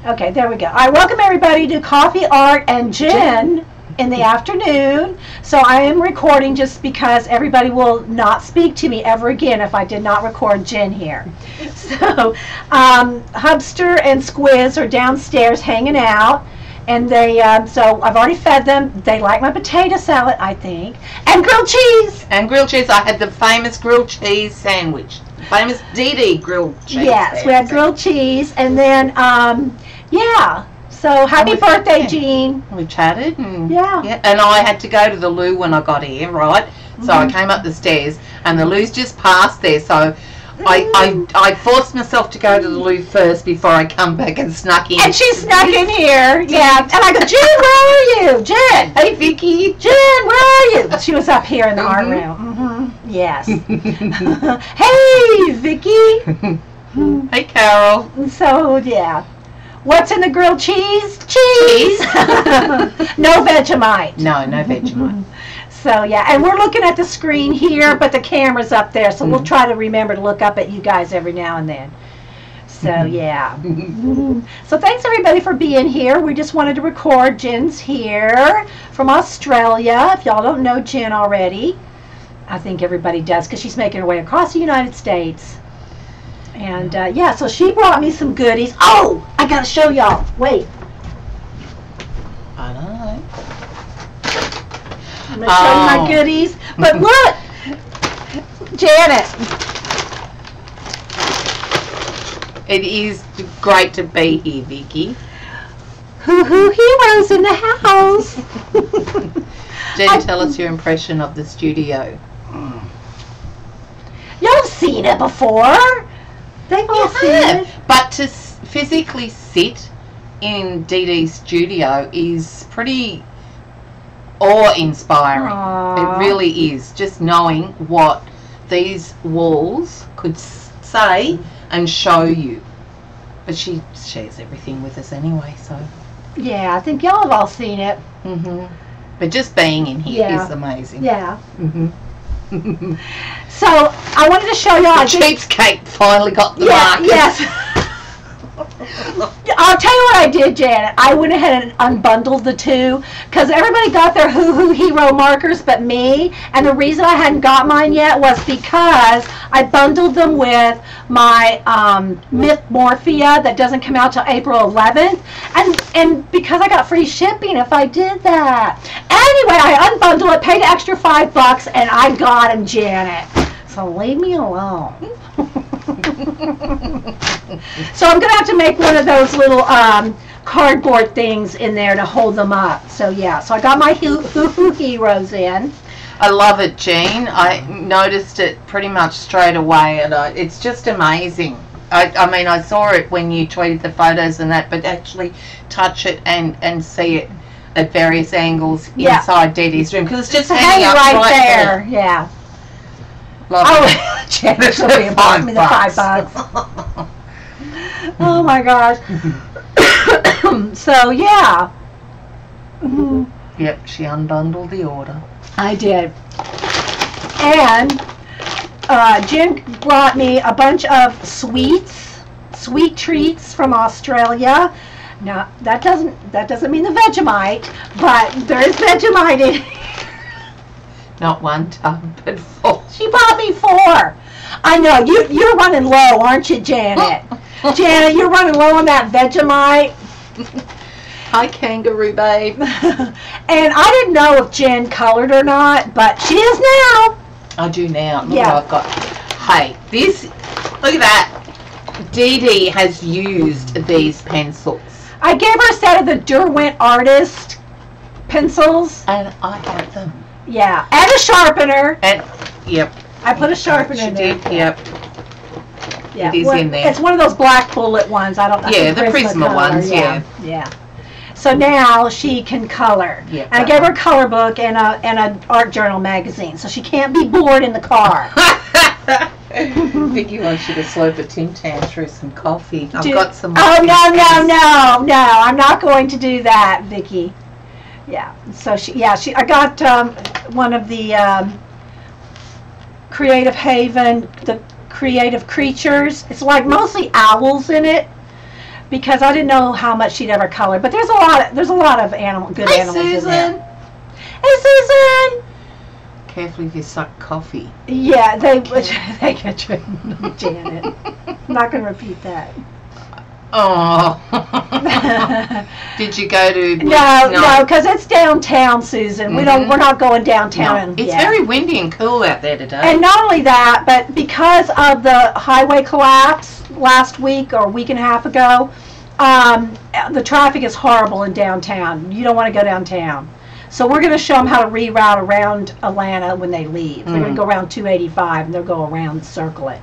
Okay, there we go. All right, welcome everybody to Coffee, Art, and Gin in the afternoon. So I am recording just because everybody will not speak to me ever again if I did not record Gin here. So Hubster and Squiz are downstairs hanging out. And they, so I've already fed them. They like my potato salad, I think. And grilled cheese. And grilled cheese. I had the famous grilled cheese sandwich. Famous DD grilled cheese. Yes, we had grilled cheese. And then, yeah. So happy birthday, Jean. We chatted. And, yeah. And I had to go to the loo when I got here, right? So I came up the stairs and the loo's just past there. So I forced myself to go to the loo first before I come back and snuck in. And she snuck in here, yeah. And I go, Jen, where are you? Jen. Hey, Vicky. Jen, where are you? She was up here in the art room. Yes. Hey, Vicky. Hey, Carol. So, yeah. What's in the grilled cheese? Cheese. No Vegemite. No Vegemite. So, yeah, and we're looking at the screen here, but the camera's up there, so we'll try to remember to look up at you guys every now and then. So, yeah. So, thanks, everybody, for being here. We just wanted to record. Jen's here from Australia. If y'all don't know Jen already, I think everybody does, because she's making her way across the United States. And, yeah, so she brought me some goodies. Oh, I got to show y'all. Wait. I don't know. I'm going to show you my goodies. But look, Janet. It is great to be here, Vicky. Hoo-hoo heroes in the house. Jen, tell us your impression of the studio. Y'all have seen it before. They've all seen it. But to physically sit in DD's studio is pretty awe-inspiring. It really is. Just knowing what these walls could say and show you. But she shares everything with us anyway, so. Yeah, I think y'all have all seen it. But just being in here is amazing. Yeah. So I wanted to show y'all. The cheapskate finally got the market. Yes. I'll tell you what I did, Janet. I went ahead and unbundled the two because everybody got their Hoo-Hoo Hero markers but me. And the reason I hadn't got mine yet was because I bundled them with my Myth Morphia that doesn't come out till April 11th. And because I got free shipping if I did that. Anyway, I unbundled it, paid an extra $5, and I got them, Janet. So leave me alone. So I'm gonna have to make one of those little cardboard things in there to hold them up. So yeah, so I got my Hoo-Hoo Heroes in. I love it, Jean. I noticed it pretty much straight away, and it's just amazing. I mean, I saw it when you tweeted the photos and that, but actually touch it and see it at various angles inside DD's room, because it's just hanging up right there. Yeah. Love it. Janet, somebody bought me the $5. Oh my gosh. So yeah. Yep, she unbundled the order. I did. And Jen brought me a bunch of sweet treats from Australia. Now that doesn't mean the Vegemite, but there is Vegemite in it. Not one tub, but 4. She bought me 4. I know you're running low, aren't you, Janet? Janet, you're running low on that Vegemite. Hi, kangaroo babe. And I didn't know if Jen colored or not, but she is now. I do now. Look what I've got. Hey, this, look at that. DD has used these pencils. I gave her a set of the Derwent Artist pencils. And I have them. Yeah, and a sharpener. And, yep. I put a sharpener in there. Yep. Yeah, it is in there. It's one of those black bullet ones. I don't know. Yeah, the Prisma ones, yeah. So now she can color. Yeah, and I gave her a color book and a art journal magazine, so she can't be bored in the car. Vicky wants you to slope a Tim Tam through some coffee. I've got some. Oh no! I'm not going to do that, Vicky. Yeah. So I got one of the Creative Haven, the Creative Creatures. It's like mostly owls in it, because I didn't know how much she'd ever color. But there's a lot of good animals in there. Hey, Susan. Carefully if you suck coffee. Yeah, they get Janet. I'm not going to repeat that. Oh. Did you go to? No, because it's downtown, Susan. We're not going downtown. No. It's very windy and cool out there today. And not only that, but because of the highway collapse last week or a week and a half ago, the traffic is horrible in downtown. You don't want to go downtown. So we're going to show them how to reroute around Atlanta when they leave. They're going to go around 285 and they'll go around, circle it.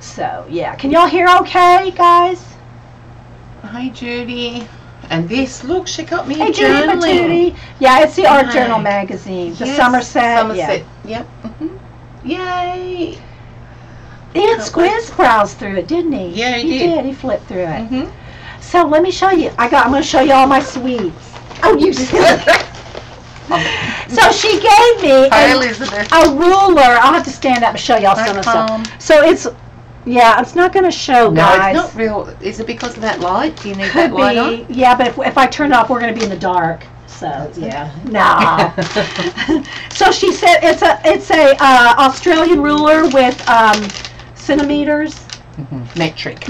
So yeah, can y'all hear okay, guys? Hi, Judy. And this, look, she got me a journaling. Judy. Yeah, it's the Art Journal magazine. The Somerset. Yeah. Yep. Yay. And Squiz browsed through it, didn't he? Yeah, he did. He flipped through it. So let me show you. I'm going to show you all my sweets. Oh, you silly. So she gave me a ruler. I'll have to stand up and show y'all some of the stuff. So it's not going to show, guys. No, it's not real. Is it because of that light? Do you need that light on? Yeah, but if I turn it off, we're going to be in the dark. So yeah, nah. So she said it's a Australian ruler with centimeters. Metric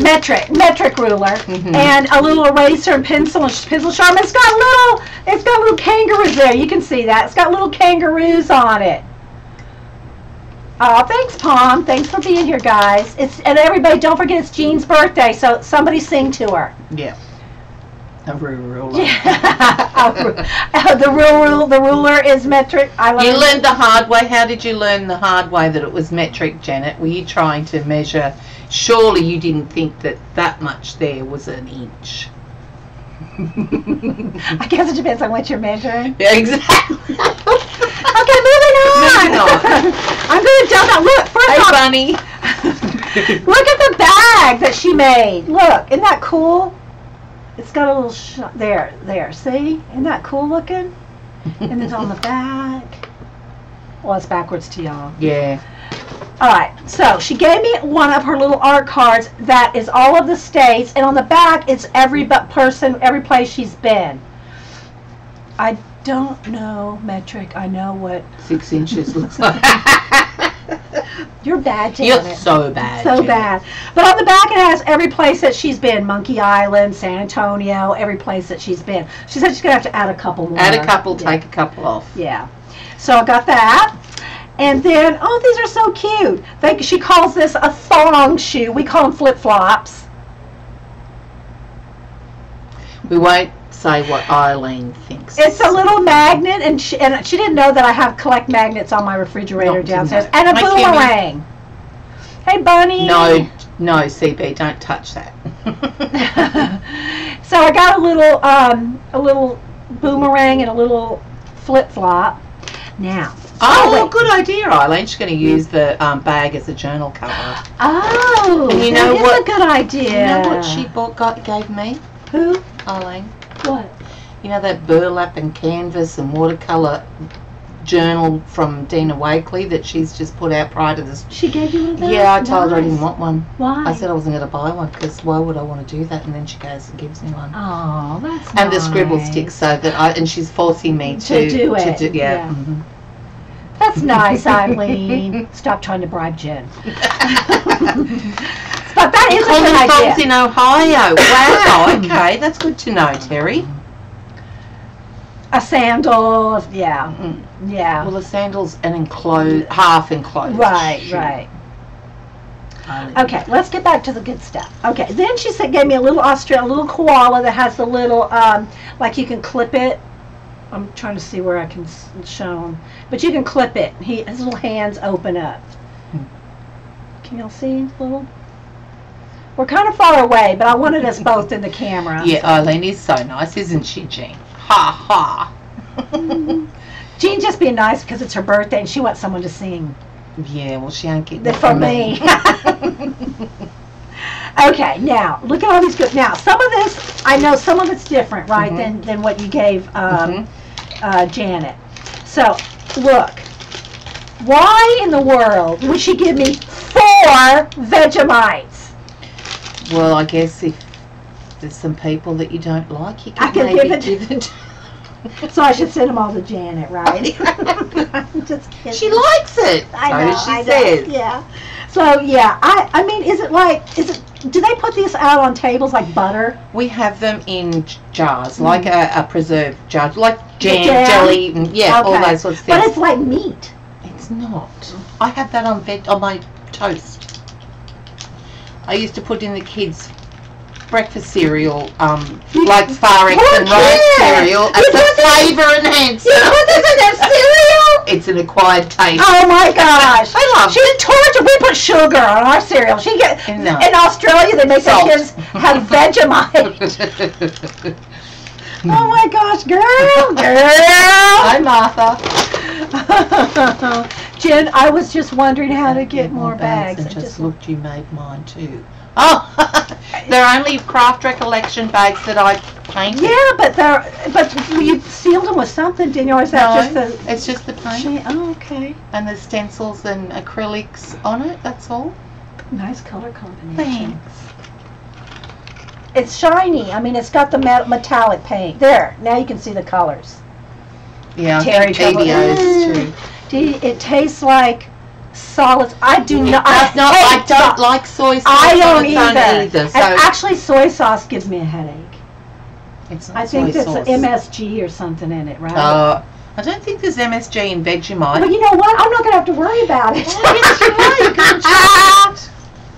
ruler, and a little eraser and pencil sharpener. It's got little kangaroos there. You can see that. It's got little kangaroos on it. Oh, thanks, Pom. Thanks for being here, guys. And everybody, don't forget it's Jean's birthday, so somebody sing to her. Yeah. A ruler. The ruler is metric. You learned the hard way. How did you learn the hard way that it was metric, Janet? Were you trying to measure? Surely you didn't think that much there was an inch. I guess it depends on what you're measuring. Yeah, exactly. Okay, moving on. I'm going to dump out. Look, first off, Bunny. Look at the bag that she made. Look, isn't that cool? It's got a little there. See? Isn't that cool looking? And it's on the back. Well, it's backwards to y'all. Yeah. All right, so she gave me one of her little art cards that is all of the states, and on the back it's every person, every place she's been. I don't know metric. I know what 6 inches looks like. You're bad, Janet. You're so bad. So Janet. bad. But on the back it has every place that she's been. Monkey Island, San Antonio, every place that she's been. She said she's going to have to add a couple more. Add a couple, take a couple off. Yeah. So I got that. And then, oh, these are so cute. She calls this a thong shoe. We call them flip-flops. We won't say what Eileen thinks. It's a little magnet, and she didn't know that I collect magnets on my refrigerator downstairs. And a boomerang. Hey, Bunny. No, CB, don't touch that. So I got a little boomerang and a little flip-flop. Now. Oh, good idea, Eileen. She's going to use the bag as a journal cover. Oh, and you know that is a good idea. You know what she gave me? Who? Eileen. What? You know that burlap and canvas and watercolour journal from Dina Wakely that she's just put out prior to this? She gave you one of those? Yeah, I told her I didn't want one. Why? I said I wasn't going to buy one because why would I want to do that? And then she goes and gives me one. Oh, that's and nice. the scribble sticks so that and she's forcing me to do it. Yeah. Mm-hmm. That's nice, Eileen. Stop trying to bribe Jen. But that is a good idea. In Ohio. Wow. Okay, that's good to know, Terry. A sandal. Yeah. Yeah. Well, the sandal's an half enclosed. Right. Okay, let's get back to the good stuff. Okay, then she gave me a little little koala that has the little like you can clip it. I'm trying to see where I can show him. But you can clip it. His little hands open up. Can y'all see little? We're kind of far away, but I wanted us both in the camera. Yeah, Eileen is so nice, isn't she, Jean? Ha ha. Jean just being nice because it's her birthday and she wants someone to sing. Yeah, well, she ain't getting it from me. Okay, now look at all these good. Now some of this, I know some of it's different, right, than what you gave Janet. So look, why in the world would she give me 4 Vegemites? Well, I guess if there's some people that you don't like. You I can can maybe give it give it. So I should send them all to Janet, right? I'm just kidding. She likes it. I so know. she I says. know. Yeah. So yeah, I mean, is it? Do they put these out on tables like butter? We have them in jars, like a preserved jar, like jam, jam? jelly, and all Okay. those sorts of things. But it's like meat. It's not. I have that on my toast. I used to put in the kids' breakfast cereal, like Far X and Rose cereal, as a flavour enhancer. You put this in their cereal? It's an acquired taste. Oh my gosh! I love She's tortured. We put sugar on our cereal. No. In Australia they make their Salt. kids have Vegemite. Oh my gosh, girl! Hi, Martha. Jen, I was just wondering how to get more bags. And just looked, you made mine too. Oh, they're only craft recollection bags that I painted. Yeah, but you sealed them with something, didn't you? Or is that No, just the? it's just the paint Oh, okay. and the stencils and acrylics on it. That's all. Nice color combination. Thanks. It's shiny. I mean, it's got the metallic paint. There. Now you can see the colors. Yeah, I Terry think TBOs too. It tastes like solids. I do not. I don't like soy sauce. I don't on its own either. So And actually, soy sauce gives me a headache. it's not I think soy there's sauce. MSG or something in it, right? I don't think there's MSG in Vegemite. But you know what? I'm not going to have to worry about it.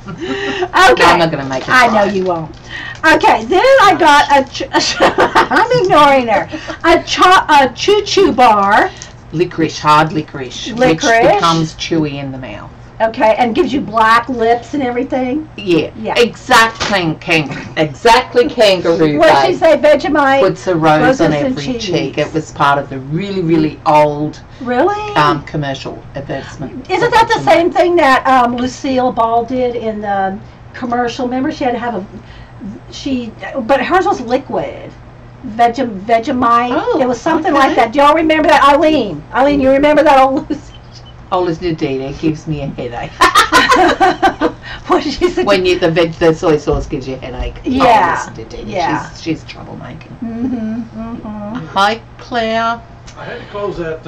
Okay. No, I'm not going to make it. I know right. you won't. Okay, then I got I'm ignoring her. A choo-choo bar. Licorice, hard licorice, which Licorice. becomes chewy in the mouth. Okay, and gives you black lips and everything. Yeah, Yeah. exactly kangaroo. What did she babe. say? Vegemite? Puts a rose Roses on and every cheese. cheek. It was part of the really, really old Really? commercial advertisement. Isn't that the same thing that Lucille Ball did in the commercial? Remember, she had to have but hers was liquid. Vegemite. Oh, it was something okay. like that. Do y'all remember that? Eileen, you remember that old Lucy? Oh, listen to Dina. It gives me a headache. What did she say? When the soy sauce gives you a headache. Yeah. Oh, listen to Dina. Yeah. She's troublemaking. Mm-hmm. Hi, Claire. I had to close that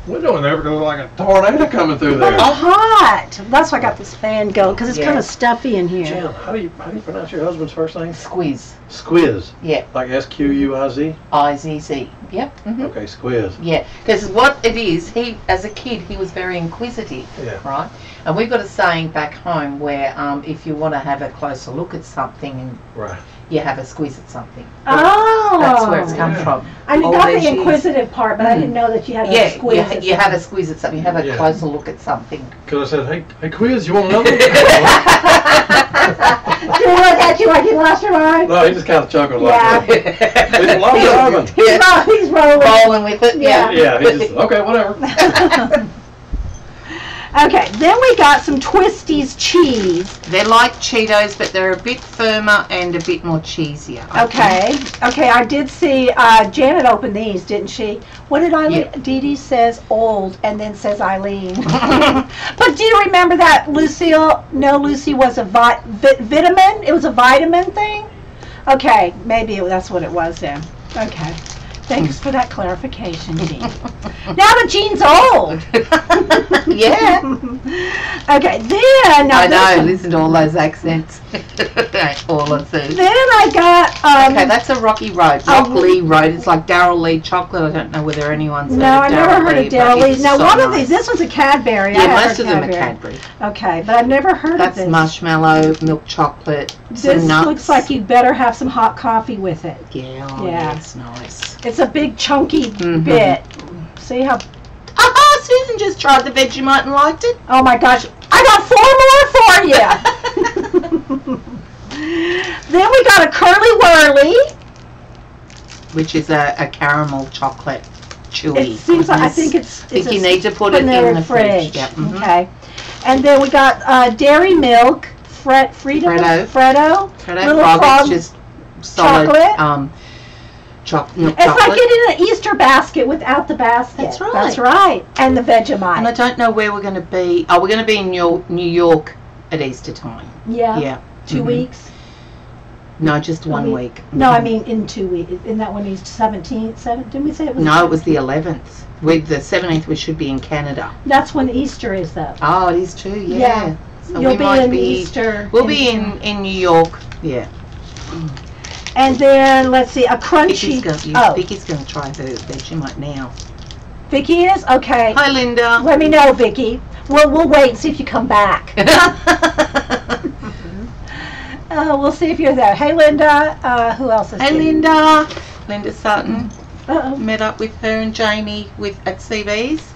window in there because there was like a tornado coming through there. It's hot. That's why I got this fan going because it's Yeah. kind of stuffy in here. Jen, how do you pronounce your husband's first name? Squiz. Squiz. Yeah. Like SQUIZ? IZZ. Yep. Mm-hmm. Okay, Squiz. Yeah, because what it is, he, as a kid, he was very inquisitive, Yeah. right? And we've got a saying back home where if you want to have a closer look at something, Right. you have a squeeze at something. Oh. That's where it's come Yeah. from. I All got these the years. inquisitive part, but I didn't know that you had a Yeah, squeeze. you have a squeeze at something. You have a Yeah. closer look at something. Because I said, hey, Quiz, you want another? Did he look at you like he lost your mind? No, he just kind of chuckled Yeah. like that. He's loving. He's rolling. Rolling with it, yeah. Yeah, he just, okay, whatever. Okay, then we got some Twisties cheese. They're like Cheetos, but they're a bit firmer and a bit more cheesier. I think. Okay, I did see Janet open these, didn't she? What did Eileen? Yeah. Dee Dee says old and then says Eileen. But do you remember that Lucille? No, Lucy was a vitamin. It was a vitamin thing. Okay, maybe that's what it was then. Okay. Thanks for that clarification, Jean. Now that Jean's old. Yeah. Okay, then. Now I know, this one. listen to all those accents. All of those. Then I got. Okay, that's a Rocky Road. Rock Lee Road. It's like Daryl Lee chocolate. I don't know whether anyone's heard No, of I never heard of but Daryl Lee. it's Now, so one of nice. these, this was a Cadbury. I Yeah, have most heard of them are Cadbury. Okay, but I've never heard That's of this. marshmallow, milk chocolate, This some nuts. looks like you better have some hot coffee with it. Yeah, oh, Yeah. yeah, it's nice. It's a big chunky Mhm. bit. See how? Oh, Susan just tried the Vegemite and liked it. Oh my gosh! I got 4 more for you. Then we got a Curly Whirly. Which is a caramel chocolate chewy. It seems like I goodness. think it's. I think a you need to put it in vanilla the fridge. Yeah. Mhm. Okay. And then we got Dairy Milk, Freddo, Freddo little frog, frog it's just solid chocolate. Milk It's chocolate. like getting an Easter basket without the basket. That's right. That's right. And the Vegemite. And I don't know where we're going to be. Oh, we're going to be in New York at Easter time. Yeah. Yeah. 2 Mhm. weeks. No, just one mean, week. No, I mean in 2 weeks. In that one, he's 17th. Didn't we say it was? No, it was the 11th. With the 17th, we should be in Canada. That's when Easter is, though. Oh, it is too. Yeah. Yeah. So You'll we be might in be. Easter. We'll be in New York. Yeah. And then let's see, a crunchy. Vicky's gonna try her Vegemite now. Vicky is okay. Hi, Linda. Let me know, Vicky. We'll wait and see if you come back. We'll see if you're there. Hey, Linda. Who else is Hey, here? Linda. Linda Sutton. Uh-oh. Met up with her and Jamie at CV's.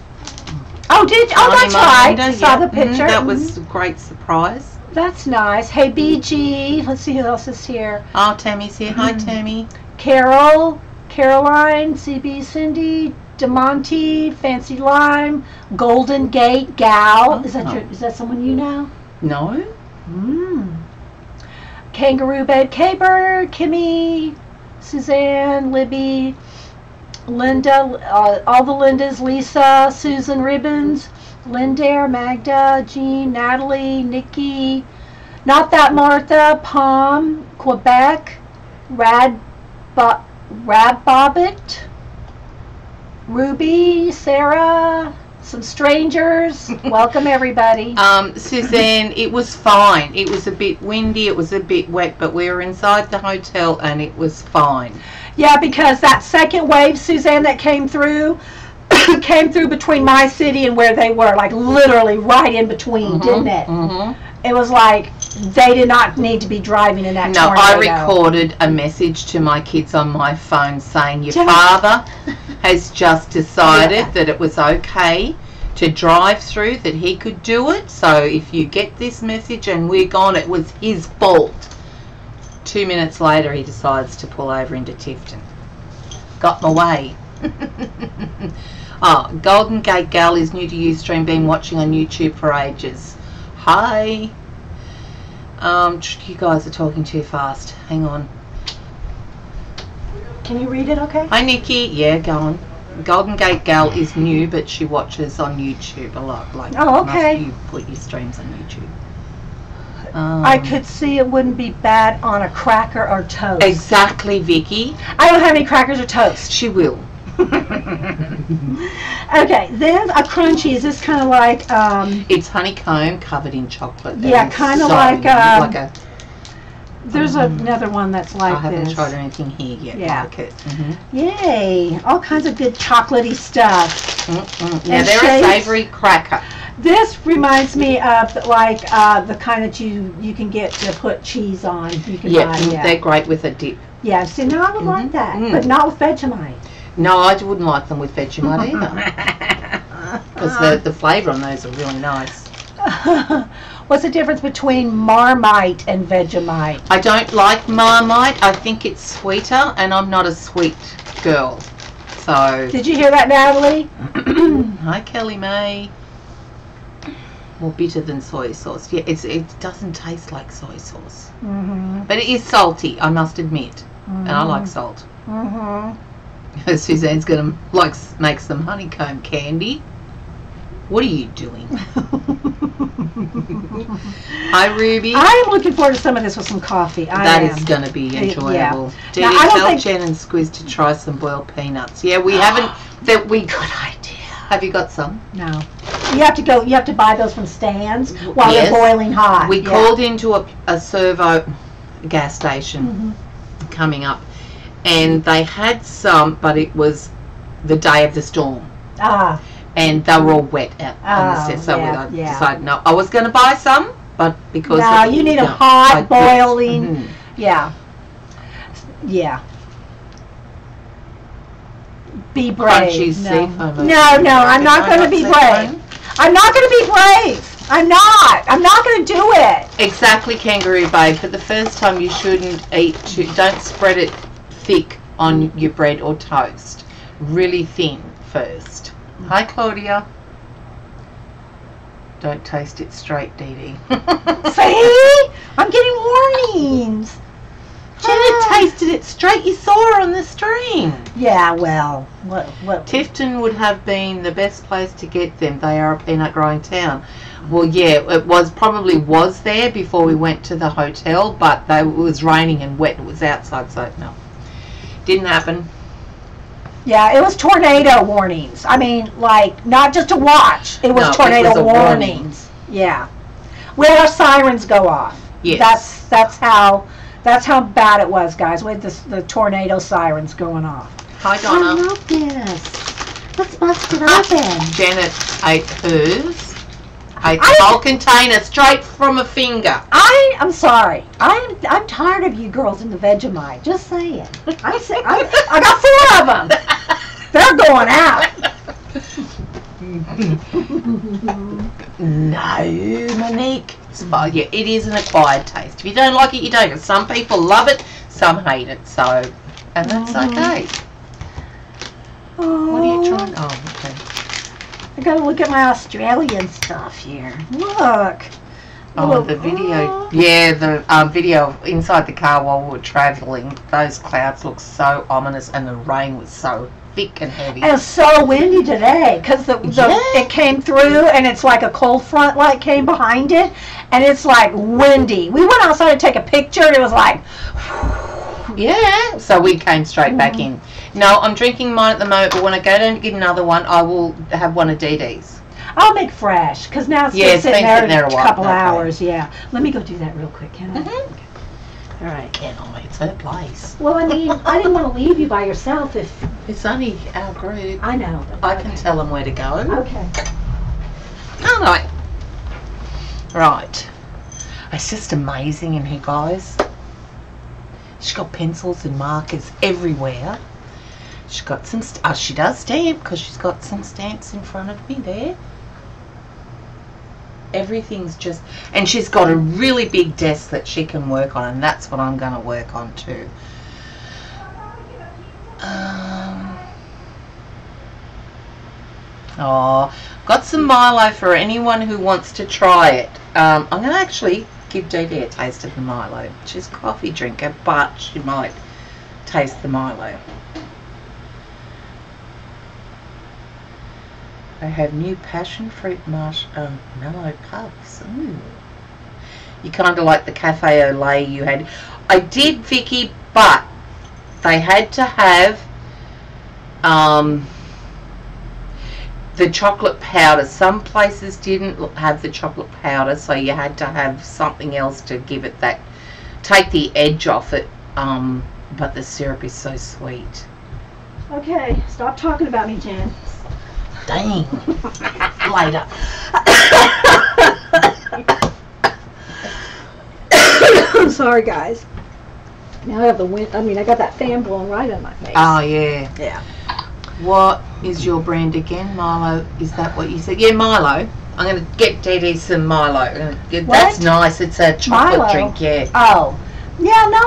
Oh, did you? Oh, that's right. I saw the picture. That was a great surprise. That's nice. Hey, BG. Let's see who else is here. Oh, Tammy's here. Hi, Tammy. Carol, Caroline, CB, Cindy, DeMonte, Fancy Lime, Golden Gate Gal. Oh. Is that someone you know? No. Kangaroo Babe, K-Bird, Kimmy, Suzanne, Libby, Linda, all the Lindas, Lisa, Susan Ribbons, Lindair, Magda, Jean, Natalie, Nikki, Not That Martha, Palm, Quebec, Rabbobbit, Ruby, Sarah, some strangers. Welcome, everybody. Suzanne, it was fine. It was a bit windy, it was a bit wet, but we were inside the hotel and it was fine. Yeah, because that second wave, Suzanne, that came through between my city and where they were, like literally right in between, didn't it? It was like they did not need to be driving in that tornado. I recorded a message to my kids on my phone saying your father has just decided that it was okay to drive through, that he could do it. So if you get this message and we're gone, it was his fault. 2 minutes later, he decides to pull over into Tifton. Got my way. Oh, Golden Gate Gal is new to Ustream, been watching on YouTube for ages. Hi. You guys are talking too fast. Hang on. Can you read it okay? Hi, Nikki. Yeah, go on. Golden Gate Gal is new, but she watches on YouTube a lot. Like, oh, okay. You put your streams on YouTube. I could see it wouldn't be bad on a cracker or toast. Exactly, Vicky. I don't have any crackers or toast. She will. Okay, then a crunchy. Is this kind of like it's honeycomb covered in chocolate. Yeah, kind of so like a. There's another one that's like this. I haven't tried anything here yet. Yeah. Like it. Yay! All kinds of good chocolatey stuff. Now they're a savoury cracker. This reminds me of like the kind that you can get to put cheese on. You can buy, they're great with a dip. Yeah, see, now I would like that, but not with Vegemite. No, I wouldn't like them with Vegemite either. Because the flavour on those are really nice. What's the difference between Marmite and Vegemite? I don't like Marmite. I think it's sweeter, and I'm not a sweet girl. So. Did you hear that, Natalie? Hi, Kelly May. More bitter than soy sauce. Yeah, it doesn't taste like soy sauce. But it is salty, I must admit. And I like salt. Suzanne's going to make some honeycomb candy. What are you doing? Hi, Ruby. I'm looking forward to some of this with some coffee. That is going to be enjoyable. Yeah. Did you tell Jen and Squiz to try some boiled peanuts? Yeah, we haven't. Good idea. Have you got some? No. You have to buy those from stands while they're boiling hot. We called into a servo gas station coming up, and they had some, but it was the day of the storm. And they were all wet out on the set, so I decided no. I was going to buy some, but because you need a hot boiling. Yeah. Be brave. Crunchy No, I'm not going to be brave. I'm not going to be brave. I'm not going to do it. Exactly, Kangaroo Babe. For the first time, you shouldn't don't spread it thick on your bread or toast. Really thin first. Hi, Claudia. Don't taste it straight, Dee Dee. See? I'm getting warnings. Janet tasted it straight. You saw her on the stream. Yeah, well, what? Tifton would have been the best place to get them. They are a peanut growing town. Well, yeah, it probably was there before we went to the hotel, but it was raining and wet. It was outside, so no, didn't happen. Yeah, it was tornado warnings. I mean, like, not just to watch. It was tornado warnings. Yeah. We had our sirens go off. Yes. That's how bad it was, guys. We had the tornado sirens going off. Hi, Donna. I love this. Let's bust it open. Janet ate hers. Ate the whole container straight from a finger. I'm sorry. I'm tired of you girls in the Vegemite. Just saying. I got 4 of them. They're going out. No, Monique. Yeah, it is an acquired taste. If you don't like it, you don't. Some people love it, some hate it. So, and that's okay. Oh. What are you trying? Oh, okay. I gotta look at my Australian stuff here. Look. Oh, the video. Yeah, the video inside the car while we were travelling. Those clouds looked so ominous, and the rain was so thick and heavy. And it's so windy today because it came through, and it's like a cold front like came behind it, and it's like windy. We went outside to take a picture, and it was like. Yeah. So we came straight back in. No, I'm drinking mine at the moment, but when I go down to get another one, I will have one of Dee Dee's. I'll make fresh, because now it's been sitting there a couple hours. Yeah. Let me go do that real quick, can I? Okay. All right. Can I? It's her place. Well, I mean, I didn't want to leave you by yourself if... It's only our group. I know. I can tell them where to go. Okay. Oh, no. Right. It's just amazing in here, guys. She's got pencils and markers everywhere. She's got some, she does stamp because she's got some stamps in front of me there. Everything's just, and she's got a really big desk that she can work on, and that's what I'm going to work on too. Got some Milo for anyone who wants to try it. I'm going to actually give Dee Dee a taste of the Milo. She's a coffee drinker, but she might taste the Milo. They have new passion fruit mellow puffs. Ooh. You kind of like the cafe au lait you had. I did, Vicky, but they had to have the chocolate powder. Some places didn't have the chocolate powder, so you had to have something else to give it that, take the edge off it. But the syrup is so sweet. Okay, stop talking about me, Jen. Dang. Later. I'm sorry, guys. Now I have the wind. I mean, I got that fan blowing right in my face. Oh, yeah. Yeah. What is your brand again? Milo, is that what you said? Yeah, Milo. I'm going to get Dee Dee some Milo. That's nice. It's a chocolate Milo? drink, yeah. Oh. Yeah, no,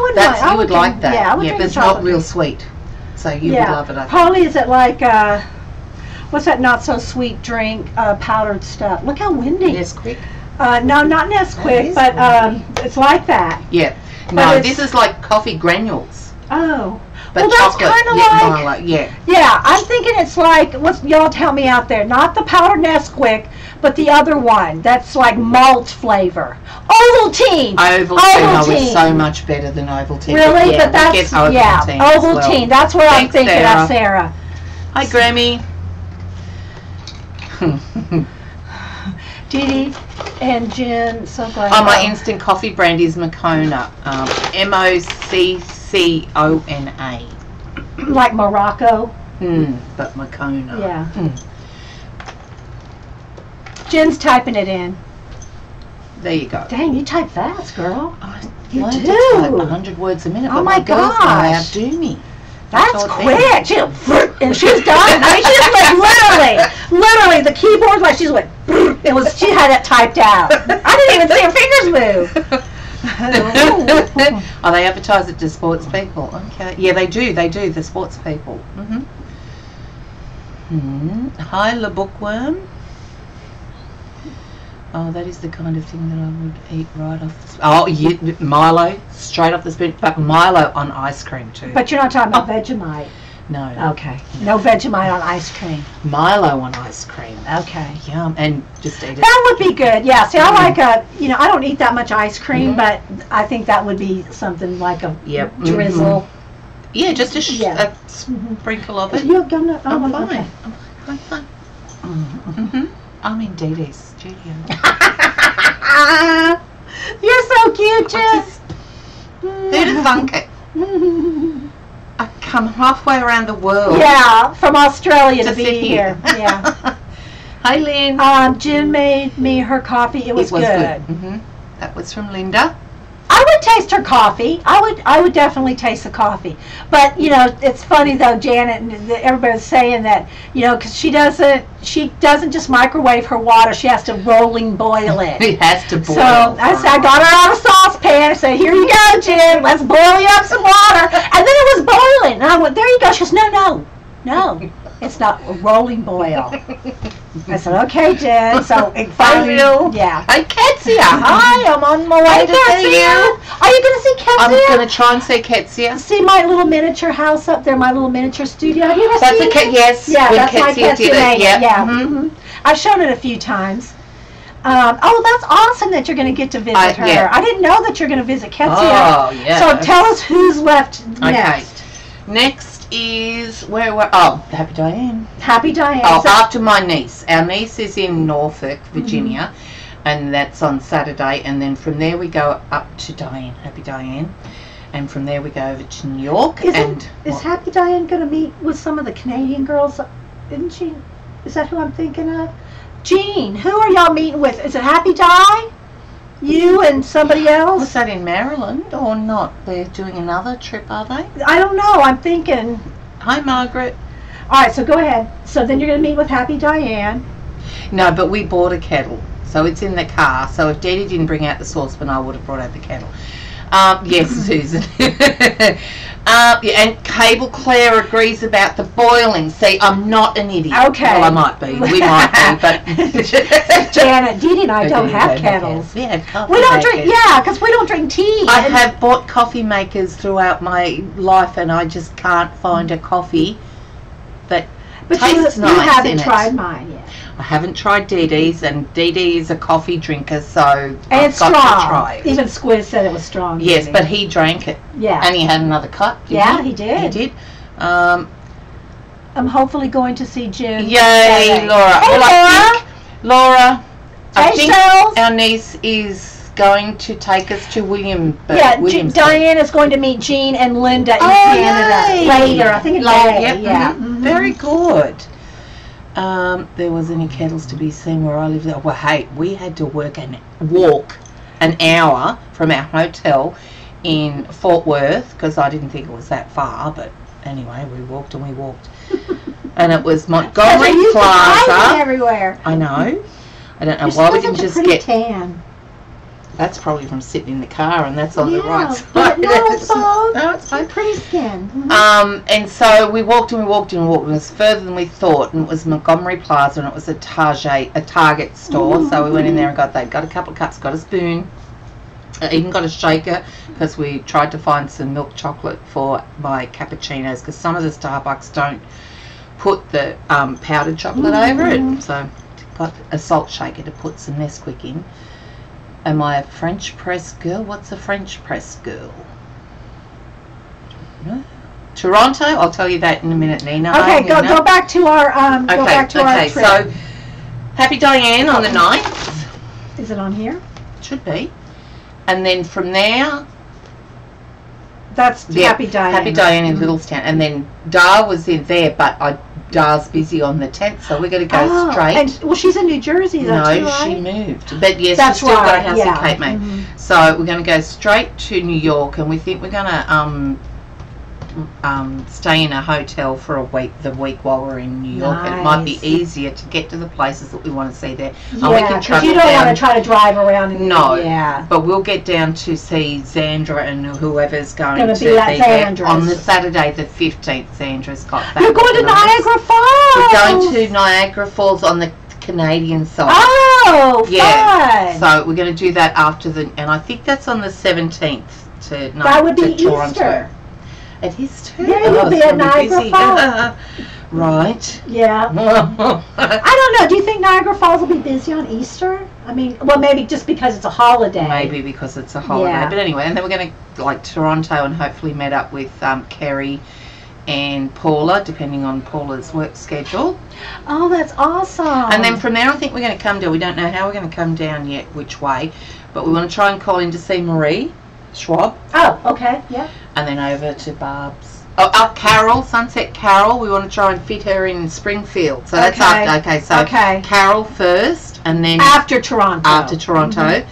you would like that. Yeah, I would but it's not real sweet. So you would love it, I think. Probably is it like, what's that not so sweet drink, powdered stuff? Look how windy. Nesquik? No, not Nesquik, but it's like that. Yeah. No, this is like coffee granules. Oh. But well, that's kind of like, Milo, yeah. Yeah, I'm thinking it's like, y'all tell me out there, not the powdered Nesquik, but the other one that's like malt flavor. Ovaltine. Ovaltine is so much better than Ovaltine. Really? Yeah, but that's, Ovaltine. Ovaltine. That's what I'm thinking of, Sarah. Hi, Grammy. Dee Dee and Jen, so glad. Oh, my instant coffee brand is Moccona. Moccona. Like Morocco. But Moccona. Yeah. Jen's typing it in. There you go. Dang, you type fast, girl. You learned do. to type 100 words a minute. Oh but my gosh. Outdo me. That's quick. She, and she's done. I mean, she just went literally, the keyboard, like she's went, she had it typed out. I didn't even see her fingers move. Oh, they advertise it to sports people. Okay. Yeah, they do, the sports people. Hi, Le Bookworm. Oh, that is the kind of thing that I would eat right off the spoon. Oh, yeah, Milo, straight off the spoon. But Milo on ice cream too. But you're not talking about Vegemite. No. Okay. No Vegemite on ice cream. Milo on ice cream. Okay. Yum. And just eat it. That would be good. Yeah. See, I like I don't eat that much ice cream, but I think that would be something like a drizzle. Yeah, just a Yeah. sprinkle of it. You're gonna. I'm fine. Okay. I'm fine. I'm in Dee Dee's studio. You're so cute, Jen. Who'd have thunk it? I've come halfway around the world. Yeah, from Australia to be sit here. Yeah. Eileen. Jen made me her coffee. It was good. That was from Linda. I would taste her coffee. I would definitely taste the coffee. But it's funny though, Janet, and everybody's saying that because she doesn't just microwave her water. She has to rolling boil it. It has to boil. So I said I got her out of a saucepan. I said, here you go, Jen. Let's boil you up some water. And then it was boiling. And I went, there you go. She goes, no. It's not a rolling boil. I said, okay, Jen. So finally, yeah. Hey, Ketsia. Hi, I'm on my way to see you. Are you going to see Ketsia? I'm going to try and see Ketsia. See my little miniature house up there, my little miniature studio. Have you ever That's seen it? Yes. Yeah, when that's my Ketsia did Ketsia it. Yep. Yeah. I've shown it a few times. That's awesome that you're going to get to visit her. Yeah. I didn't know that you're going to visit Ketsia. Oh, yeah. So tell us who's left next. Next is Happy Diane. Happy Diane. After my niece. Our niece is in Norfolk, Virginia, and that's on Saturday. And then from there we go up to Diane, Happy Diane, and from there we go over to New York. Is Happy Diane going to meet with some of the Canadian girls? Isn't she? Is that who I'm thinking of? Jean, who are y'all meeting with? Is it Happy Di? You and somebody else? Was that in Maryland or not? They're doing another trip, are they? I don't know. I'm thinking. Hi, Margaret. All right, so go ahead. So then you're going to meet with Happy Diane. No, but we bought a kettle, so it's in the car. So if Dee Dee didn't bring out the saucepan, I would have brought out the kettle. Yes, Susan. And Cable Claire agrees about the boiling. See, I'm not an idiot. Okay. Well, I might be. We might be, but Janet, Dee Dee and I don't have kettles. We have coffee We don't makers. drink. Yeah, because we don't drink tea. I have bought coffee makers throughout my life, and I just can't find a coffee that tastes nice. You haven't in tried it. mine yet. I haven't tried Dee Dee's, and Dee Dee is a coffee drinker, so And I've it's got strong. to try it. Even Squiz said it was strong. Yes, but he drank it. Yeah. And he had another cup. Yeah, he did. He did. I'm hopefully going to see Jim. Yay, Saturday. Laura. Hey, Laura. I think Shells. our niece is going to take us to Williamsburg. Diane is going to meet Jean and Linda in Oh, Canada yay. later. I think it's Later, May. yep. Very good. There was any kettles to be seen where I lived. Well, hey, we had to walk an hour from our hotel in Fort Worth because I didn't think it was that far, but anyway, we walked and we walked. And it was Montgomery Plaza. Everywhere. I know. I don't know You're why we such didn't a just pretty get. tan. That's probably from sitting in the car, and that's on the right side. But no, it's both. No, it's fine. Pretty skin. And so we walked and we walked and we walked. It was further than we thought, and it was Montgomery Plaza, and it was a Target store. So we went in there and got a couple of cups, got a spoon, even got a shaker because we tried to find some milk chocolate for my cappuccinos because some of the Starbucks don't put the powdered chocolate over it. So got a salt shaker to put some Nesquik in. Am I a French press girl? What's a French press girl? No. Toronto? I'll tell you that in a minute, Nina. Okay, go back to our our trip. So Happy Diane on the 9th. Is it on here? Should be. And then from there, that's Happy Diane. Happy Diane in Littlestown. And then Dar was in there, but Dar's busy on the 10th, so we're going to go straight. And, she's in New Jersey, though, no, too, right? she moved. But yes, that's she's still got a right. house in Cape May. So we're going to go straight to New York, and we think we're going to stay in a hotel for the week while we're in New York. Nice. It might be easier to get to the places that we want to see there. Yeah, we can because you don't want to try to drive around. No, yeah. But we'll get down to see Zandra and whoever's going to be at there on the Saturday the 15th. Zandra's got that. You're going to Niagara Falls. We're going to Niagara Falls on the Canadian side. Oh, yeah. fun. So we're going to do that after and I think that's on the 17th that would be Toronto. Easter. It is too. Yeah, you'll be it's at gonna Niagara busy. Falls. Right. Yeah. I don't know. Do you think Niagara Falls will be busy on Easter? I mean, well, maybe just because it's a holiday. Maybe because it's a holiday. Yeah. But anyway, and then we're going to like Toronto and hopefully meet up with Kerry and Paula, depending on Paula's work schedule. Oh, that's awesome. And then from there, I think we're going to come down. We don't know how we're going to come down yet, which way, but we want to try and call in to see Marie Schwab. Oh, okay. Yeah. And then over to Barb's. Oh, Carol, Sunset Carol. We want to try and fit her in Springfield. So that's Okay. after. Okay, so Carol first, and then after Toronto. After Toronto.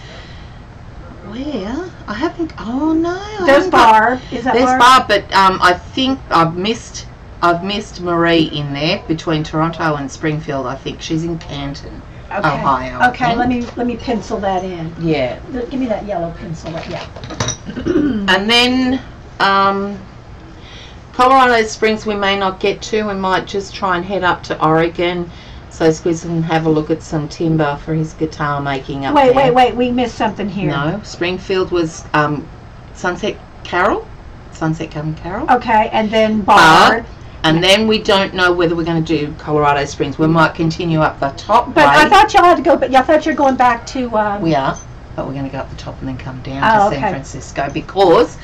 Where? I haven't. Oh no. There's Barb. Is that There's Barb? Barb, but I think I've missed Marie in there between Toronto and Springfield. I think she's in Canton, Okay. Ohio. I Okay. think. Let me pencil that in. Yeah. Give me that yellow pencil. Yeah. And then Colorado Springs we may not get to. We might just try and head up to Oregon so Squiz can have a look at some timber for his guitar making up there. Wait. We missed something here. No, Springfield was Sunset Carol. Okay, and then Barb. And then we don't know whether we're going to do Colorado Springs. We might continue up the top But way. I thought y'all had to go. But I thought you were going back to. We are, but we're going to go up the top and then come down to San Francisco because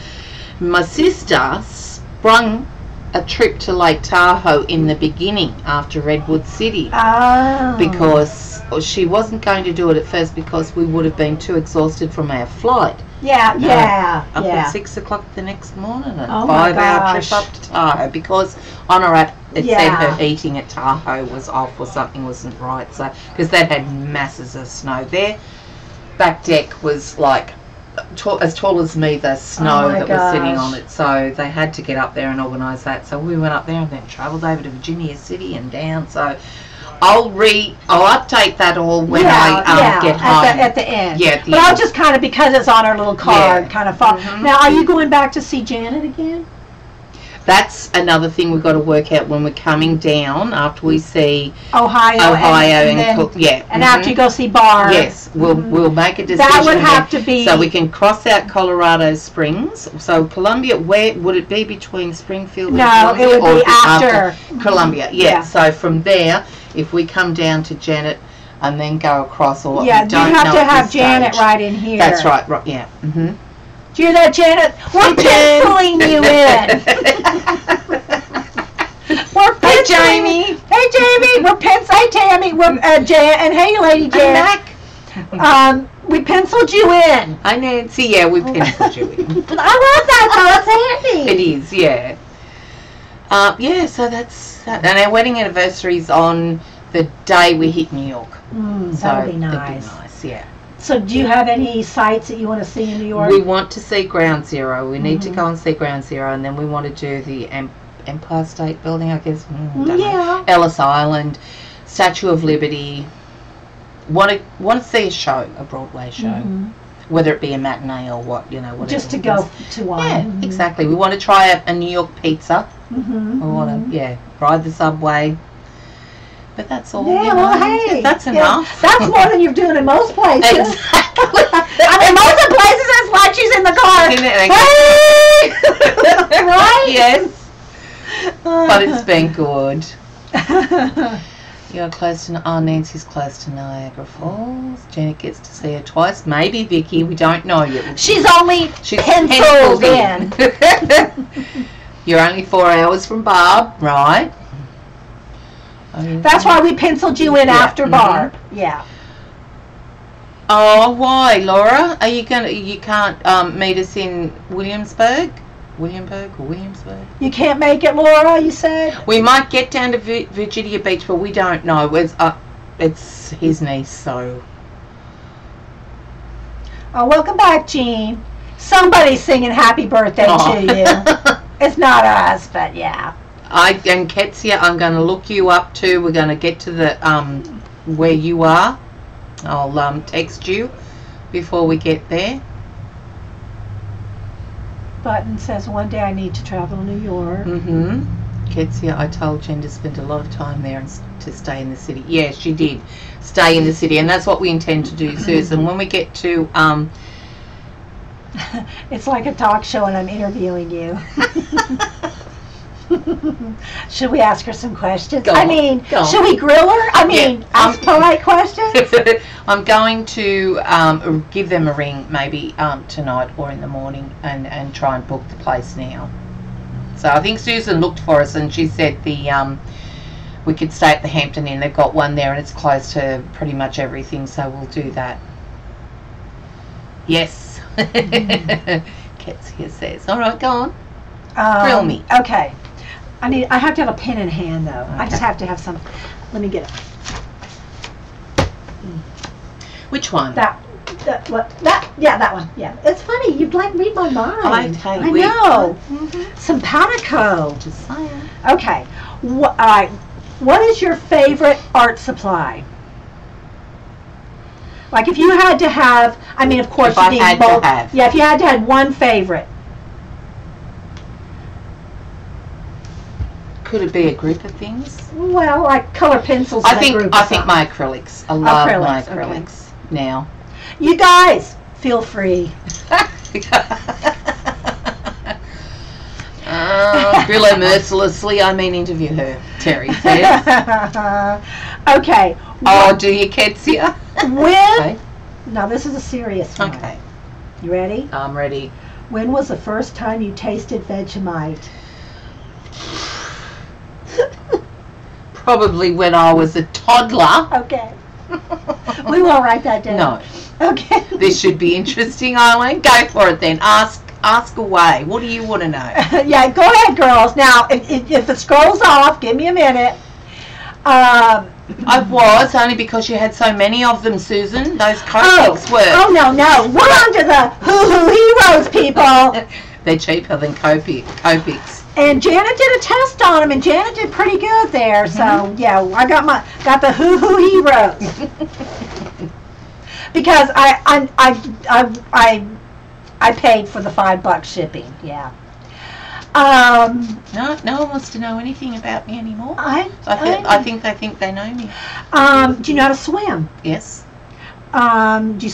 my sister sprung a trip to Lake Tahoe in the beginning after Redwood City. Oh. Because she wasn't going to do it at first because we would have been too exhausted from our flight. Yeah. Up at 6 o'clock the next morning and Oh my 5-hour gosh. trip up to Tahoe because on her app it said Yeah. her heating at Tahoe was off or something wasn't right. So because that had masses of snow there. Back deck was like as tall as me, the snow that was sitting on it, so they had to get up there and organise that. So we went up there and then travelled over to Virginia City and down. So I'll update that all when I get home at the end. Yeah, at the but end. I'll just kind of, because it's on our little card, kind of follow. Mhm. Now, are you going back to see Janet again? That's another thing we've got to work out when we're coming down after we see Ohio and then, and after you go see Barb. Yes, we'll make a decision. That would have to be so we can cross out Colorado Springs. So Columbia, where would it be between Springfield and Columbia? No, it would be or after Columbia. Yeah. So from there, if we come down to Janet and then go across, or yeah, we don't you have know to at have this Janet stage. right in here. That's right. Yeah. Mm-hmm. Do you hear that, Janet? We're penciling you in. We're Hey, penciling. Jamie. Hey, Jamie. We're Hey, Tammy. We're Jan. And hey, Lady Jan. We penciled you in. Hi, Nancy. Yeah, we penciled you in. I love that though. It's handy. It is. Yeah. Yeah. So that's that. And our wedding anniversary is on the day we hit New York. So So that'll be nice. That'd be nice. Yeah. So do you have any sites that you want to see in New York? We want to see Ground Zero. We need to go and see Ground Zero, and then we want to do the Empire State Building, I guess. Don't know. Ellis Island, Statue of Liberty. Want to see a show, a Broadway show, whether it be a matinee or what, whatever. Just to go to one. Yeah, exactly. We want to try a New York pizza. We want to, ride the subway. But that's all. Yeah, well, hey, that's enough. That's more than you're doing in most places. Exactly. I mean, most of the places it's like she's in the car. Hey! Right? Yes. But it's been good. You're close to. Nancy's close to Niagara Falls. Janet gets to see her twice. Maybe Vicky. We don't know yet. She's only penciled in. You're only 4 hours from Barb, right? That's why we penciled you in after Barb. Yeah. Oh, why, Laura? Are you gonna? You can't meet us in Williamsburg? Williamsburg? You can't make it, Laura, you said? We might get down to Virginia Beach, but we don't know. It's his niece, so. Oh, welcome back, Jean. Somebody's singing happy birthday to you. It's not us, but yeah. And Ketsia, I'm going to look you up too. We're going to get to the where you are. I'll text you before we get there. Button says one day I need to travel to New York. Ketsia, I told Jen to spend a lot of time there and to stay in the city. Yeah, she did stay in the city, and that's what we intend to do, Susan. When we get to It's like a talk show and I'm interviewing you. Should we ask her some questions? Go on. Should we grill her? Ask polite questions? I'm going to give them a ring maybe tonight or in the morning and try and book the place now. So I think Susan looked for us and she said we could stay at the Hampton Inn. They've got one there and it's close to pretty much everything, so we'll do that. Yes. Ketsia says. All right, go on. Grill me. Okay. I have to have a pen in hand though. Okay. I just have to have some. Let me get it. Which one? That one. Yeah. It's funny. You'd like read my mind. Okay. I know. Mm-hmm. Simpatico. Just saying. Okay. All right. What is your favorite art supply? Like if you had to have, of course you need both. Yeah, if you had to have one favorite. Could it be a group of things? Well, like color pencils. I think my acrylics. I love my acrylics now. You guys, feel free. Grill her mercilessly. Interview her. Terry says. Okay. Oh, do you, Ketsia? Okay. Now this is a serious one. Okay. You ready? I'm ready. When was the first time you tasted Vegemite? Probably when I was a toddler. Okay. We won't write that down. No. Okay. This should be interesting, Eileen. Go for it then. Ask away. What do you want to know? Yeah, go ahead, girls. Now, if it scrolls off, give me a minute. I was, only because you had so many of them, Susan. Those Copics were. Oh, no. We're on to the hoo-hoo heroes, people. They're cheaper than Copics. And Janet did a test on them, and Janet did pretty good there. So yeah, I got the hoo-hoo heroes because I paid for the $5 shipping. Yeah. No one wants to know anything about me anymore. I think they think they know me. Do you know how to swim? Yes. Do you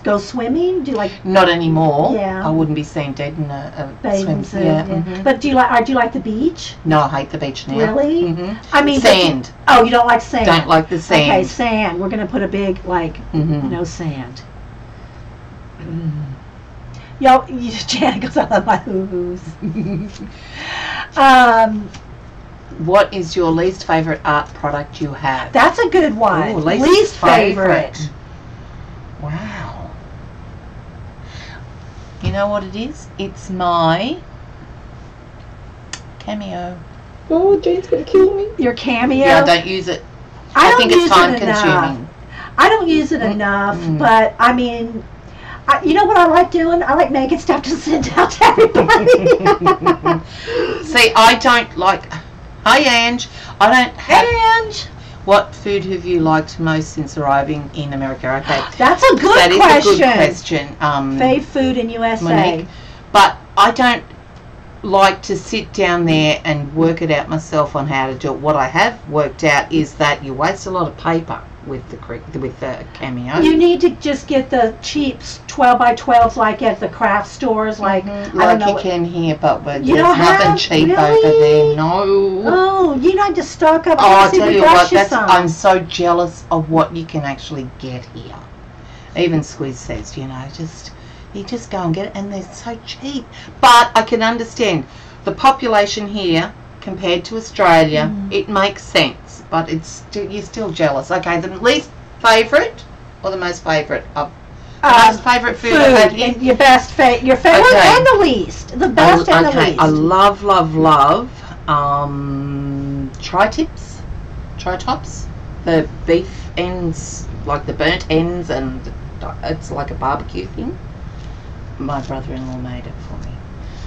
go swimming? Do you like? Not anymore. Yeah. I wouldn't be seen dead in a swim. Yeah. Mm-hmm. But do you like the beach? No, I hate the beach now. Really? Mm-hmm. Sand. You don't like sand? Don't like the sand. Okay, sand. We're gonna put a big no sand. Janet goes, I love my hoo-hoos. What is your least favorite art product you have? That's a good one. Ooh, least favorite. Wow. You know what it is? It's my Cameo. Oh, Jane's going to kill me. Your Cameo? Yeah, I don't use it. I think it's time consuming. I don't use it enough, but you know what I like doing? I like making stuff to send out to everybody. See, I don't like... Hi, Ange. I don't have... Hey, Ange. What food have you liked most since arriving in America? Okay. That's a good question. That is a good question. Fave food in USA. Monique. But I don't like to sit down there and work it out myself on how to do it. What I have worked out is that you waste a lot of paper with the Cameo. You need to just get the cheap 12x12s like at the craft stores, like I don't know, you can here, but there's nothing nothing cheap really? over there. No. Oh, you need to stock up. I'll tell you what. I'm so jealous of what you can actually get here. Even Squiz says, you just go and get it, and they're so cheap. But I can understand the population here compared to Australia. It makes sense. But you're still jealous. Okay, the least favourite or the most favourite? Most favourite food I've had here? Your best your favorite and the least. The best and the least. I love tri-tops. The beef ends, like the burnt ends, and it's like a barbecue thing. My brother-in-law made it for me.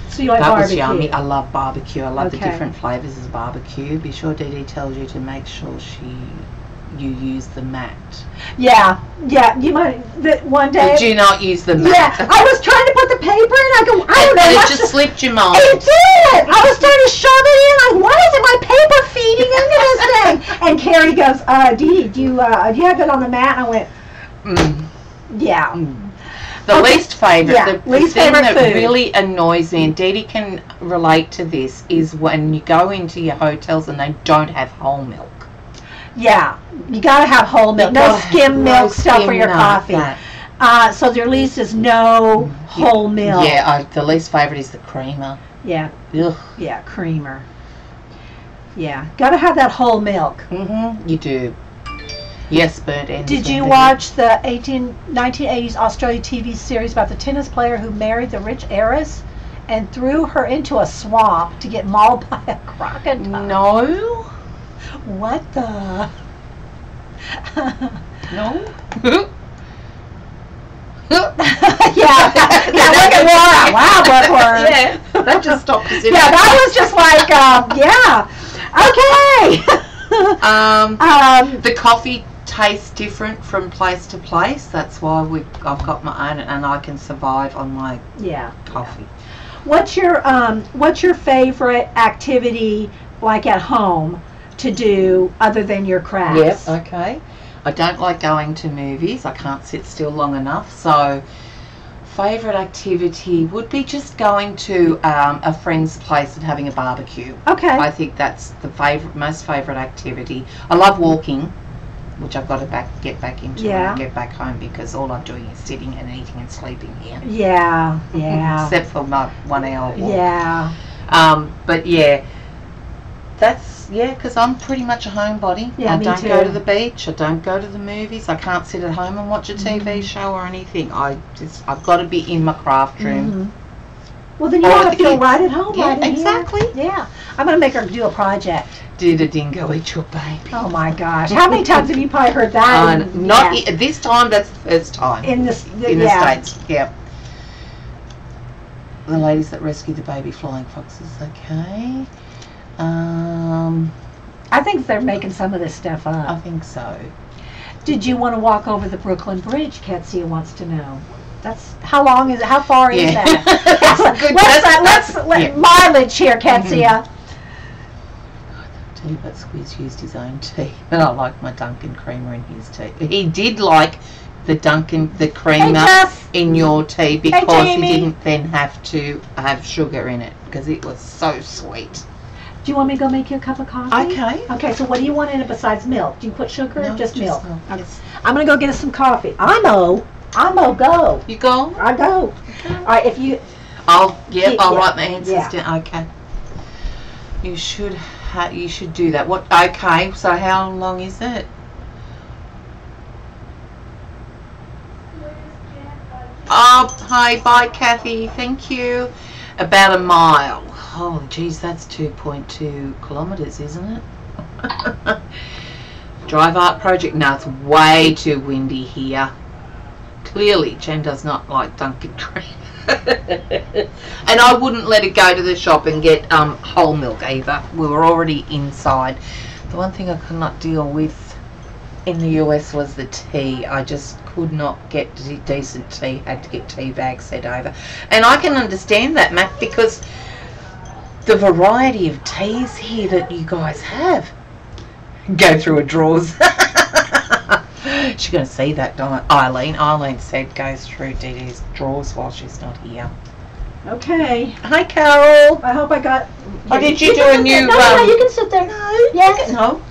So you like that barbecue? was yummy. I love barbecue. I love the different flavours of barbecue. Be sure Dee Dee tells you to make sure you use the mat. Yeah. You might one day. Did you not use the mat? Yeah, I was trying to put the paper in. I go, I don't know. And it just slipped your mind. It did. I was trying to shove it in. Like, why isn't my paper feeding into this thing? And Carrie goes, Dee Dee, do you have it on the mat? And I went, yeah. The least favourite, Yeah, the least thing favourite that food. really annoys me, and Dee Dee can relate to this, is when you go into your hotels and they don't have whole milk. Yeah, you gotta have whole milk. No gotta skim have milk no stuff for skim, your no, coffee. that. So your least is no whole milk. Yeah, the least favourite is the creamer. Yeah, Ugh. yeah, creamer. Yeah, gotta have that whole milk. You do. Yes, burnt ends. Did you watch the 1980s Australia TV series about the tennis player who married the rich heiress and threw her into a swamp to get mauled by a crocodile? No. What the? No. Yeah, look at Laura. Wow, what word? Yeah, that just stopped us in. Yeah, that was just like, yeah. Okay. The coffee tastes different from place to place. That's why I've got my own, and I can survive on my coffee. What's your favorite activity, like at home, to do other than your crafts? Yep. Okay. I don't like going to movies. I can't sit still long enough. So, favourite activity would be just going to a friend's place and having a barbecue. Okay. I think that's the most favourite activity. I love walking, which I've got to get back into when I get back home, because all I'm doing is sitting and eating and sleeping here. Yeah. Except for my 1 hour walk. Yeah. But yeah, that's because I'm pretty much a homebody. Yeah, I me don't too. go to the beach. I don't go to the movies. I can't sit at home and watch a TV show or anything. I've got to be in my craft room. Well, then you Or want to with the feel kids. right at home, Yeah, right in exactly. here. Yeah. I'm gonna make her do a project. Did a dingo eat your baby? Oh my gosh! How many times have you probably heard that? This time. That's the first time in the States. Yeah. The ladies that rescued the baby flying foxes. Okay. I think they're making some of this stuff up. I think so. Did you want to walk over the Brooklyn Bridge? Ketsia wants to know. That's how long is it? How far is that? Let's mileage here, Ketsia. Tell you about Squiz used his own tea, but I like my Dunkin' creamer in his tea. He did like the creamer in your tea, because he didn't then have to have sugar in it, because it was so sweet. Do you want me to go make you a cup of coffee? Okay. Okay, so what do you want in it besides milk? Do you put sugar or just milk? Milk. Okay. I'm going to go get us some coffee. Imo, go. You go? I go. Okay. All right, if you... I'll write my answers down. Okay. You should do that. What? Okay, so how long is it? Oh, hi, bye, Kathy. Thank you. About a mile. Oh, geez, that's 2.2 kilometres, isn't it? Drive art project. No, it's way too windy here. Clearly, Jen does not like Dunkin' cream. And I wouldn't let her go to the shop and get whole milk either. We were already inside. The one thing I could not deal with in the US was the tea. I just could not get decent tea. Had to get tea bags sent over. And I can understand that, Matt, because the variety of teas here that you guys have. Go through her drawers. She's going to see that, Eileen. Eileen said goes through Dee Dee's drawers while she's not here. Okay. Hi, Carol. I hope I got... Oh, did you do a new... No, you can sit there. No. Yes. No.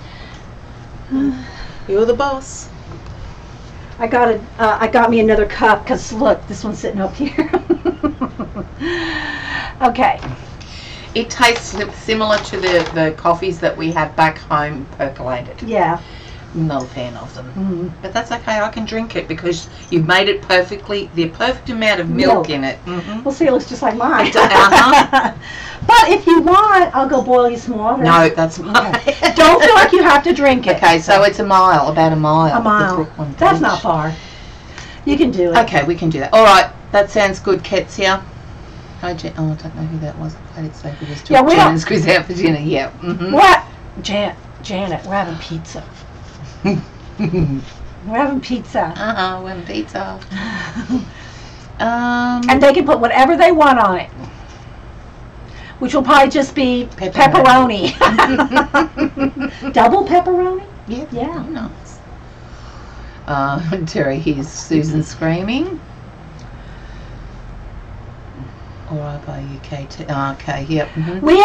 You're the boss. I got me another cup, because look, this one's sitting up here. Okay. It tastes similar to the coffees that we have back home, percolated. Yeah. Not a fan of them. But that's okay, I can drink it, because you've made it perfectly, the perfect amount of milk in it. Well, see, it looks just like mine. Uh-huh. But if you want, I'll go boil you some water. No, that's mine. Don't feel like you have to drink it. Okay, so it's about a mile. A mile. That's not far. You can do it. Okay, we can do that. All right, that sounds good, Ketsia. Hi, Jen. Oh, I don't know who that was. I played it safe. We just took Jen and Squiz out for dinner. Yeah. What? Janet, we're having pizza. We're having pizza. We're having pizza. And they can put whatever they want on it, which will probably just be pepperoni. Double pepperoni? Yeah. Nice. Terry hears Susan screaming. Or R-B-U-K-T. Oh, okay, yep. We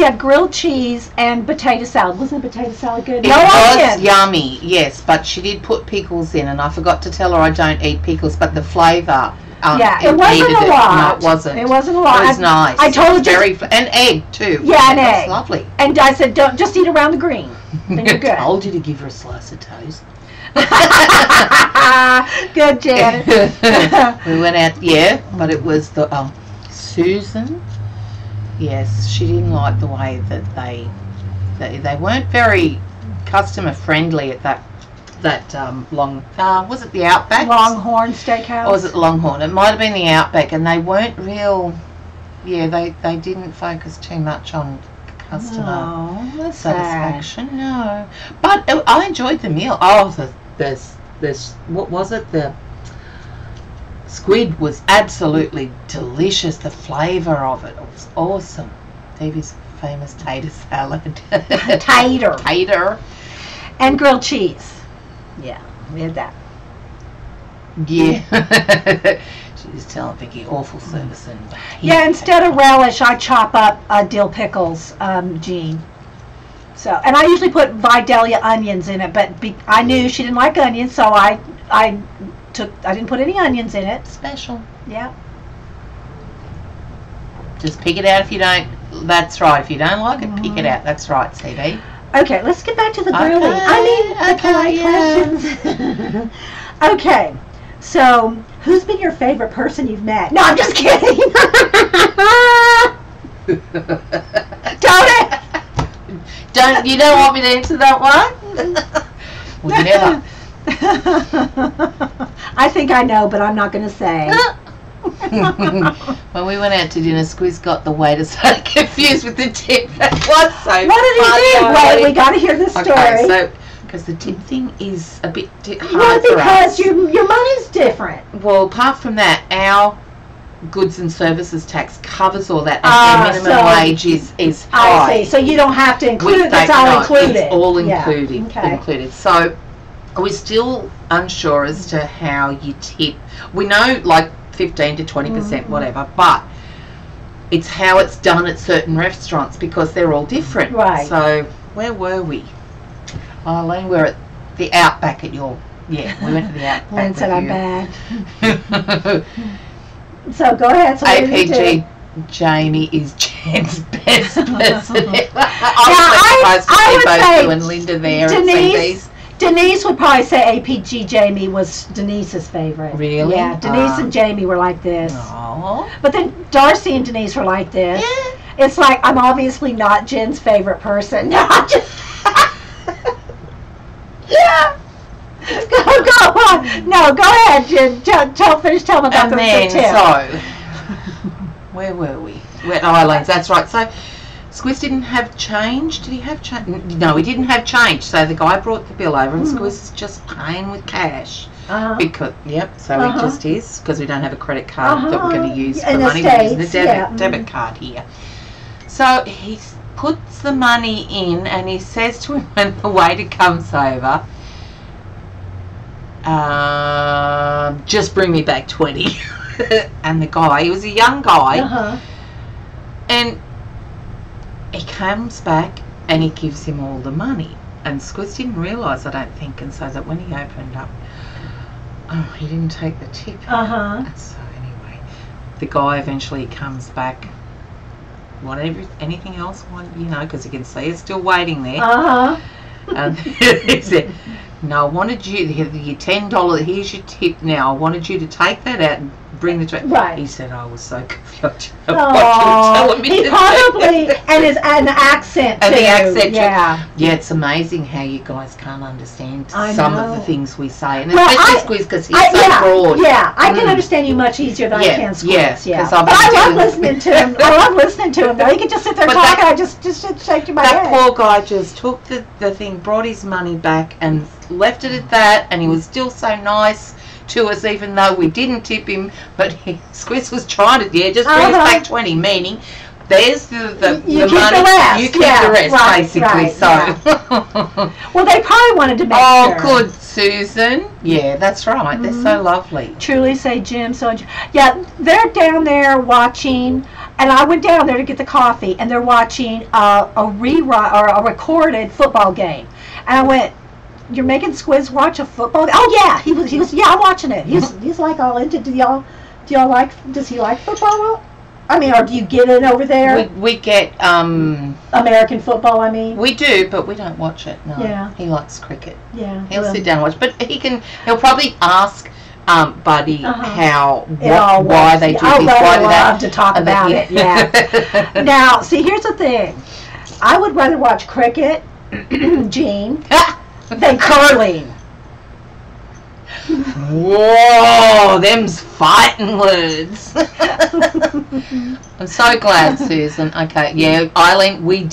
had grilled cheese and potato salad. Wasn't the potato salad good? It No was onions. yummy, yes, but she did put pickles in, and I forgot to tell her I don't eat pickles, but the flavour. It wasn't needed a lot. No, it wasn't. It wasn't a lot. It was nice. I told her very and egg too. Yeah, an It was egg. lovely. And I said, don't just eat around the green. Then you're good. I told you to give her a slice of toast. Good, Janet. We went out, yeah, but it was the Susan. Yes, she didn't like the way that they weren't very customer friendly at that long. Was it the Outback? Longhorn Steakhouse. Or was it Longhorn? It might have been the Outback, and they weren't real. Yeah, they didn't focus too much on customer that's satisfaction. Sad. No, but I enjoyed the meal. Oh, this what was it? The squid was absolutely delicious. The flavour of it was awesome. Davey's famous tater salad. Tater. And grilled cheese. Yeah, we had that. Yeah. She was telling Vicky awful service and yeah, instead of relish, I chop up dill pickles, Jean. So, and I usually put Vidalia onions in it, but I knew she didn't like onions, so I didn't put any onions in it. Special. Yeah. Just pick it out if you don't. That's right. If you don't like it, pick it out. That's right, CB. Okay, let's get back to the grilling. The questions. Okay, so who's been your favorite person you've met? No, I'm just kidding. Don't you don't want me to answer that one? Well, you never. I think I know, but I'm not going to say. When we went out to dinner, Squiz got the waiter so confused with the tip. That was so What did he do? Wait, we got to hear the story. Okay, so because the tip thing is a bit hard well, for us. because your money's different. Well, apart from that, our goods and services tax covers all that, and their minimum wage is high. I see. So you don't have to include it. It's all included. It's all included. Yeah. Okay. Included. So we're still unsure as to how you tip. We know like 15 to 20%, whatever, but it's how it's done at certain restaurants because they're all different. Right. So where were we? Eileen, we're at the Outback at your. Yeah, we went to the Outback. Lynn said I'm bad. So go ahead. So APG Jamie is Jen's best person ever. I would say and Linda there Denise would probably say APG Jamie was Denise's favorite. Really? Yeah, Denise and Jamie were like this. Aww. But then Darcy and Denise were like this. Yeah. It's like I'm obviously not Jen's favorite person. No, I'm just yeah. Go on. No, go ahead, Jen. Finish telling about the tip. So, where were we? Eileen's, that's right. So, Squiz didn't have change. Did he have change? No, he didn't have change. So the guy brought the bill over, and Squiz is just paying with cash. Because so he just is because we don't have a credit card that we're going to use for money. We're using the debit card here. So he puts the money in, and he says to him when the waiter comes over, just bring me back 20. And the guy, he was a young guy, and he comes back and he gives him all the money. And Squiz didn't realise, I don't think, and so that when he opened up, he didn't take the tip. And so anyway, the guy eventually comes back. Anything else? Because you can see it's still waiting there. And he said, no, I wanted you, your $10, here's your tip now. I wanted you to take that out and bring the tray. Right. He said, I was so confused. What he probably, and the accent too. And the accent yeah. Yeah, it's amazing how you guys can't understand some of the things we say. And well, especially Squiz because he's so broad. Yeah, I can understand you much easier than I can Squiz. Yeah, but I love listening to him. I love listening to him though. He can just sit there talking, I just shake my head. That poor guy just took the thing, brought his money back and left it at that, and he was still so nice to us even though we didn't tip him, but Squiz was trying to just bring us back 20, meaning There's the You keep money. the rest. You keep Yeah, the rest, right, basically. right, So. Well, they probably wanted to make Oh, sure. good, Susan. Yeah, that's right. They're so lovely. Truly say Jim. So yeah, they're down there watching, and I went down there to get the coffee, and they're watching a rerun or a recorded football game, and I went, "You're making Squiz watch a football game?" Oh yeah, he was. Yeah, I'm watching it. He's like all into. Do y'all like? Does he like football? I mean, or do you get it over there? We get American football, I mean. We do, but we don't watch it. No. Yeah. He likes cricket. Yeah. He'll sit down and watch, but he'll probably ask Buddy Why why they do this, why do that. love to talk about it. Yeah. Now, see, here's the thing. I would rather watch cricket, Gene, than curling. Whoa, them's fighting words. I'm so glad, Susan. Okay, yeah, Eileen, we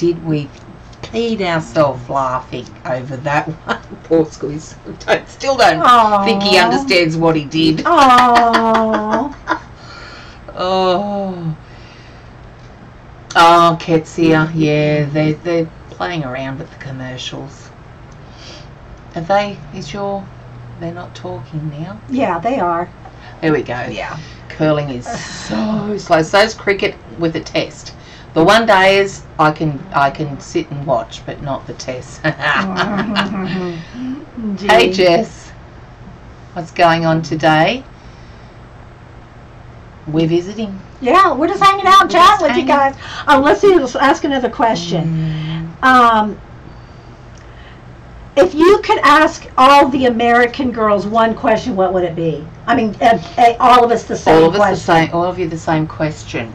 peed ourselves laughing over that one. Poor Squeeze. Still don't think he understands what he did. Oh. Oh, Ketsia, yeah, they're playing around with the commercials. They're not talking now? Yeah, they are. There we go. Yeah. Curling is so slow. So's cricket with a test. The one days I can sit and watch, but not the test. Hey Jess, what's going on today? We're visiting. Yeah, we're just hanging out and chatting with you guys. Let's see, let's ask another question. If you could ask all the American girls one question, what would it be? I mean, all of us the same question. All of you the same question.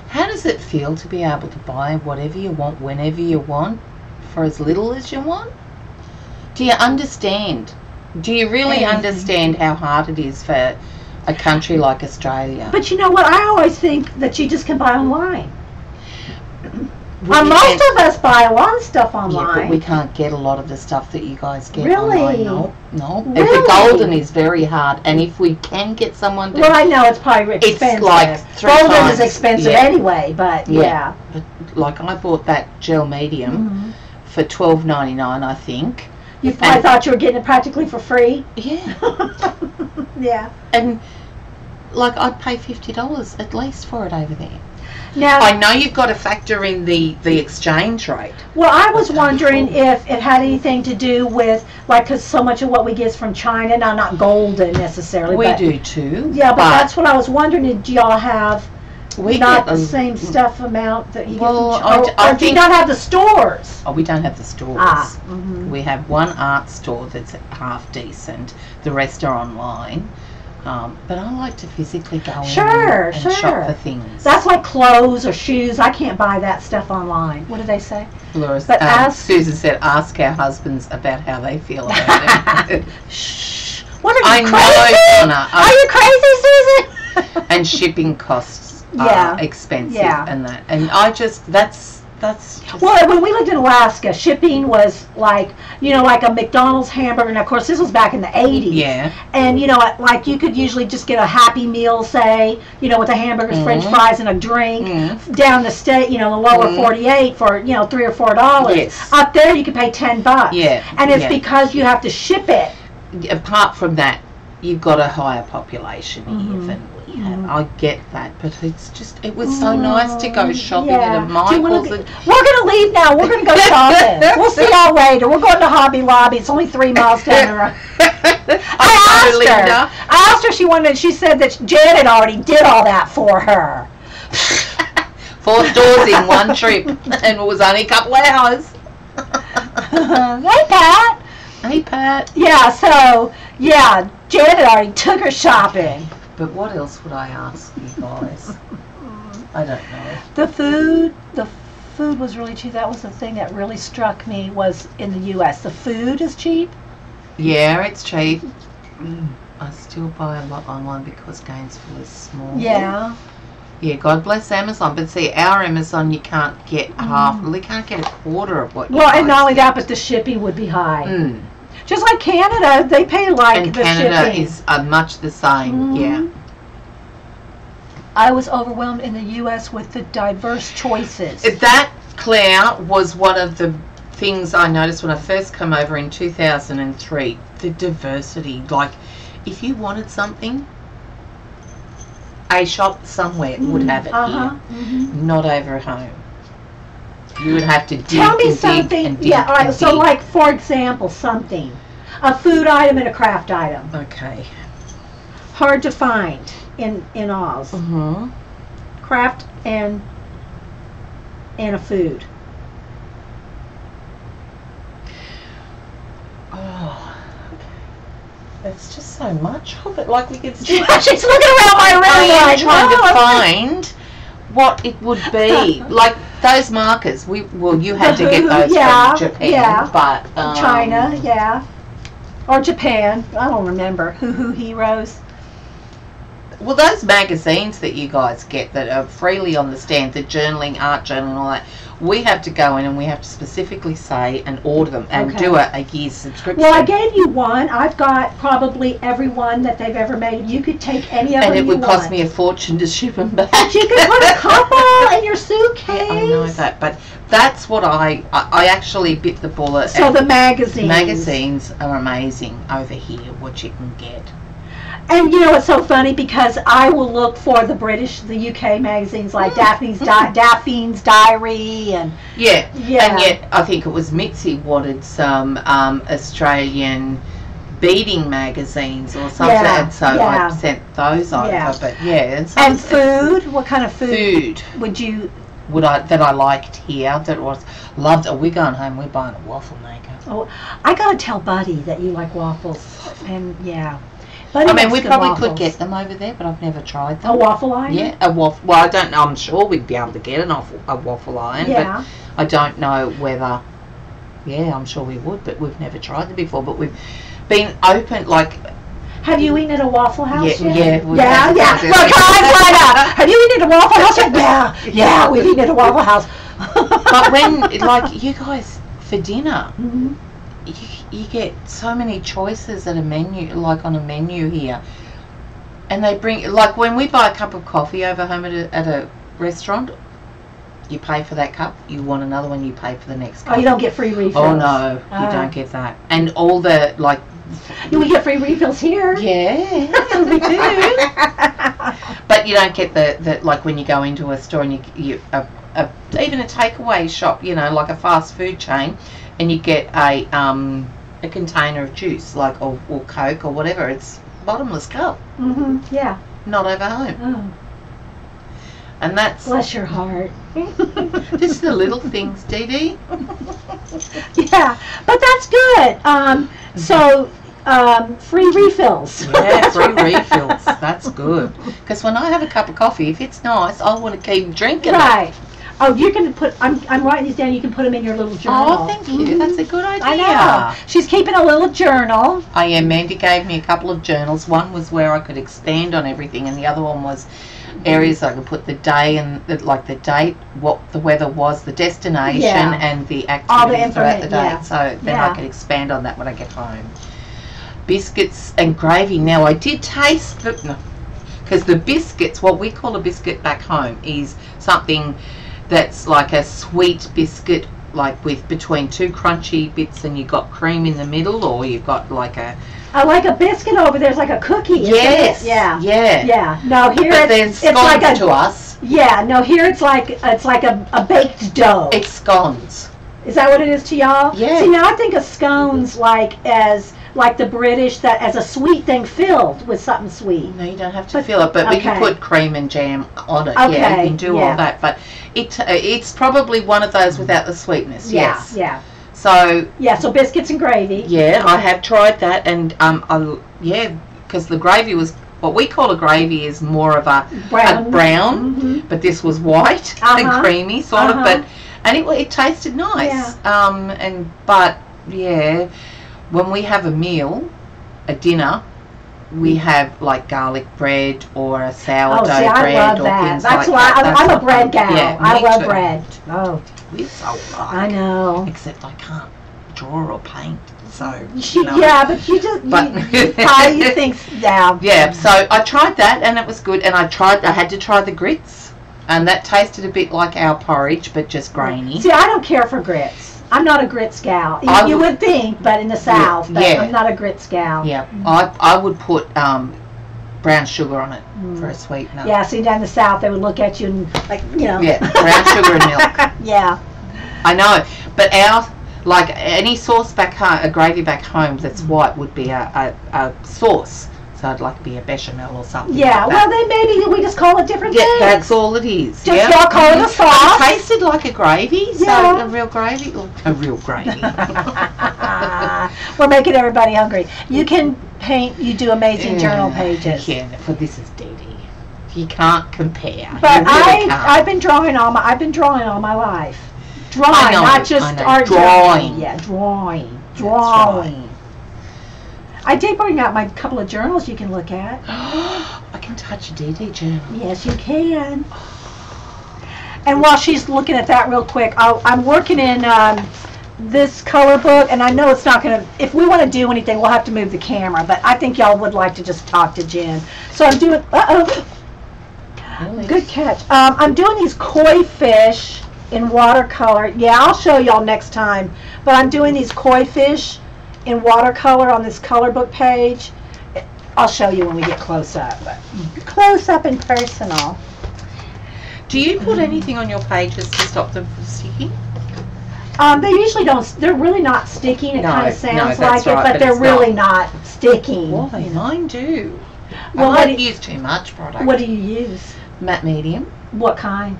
How does it feel to be able to buy whatever you want, whenever you want, for as little as you want? Do you understand? Do you really understand how hard it is for a country like Australia? But you know what? I always think that you just can buy online. Most of us buy a lot of stuff online. Yeah, but we can't get a lot of the stuff that you guys get really? online. No. Really? The golden is very hard, and if we can get someone to... Well, I know it's probably expensive. It's like 3 golden times. is expensive anyway, but yeah. But, like, I bought that gel medium for $12.99, I think. I thought you were getting it practically for free? Yeah. Yeah. And, like, I'd pay $50 at least for it over there. Now, I know you've got to factor in the exchange rate. Well, I was wondering if it had anything to do with, like, because so much of what we get is from China. Now, not golden necessarily. We but, do too. Yeah, but that's what I was wondering. Do y'all have not the same stuff amount that you get from China? Or do you not have the stores? Oh, we don't have the stores. We have one art store that's half decent. The rest are online. But I like to physically go in and shop for things. That's like clothes or shoes. I can't buy that stuff online. What do they say? Susan said, ask our husbands about how they feel about it. Shh. What are you, crazy? Donna, are you crazy, Susan? And shipping costs are expensive and that. And that's just... Well, when we lived in Alaska, shipping was like, like a McDonald's hamburger. And of course, this was back in the 80s. Yeah. And, like you could usually just get a Happy Meal, say, with a hamburger, French fries, and a drink down the state, the lower 48 for, $3 or $4. Yes. Up there, you could pay $10. Yeah. And it's because you have to ship it. Apart from that, you've got a higher population here than we have. I get that, but it was so nice to go shopping at a Michael's. We're going to leave now. We're going to go shopping. We'll see y'all later. We're going to Hobby Lobby. It's only 3 miles down the road. I asked her. She said that Janet already did all that for her. 4 stores in one trip, and it was only a couple of hours. Hey, Pat. Hey, Pat. Yeah, so, Janet already took her shopping. But what else would I ask you guys? I don't know. The food was really cheap. That was the thing that really struck me was in the U.S. The food is cheap. Yeah, it's cheap. I still buy a lot online because Gainesville is small. Yeah. Yeah, God bless Amazon. But see, our Amazon, you can't get half. Well, you can't get a quarter of what you Well, and not only that, but the shipping would be high. Just like Canada, they pay like and the Canada shipping. is much the same. Yeah. I was overwhelmed in the U.S. with the diverse choices. That, Claire, was one of the things I noticed when I first came over in 2003. The diversity. Like, if you wanted something, a shop somewhere would have it here. Not over at home. You would have to dig Tell me and something. dig and dig Yeah, all right. and So, dig. like, for example, something. A food item and a craft item. Okay. Hard to find in Oz. Craft and a food. Oh, okay. There's just so much of it. Like, we could She's looking around my room I like, am trying "Oh, to find what it would be. Like those markers. You had to get those from Japan, but China, yeah, or Japan. I don't remember. Hoo Heroes. Well, those magazines that you guys get that are freely on the stand, the journaling, art journaling, all that, we have to go in and we have to specifically say and order them and do a year's subscription. Well, I gave you one. I've got probably every one that they've ever made. You could take any of them and it would you cost want. me a fortune to ship them back. But you could put a couple in your suitcase. I know that, but that's what I actually bit the bullet. So the magazines. Magazines are amazing over here, what you can get. And you know what's so funny, because I will look for the UK magazines like Daphne's Diary and and yet I think it was Mitzi wanted some Australian beading magazines or something, and so I sent those over. But and food. What kind of food would you? That I liked here, that was loved. We're going home. We're buying a waffle maker. Oh, I gotta tell Buddy that you like waffles, and Buddy, I mean, we probably waffles. could get them over there, but I've never tried them. A waffle iron? Yeah, a waffle. Well, I don't know. I'm sure we'd be able to get a waffle iron, but I don't know whether. Yeah, I'm sure we would, but we've never tried them before. But we've been open, like. Have you eaten at a Waffle House yet? Yeah. Look, eyes wide up. Have you eaten at a Waffle House yet? Yeah, we've eaten at a Waffle House. But when, like, you guys, for dinner, you get so many choices at a menu, like on a menu here. And they bring, like, when we buy a cup of coffee over home at a restaurant, you pay for that cup, you want another one, you pay for the next cup. Oh, you don't get free refills? Oh, no, you don't get that. And all the, like... We get free refills here. Yeah, we do. But you don't get the like when you go into a store and you even a takeaway shop, you know, like a fast food chain, and you get a container of juice, like or Coke or whatever. It's bottomless cup. Yeah. Not over home. Oh. And that's... Bless your heart. Just the little things, Dee Dee. Yeah, but that's good. So, free refills. Yeah, free refills. That's good. Because when I have a cup of coffee, if it's nice, I want to keep drinking it. Oh, you're going to put... I'm writing these down. You can put them in your little journal. Oh, thank you. That's a good idea. I know. She's keeping a little journal. Oh, yeah. Mandy gave me a couple of journals. One was where I could expand on everything, and the other one was areas I could put the day and the date, what the weather was, the destination, and the activities throughout the day. So then I could expand on that when I get home. Biscuits and gravy. Now I did taste because the biscuits, what we call a biscuit back home, is something that's like a sweet biscuit, like with between two crunchy bits, and you've got cream in the middle, or you've got like a... like a biscuit over there's like a cookie. Yes. Yeah. Yeah. Yeah. No, here it's like a... to us. Yeah. No, here it's like a baked dough. It's scones. Is that what it is to y'all? Yeah. See, now I think of scones like the British, that as a sweet thing filled with something sweet. No, you don't have to fill it, but we can put cream and jam on it. Okay. Yeah, you can do all that, but it's probably one of those without the sweetness. Yes. Yeah. So so biscuits and gravy. Yeah, I have tried that, and because the gravy was what we call a gravy is more of a brown, but this was white and creamy sort of, but it tasted nice. Yeah. When we have a meal, a dinner, we have like garlic bread or a sourdough bread or things That's like that. I'm a bread gal. Yeah, I love too. bread. Oh, we're so alike. I know. Except I can't draw or paint. So, yeah, but you just, you think, yeah. Yeah, so I tried that and it was good. And I had to try the grits. And that tasted a bit like our porridge, but just grainy. See, I don't care for grits. I'm not a grits gal. You would think, but in the South, but I'm not a grits gal. Yeah, I would put brown sugar on it for a sweetener. Yeah, see, down in the South, they would look at you and, like, you know. Yeah, brown sugar and milk. Yeah. I know, but like any sauce back home, a gravy back home that's white would be a sauce. So I'd like to be a bechamel or something. Yeah, like well, then maybe we just call it different things. That's all it is. Just y'all call it a sauce. It tasted like a gravy, so a real gravy. A real gravy. We're making everybody hungry. You can paint, you do amazing journal pages. Yeah, but this is Dee Dee. You can't compare. But I've been drawing all my life. Drawing, not just art. Drawing. Yeah, drawing. Right. I did bring out my couple of journals you can look at. I can touch a Dee Dee journal. Yes, you can. And while she's looking at that real quick, I'm working in this color book, and I know it's not going to, if we want to do anything, we'll have to move the camera, but I think y'all would like to just talk to Jen. So I'm doing, Really? Good catch. I'm doing these koi fish in watercolor. Yeah, I'll show y'all next time, but I'm doing these koi fish in watercolor on this color book page. I'll show you when we get close up. Close up and personal. Do you put anything on your pages to stop them from sticking? They usually don't. They're really not sticking. It kind of sounds like it, but they're really not sticking. Why? Mine do. Well, I don't use too much product. What do you use? Matte medium. What kind?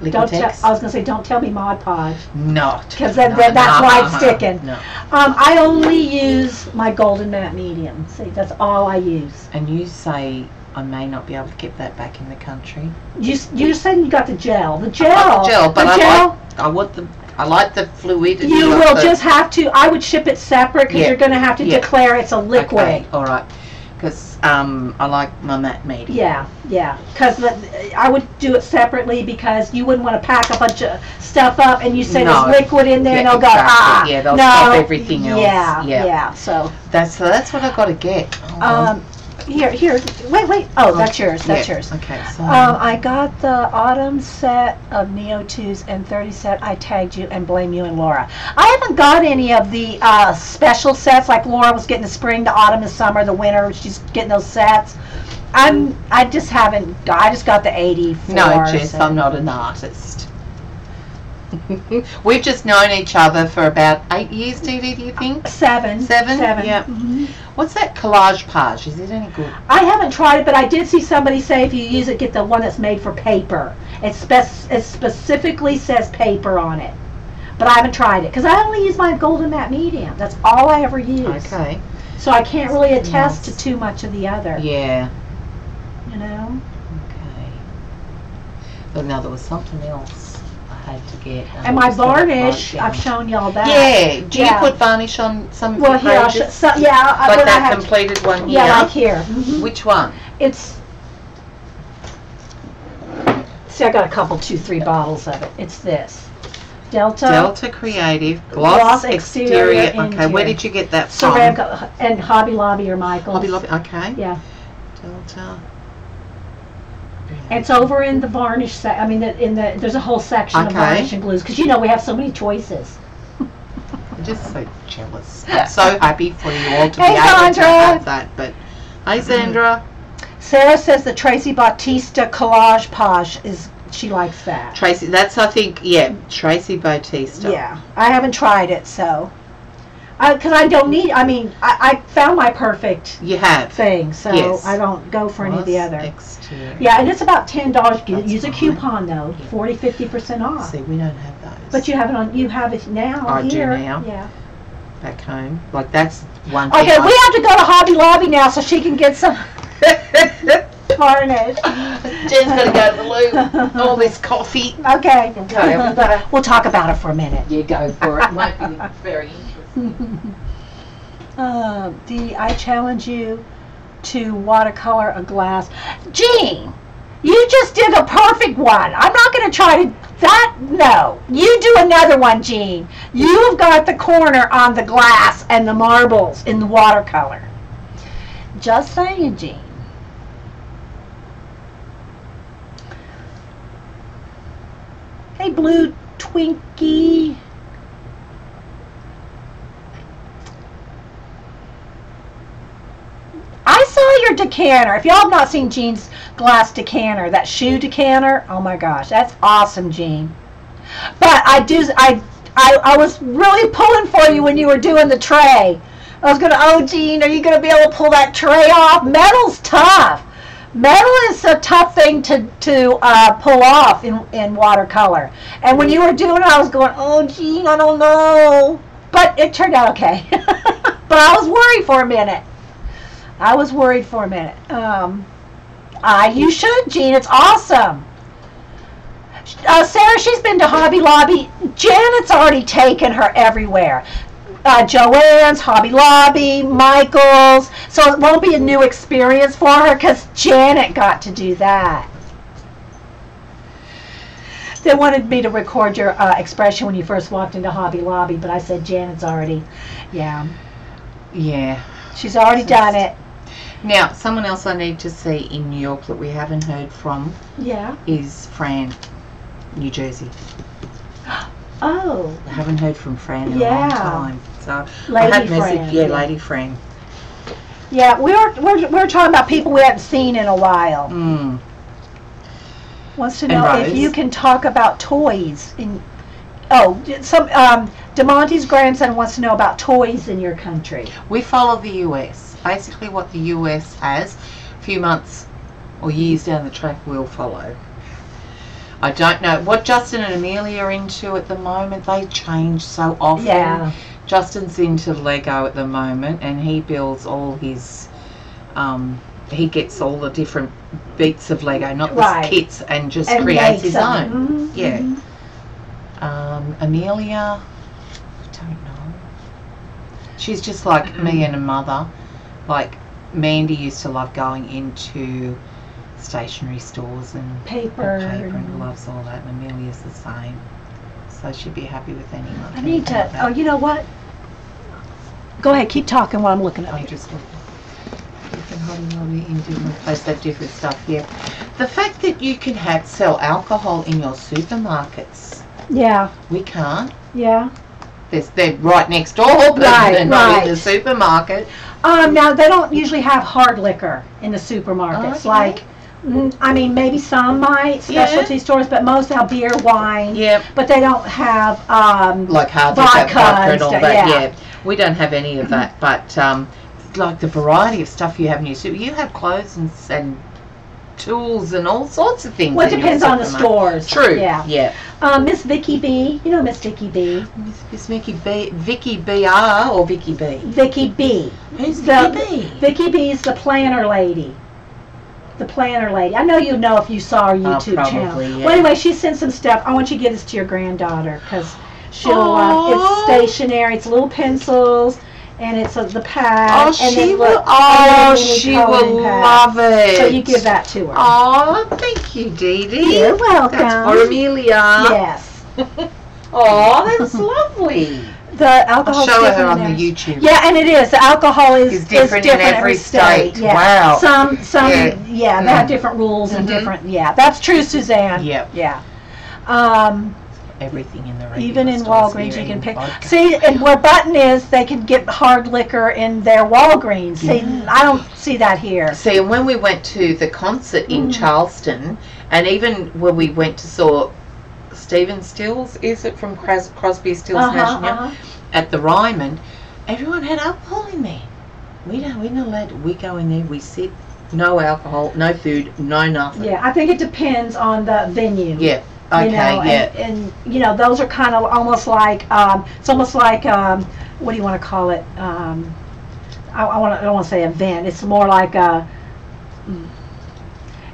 Liquitex. I was going to say, don't tell me Mod Podge. Not. Because that's why it's sticking. No. I only use my golden matte medium. See, that's all I use. And you say I may not be able to get that back in the country. You said you got the gel. The gel. I got the gel, but the gel, I like the fluidity. You will just have to. I would ship it separate because you're going to have to declare it's a liquid. Okay, all right. Because I like my matte medium. Yeah. Because I would do it separately because you wouldn't want to pack a bunch of stuff up and you say there's liquid in there and they'll go, Yeah, they'll stop everything else. Yeah. So that's what I got to get. Here. Wait. Oh, that's yours. That's yours. Okay. So I got the autumn set of Neo 2s and 30 set. I tagged you and blame you and Laura. I haven't got any of the special sets like Laura was getting the spring, the autumn, the summer, the winter. She's getting those sets. I just haven't. I just got the 84. No, Jess, I'm not an artist. We've just known each other for about 8 years, Dee Dee, do you think? Seven. Yeah. Mm-hmm. What's that collage page? Is it any good? I haven't tried it, but I did see somebody say if you use it, get the one that's made for paper. It specifically says paper on it. But I haven't tried it because I only use my golden matte medium. That's all I ever use. Okay. So I can't really attest to too much of the other. Yeah. You know? Okay. But now there was something else I had to get. And my varnish, I've shown y'all that. Yeah. Do you put varnish on some of your pages? Like that completed one here? Yeah, like here. Mm-hmm. Which one? It's... See, I got a couple, 2-3 bottles of it. It's this. Delta Creative Gloss Exterior. Okay, where did you get that from? Ceramic and Hobby Lobby or Michael's. Hobby Lobby, okay. Yeah. Delta. It's over in the varnish section. I mean, there's a whole section of varnish and glues because you know we have so many choices. I'm just so jealous. I'm so happy for you all to be able Zandra. to have that. But hey, Zandra. Sarah says the Tracy Bautista collage page is. She likes that. Tracy, that's I think Tracy Bautista. Yeah, I haven't tried it, so because I don't need. I mean, I found my perfect. You have thing, so I don't go for any of the other. Exterior. Yeah, and it's about $10. Use a coupon though, 40-50% off. See, we don't have those. But you have it on. You have it now. I here. do now. Yeah. Back home, like that's one thing. Okay, we have to go to Hobby Lobby now so she can get some. Varnish. Jen's gonna go to the loo. All this coffee. Okay. Okay. We'll talk about it for a minute. You go for it. Might be very interesting. I challenge you to watercolor a glass. Jean, you just did a perfect one. I'm not going to try to No. You do another one, Jean. You've got the corner on the glass and the marbles in the watercolor. Just saying, Jean. Hey, Blue Twinkie. I saw your decanter. If y'all have not seen Jean's glass decanter, that shoe decanter, oh my gosh, that's awesome, Jean. But I was really pulling for you when you were doing the tray. I was going to, oh, Jean, are you going to be able to pull that tray off? Metal's tough. Metal is a tough thing to pull off in watercolor. And when you were doing it, I was going, oh, Jean, I don't know. But it turned out okay. But I was worried for a minute. You should, Jean. It's awesome. Sarah, she's been to Hobby Lobby. Janet's already taken her everywhere. Joann's, Hobby Lobby, Michael's. So it won't be a new experience for her because Janet got to do that. They wanted me to record your expression when you first walked into Hobby Lobby, but I said Janet's already, yeah. Yeah. She's already done it. Now, someone else I need to see in New York that we haven't heard from is Fran, New Jersey. Oh. I haven't heard from Fran in a long time. So Lady I have Fran, messaged, Lady Fran. Yeah, we're talking about people we haven't seen in a while. Wants to know if you can talk about toys. DeMonte's grandson wants to know about toys in your country. We follow the US. Basically what the US has, a few months or years down the track, we'll follow. I don't know what Justin and Amelia are into at the moment. They change so often. Yeah. Justin's into Lego at the moment, and he builds all his, he gets all the different bits of Lego, not the kits, and just creates his own. Yeah. Amelia, I don't know. She's just like me and a mother. Like Mandy used to love going into stationery stores and paper and loves all that, and Amelia's the same. So she'd be happy with any money. I need to, you know what? Go ahead, keep talking while I'm looking at it. Just look. You can hold in different places, that different stuff, yeah. The fact that you can sell alcohol in your supermarkets. Yeah. We can't. Yeah. They're right next door, but they're not in the supermarket. Now, they don't usually have hard liquor in the supermarkets. Like, I mean, maybe some might, specialty stores, but most have beer, wine. Yeah. But they don't have like hard vodka and all that. Yeah. We don't have any of that. But like the variety of stuff you have in your super, you have clothes and tools and all sorts of things. Well, it depends on the stores. True. Yeah. Miss Vicky B. You know Miss Vicky B. Miss Vicky B. Vicky B.R. or Vicky B? Vicky B. Who's Vicky B? Vicky B is the planner lady. The planner lady. I know you know if you saw our YouTube channel. Yeah. Well, anyway, she sent some stuff. I want you to give this to your granddaughter because she'll. It's stationery. It's little pencils. And it's the pad. Oh, she will. Oh, she will love it. So you give that to her. Oh, thank you, Dee Dee. You're welcome. That's for Amelia. Yes. Oh, that's lovely. The alcohol. I'll show her on the YouTube. Yeah, and it is. The alcohol is different in every state. Yeah. Wow. Some. They have different rules and different. Yeah, that's true, Suzanne. Yep. Yeah. Everything in the regular even in stores Walgreens you can pick. Vodka. See, and where Button is, they can get hard liquor in their Walgreens. See, I don't see that here. See, and when we went to the concert in Charleston, and even when we went to saw Stephen Stills, is it from Crosby, Stills Nash at the Ryman, everyone had alcohol in there. We're not allowed. We go in there, we sit, no alcohol, no food, no nothing. Yeah, I think it depends on the venue. Yeah. Okay, you know, and you know, those are kind of almost like it's almost like what do you want to call it? I don't want to say event. It's more like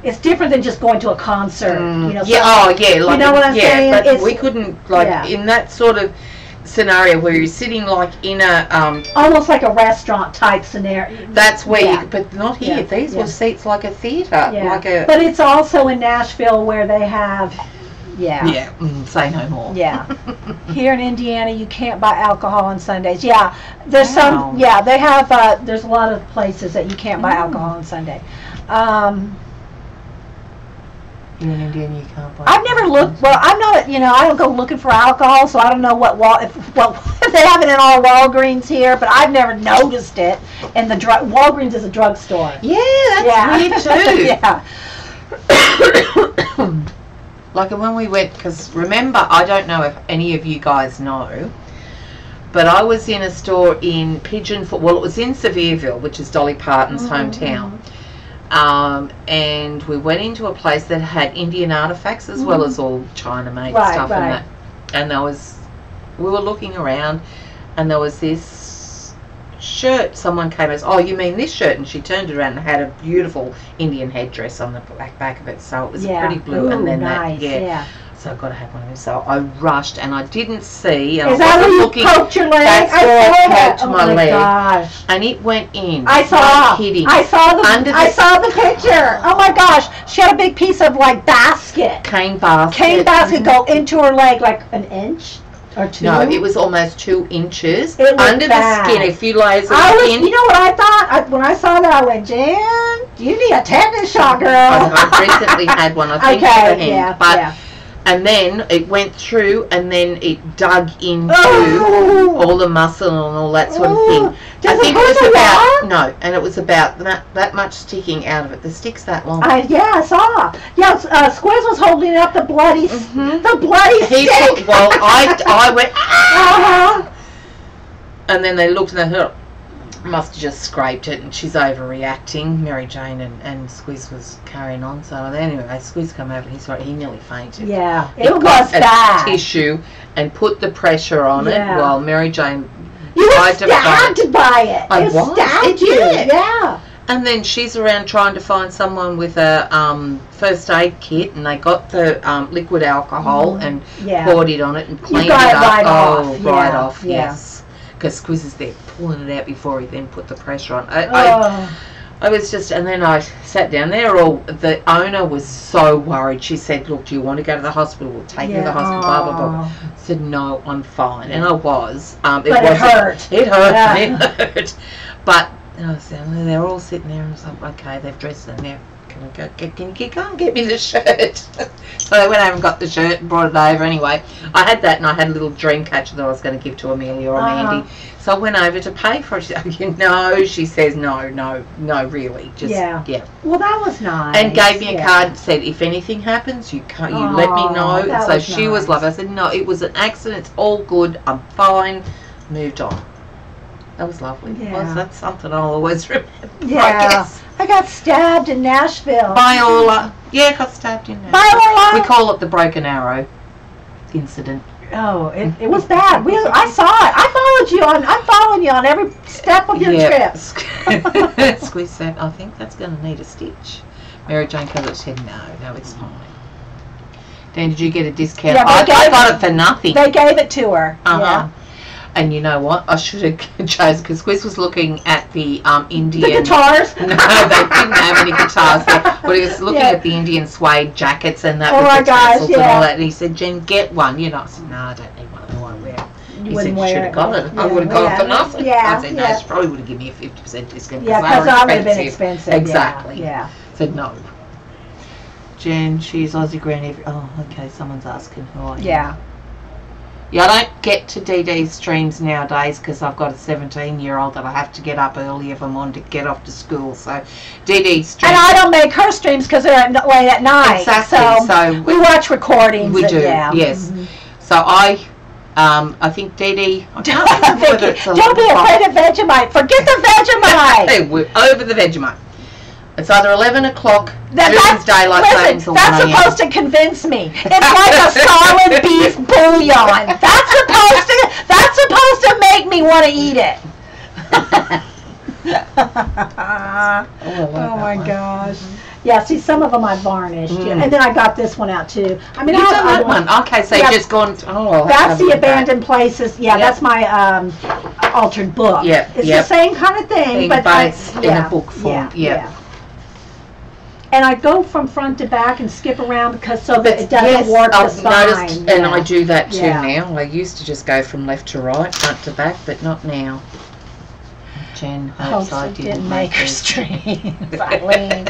it's different than just going to a concert. You know, like, you know what I'm saying? But we couldn't in that sort of scenario where you're sitting like in a almost like a restaurant type scenario. That's where you, but not here. These were seats like a theater, like a. But it's also in Nashville where they have Yeah. Yeah, say no more. Yeah. Here in Indiana, you can't buy alcohol on Sundays. Yeah. There's Wow. some, yeah, they have, there's a lot of places that you can't buy alcohol on Sunday. Here in Indiana, you can't buy. I've never looked, well, I'm not, you know, I don't go looking for alcohol, so I don't know if they have it in all Walgreens here, but I've never noticed it in the Walgreens is a drugstore. Yeah, that's weird too. Yeah. Like when we went, because remember, I don't know if any of you guys know, but I was in a store in well, it was in Sevierville, which is Dolly Parton's hometown. And we went into a place that had Indian artifacts as well as all China-made stuff and that. And we were looking around, and there was this shirt. Someone came and said, "Oh, you mean this shirt?" And she turned it around and had a beautiful Indian headdress on the back of it. So it was pretty blue. Ooh, and then nice. that, so I've got to have one of them. So I rushed, and I didn't see. And Is I that wasn't where you looking. poked your leg? That's I where saw I that. poked my leg. Gosh. And it went in. I saw. Not kidding. I saw the Under picture. Oh my gosh, she had a big piece of like basket. cane basket. Cane basket go into her leg like an inch or two. No, it was almost 2 inches It was under bad. the skin. A few layers of You skin. know what I thought? When I saw that, I went, Jan, you need a tetanus shot, girl. I've recently had one. I think for the hand, but and then it went through, and then it dug into all the muscle and all that sort of thing. Does I think it hurt it was a about lot? and it was about that much sticking out of it. The stick's that long. I saw. Yeah, Squiz was holding up the bloody, the bloody stick. Well, I went, Uh-huh. and then they looked and they thought, must have just scraped it, and she's overreacting. Mary Jane and Squiz was carrying on. So anyway, Squiz come over, he nearly fainted. Yeah, He it was got bad. a tissue and put the pressure on it while Mary Jane You tried were to fight. stabbed by it. I It was. stabbed It you. did. Yeah. And then she's around trying to find someone with a first aid kit, and they got the liquid alcohol and poured it on it and cleaned it got it up. right Oh, off. right Yeah, off, yeah. yes. Because Squiz is there pulling it out before he then put the pressure on. I was just, and then I sat down there. The owner was so worried. She said, "Look, do you want to go to the hospital? We'll take you to the hospital." Blah blah blah. I said, "No, I'm fine," and I was. But it hurt. It hurt. And it hurt. But I said, they're all sitting there, and I was like, "Okay, they've dressed them now. Can you go and get me the shirt?" So I went over and got the shirt and brought it over. Anyway, I had that, and I had a little dream catcher that I was going to give to Amelia or Mandy. So I went over to pay for it. She said, she says, no, really. Just, yeah. Well, that was nice. And gave me a card and said, if anything happens, you let me know. So she was lovely. I said, no, it was an accident. It's all good. I'm fine. Moved on. That was lovely. Yeah. Well, that's something I'll always remember. Yeah. I guess. I got stabbed in Nashville. Viola. Yeah, I got stabbed in there. Viola. We call it the broken arrow incident. Oh, it was bad. I saw it. I'm following you on every step of your trip. Squeeze said, I think that's going to need a stitch. Mary Jane Cousins said, no, it's fine. Dan, did you get a discount? Yeah, I got it for nothing. They gave it to her. Yeah. And you know what? I should have chosen, because Squiz was looking at the Indian... The guitars? No, they didn't have any guitars there. But he was looking at the Indian suede jackets and that with the tassels and all that. And he said, Jen, get one. You know, I said, no, I don't need one. I won't wear it. He said, you should have got it. I would have got it for nothing. Yeah, I said, no, she probably would have given me a 50% discount. Yeah, because I would have been expensive. Exactly. Yeah. I said, no. Jen, she's Aussie Granny. Oh, okay, someone's asking who I am. Yeah. Yeah, I don't get to DD's streams nowadays because I've got a 17-year-old that I have to get up early if I'm on to get off to school. So DD's streams. And I don't make her streams because they're late at night. Exactly. So we watch recordings. We do. Yes. Mm-hmm. So I think DD. Don't be afraid of Vegemite. Forget the Vegemite. We're over the Vegemite. It's either 11 o'clock. That's daylight savings. That's supposed to convince me. It's like a solid beef bouillon. That's supposed to make me want to eat it. Oh my gosh. Yeah, see, some of them I varnished, and then I got this one out too. I mean, you've done that one. Okay, so you've just gone. That's the abandoned places. Yeah, that's my altered book. Yeah, it's the same kind of thing, but it's in a book form. Yeah. and I go from front to back and skip around because so that it doesn't Yes, warp the I've spine. noticed, and I do that too Yeah. now. I used to just go from left to right, front to back, but not now. Jen hopes I didn't make her her streams, Eileen.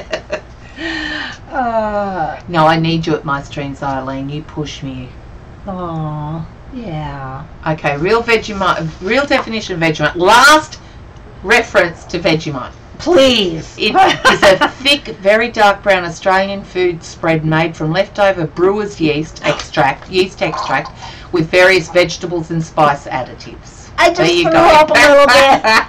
No, I need you at my streams, Eileen. You push me. Oh, yeah. Okay, real Vegemite, real definition of Vegemite. Last reference to Vegemite. Please. It is a thick, very dark brown Australian food spread made from leftover brewer's yeast extract with various vegetables and spice additives. I just There you threw go. up a little bit.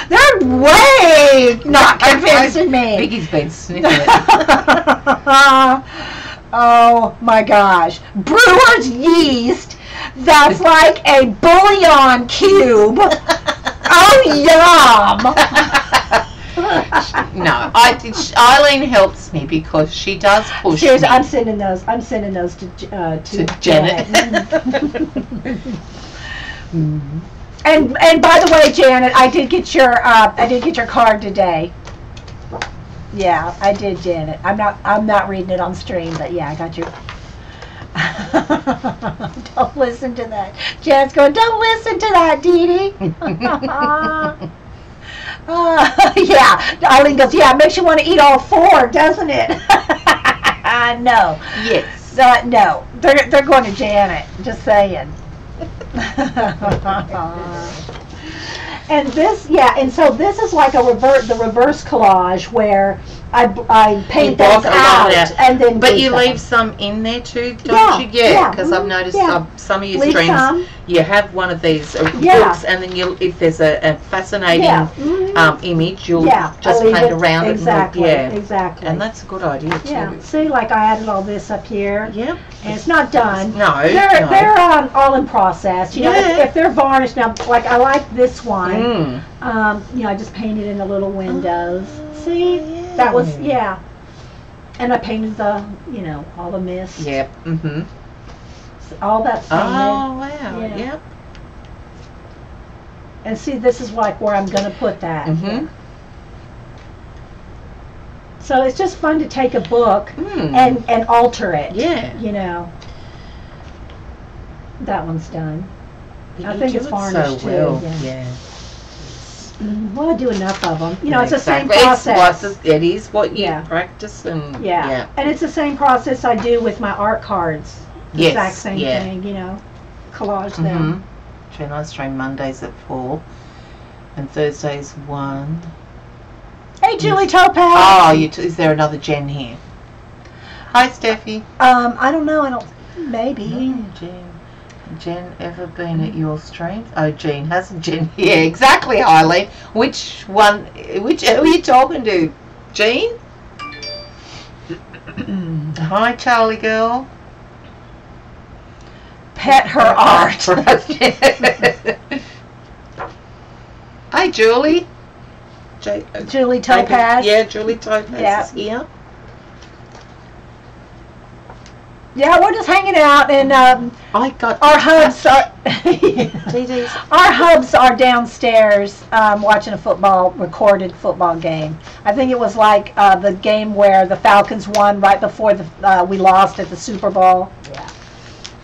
They're way not convincing me. Biggie's been sniffing it. Oh my gosh. Brewer's yeast. That's like a bouillon cube. Oh, yum. No, Eileen helps me because she does push Seriously, me. I'm sending those to Janet. And by the way, Janet, I did get your card today. Yeah, I did, Janet. I'm not reading it on stream, but yeah, I got your. Don't listen to that. Janet's going, don't listen to that, Dee Dee. Yeah, Eileen goes, yeah, it makes you want to eat all four, doesn't it? No. Yes. No, they're going to Janet. Just saying. And this, yeah, and so this is like the reverse collage where I paint those out and then. But you leave some in there too, don't you? Yeah, because I've noticed some of your Leave streams, some. you have one of these books, and then if there's a fascinating image, you'll just leave paint it. around Exactly. it. Exactly. And that's a good idea too. Yeah. See, like I added all this up here. Yep. And it's not done. No. They're all in process. You know, Yeah. if they're varnished now, like I like this one. Mm. You know, I just painted in the little windows. See, that was and I painted the, you know, all the mist. Yep. Mhm. All that painted. Oh wow. Yeah. Yep. And see, this is like where I'm gonna put that. Mhm. So it's just fun to take a book and alter it. Yeah. You know. That one's done. But I you think do it's it varnished so well. too. Yeah. Well, I do enough of them. You know, it's the same Exactly. process. It is what you Yeah. practice and Yeah. And it's the same process I do with my art cards. The Yes, exact same yeah. thing, you know. Collage them. Jen, I stream Mondays at 4 and Thursdays 1. Hey, Julie Topaz. Oh, is there another Jen here? Hi, Steffi. I don't know. I don't. Maybe. Jen ever been at your streams? Oh, Jean hasn't. Jen, yeah, exactly, Eileen. Which who are you talking to? Jean? Hi, Charlie girl. Pet her art. Hi, Julie. Julie Topaz. Yeah, Julie Topaz is here. Yeah, we're just hanging out, and I got our hubs are DDs. our hubs are downstairs watching a recorded football game. I think it was like the game where the Falcons won right before we lost at the Super Bowl. Yeah,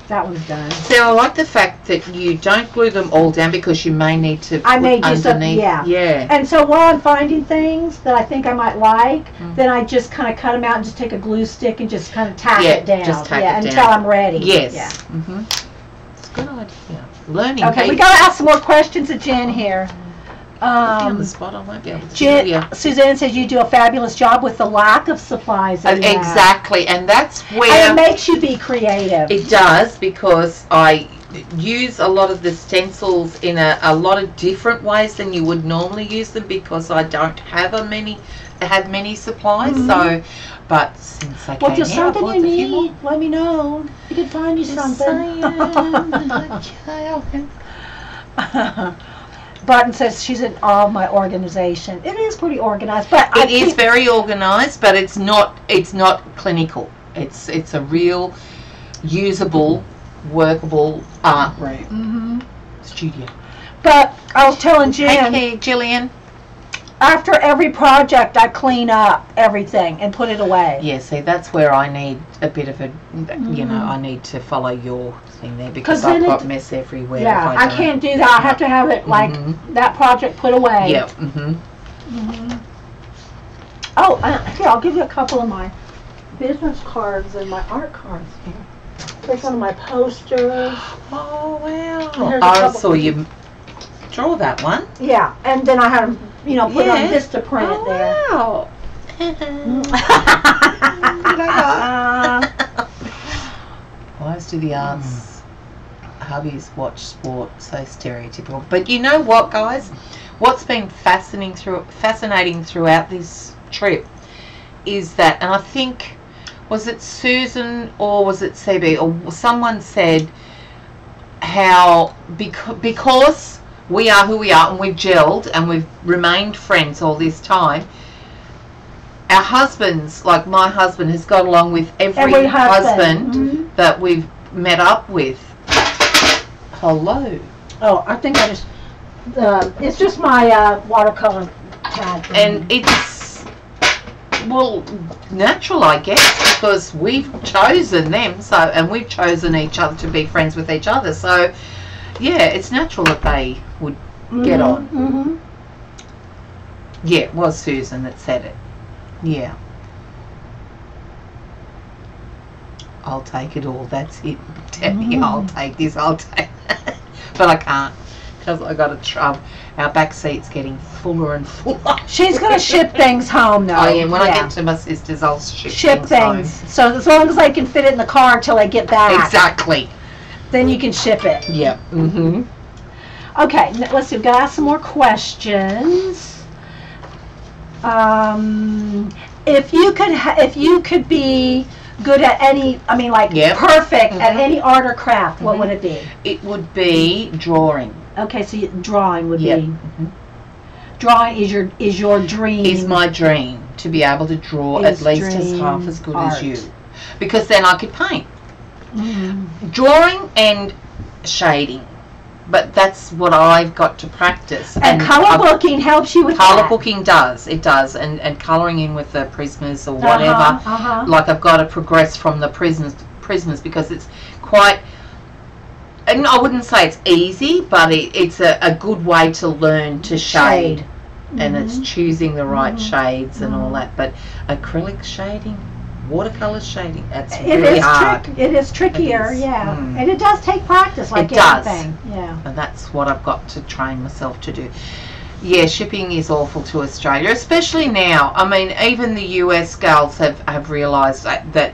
that one's done. So I like the fact that you don't glue them all down because you may need to put underneath. Yeah. And so while I'm finding things that I think I might like, then I just kind of cut them out and just take a glue stick and just kind of tack it down. Just tack it until down. I'm ready. Yes. Yeah. It's a good idea. Learning. Okay, we got to ask some more questions of Jen here. On the spot, I won't be able to tell you. Suzanne says you do a fabulous job with the lack of supplies. That you have. Exactly, and that's where And it makes you be creative. It does, because I use a lot of the stencils in a lot of different ways than you would normally use them, because I don't have many supplies. So, but since I Well, if came there's here, I something bought you a few more. need, let me know. We can find you something. Barton says she's in awe of my organization. It is pretty organized, but it is very organized, but it's not clinical. It's a real usable, workable art room studio. But I was telling Jen. Hey, Gillian. after every project, I clean up everything and put it away. Yeah, see, that's where I need a bit of a, you know, I need to follow your thing there because I've got mess everywhere. Yeah, if I can't do that. I have to have it like that project put away. Yep. Oh, here, I'll give you a couple of my business cards and my art cards here. Here's one of my posters. Oh, wow. Here's a I couple saw you draw that one. Yeah, and then I had them, you know, put on Vista print there. Wow. Wives do the arts, hubbies watch sport, so stereotypical. But you know what, guys? What's been fascinating throughout this trip is that, and I think, was it Susan or was it CB or someone said how because we are who we are and we've gelled and we've remained friends all this time, our husbands, like my husband, has got along with every husband that we've met up with. Hello. Oh, I think I just, it's just my watercolor pad. And it's, well, natural, I guess, because we've chosen them, so, and we've chosen each other to be friends with each other. So, yeah, it's natural that they would get on. Yeah, it was Susan that said it. Yeah. I'll take it all. That's it, Debbie. I'll take this. I'll take that. But I can't because I got to our back seat's getting fuller and fuller. She's going to ship things home, though. Oh, yeah. When I get to my sister's, I'll ship things home. So as long as I can fit it in the car until I get back. Exactly. Then you can ship it. Yep. Okay, let's see. We've got to ask some more questions. If you could be good at any, I mean, like perfect at any art or craft, what would it be? It would be drawing. Okay, so drawing would be. Drawing is your dream. Is my dream to be able to draw at least as half as good as you, because then I could paint. Drawing and shading. But that's what I've got to practice. And colour booking helps you with colour booking does. It does. And colouring in with the prismas or whatever. Like I've got to progress from the prismas because it's quite, and I wouldn't say it's easy, but it's a good way to learn to shade. And it's choosing the right shades and all that. But acrylic shading, watercolour shading, that's really hard. It is trickier, and it does take practice, like anything. Yeah. And that's what I've got to train myself to do. Yeah, shipping is awful to Australia, especially now. I mean, even the US girls have realised that the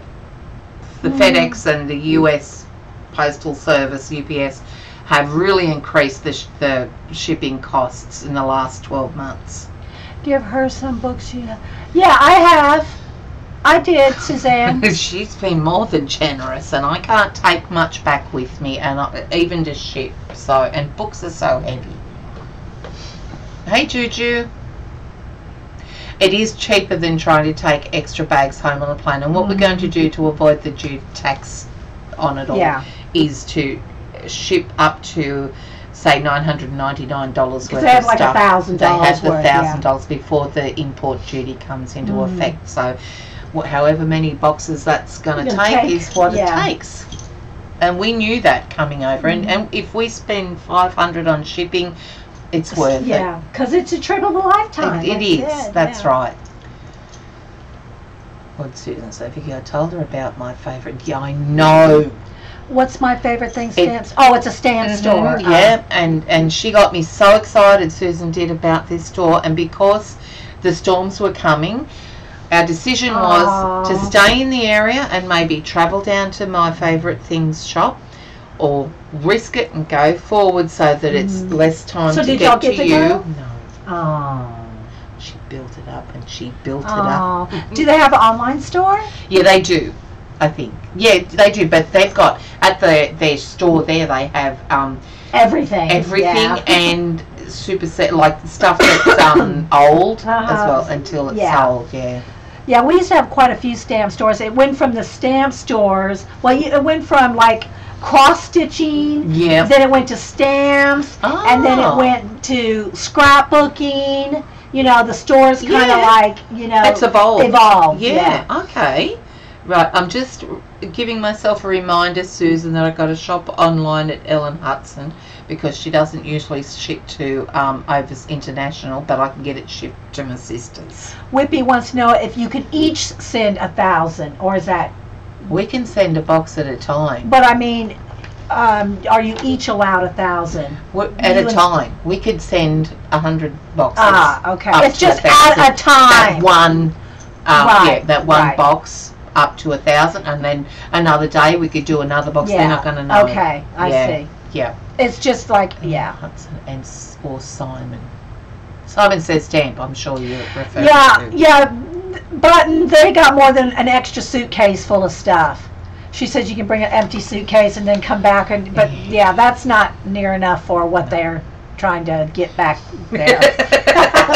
FedEx and the US Postal Service, UPS, have really increased the shipping costs in the last 12 months. Give her some books, Yeah, I have. I did, Suzanne. She's been more than generous, and I can't take much back with me, and even to ship. So, and books are so heavy. Hey, Juju. It is cheaper than trying to take extra bags home on a plane, and what we're going to do to avoid the due tax on it all is to ship up to, say, $999 worth of stuff. They have like $1,000. They have the $1,000 before the import duty comes into effect. So, however many boxes that's going to take is what it takes. And we knew that coming over. And if we spend $500 on shipping, it's worth it. Yeah, because it's a trip of a lifetime. It is. That's right. What Susan say? Vicky, I told her about my favourite. Yeah, I know. What's my favourite thing? Stamps. Oh, it's a stamp store. Yeah, and she got me so excited, Susan did, about this store. And because the storms were coming, our decision was to stay in the area and maybe travel down to my favourite things shop, or risk it and go forward so that it's less time to get to you. Go? No. Oh. She built it up and she built it up. Do they have an online store? Yeah, they do, I think. Yeah, they do, but they've got, at their store there, they have everything. And super set, like stuff that's old as well until it's sold. Yeah, we used to have quite a few stamp stores. It went from the stamp stores, it went from like cross-stitching, then it went to stamps, and then it went to scrapbooking, you know, the store's kind of Yeah. like, you know, It's evolved. Evolved, Yeah. Okay. Right. I'm just giving myself a reminder, Susan, that I got to shop online at Ellen Hudson because she doesn't usually ship to Overs International, but I can get it shipped to my sisters. Whippy wants to know if you can each send 1,000, or is that? We can send a box at a time. But I mean, are you each allowed 1,000? At a time. We could send 100 boxes. Ah, okay. up It's to just 1,000. at a time. That one, Right, yeah, that one right. box up to 1,000, and then another day we could do another box. They're not going to know. Okay, I see. Yeah. It's just like, yeah. Hudson or Simon. Simon says stamp. I'm sure you refer Yeah, to. yeah, but they got more than an extra suitcase full of stuff. She says you can bring an empty suitcase and then come back, but yeah, that's not near enough for what they're trying to get back there.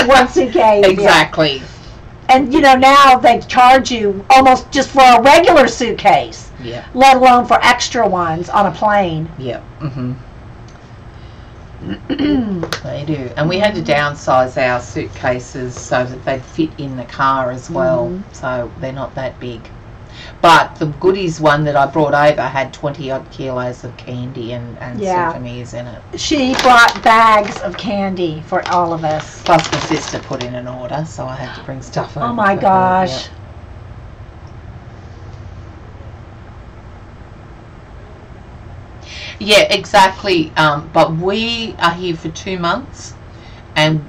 One suitcase. Exactly. Yeah. And you know, now they charge you almost just for a regular suitcase, Yeah. let alone for extra ones on a plane. Yeah. Mhm. They do, and we had to downsize our suitcases so that they'd fit in the car as well. So they're not that big. But the goodies one that I brought over had 20 odd kilos of candy and Yeah. souvenirs in it. She brought bags of candy for all of us. Plus my sister put in an order, so I had to bring stuff over. Oh my for her, gosh. Yeah, exactly. But we are here for 2 months, and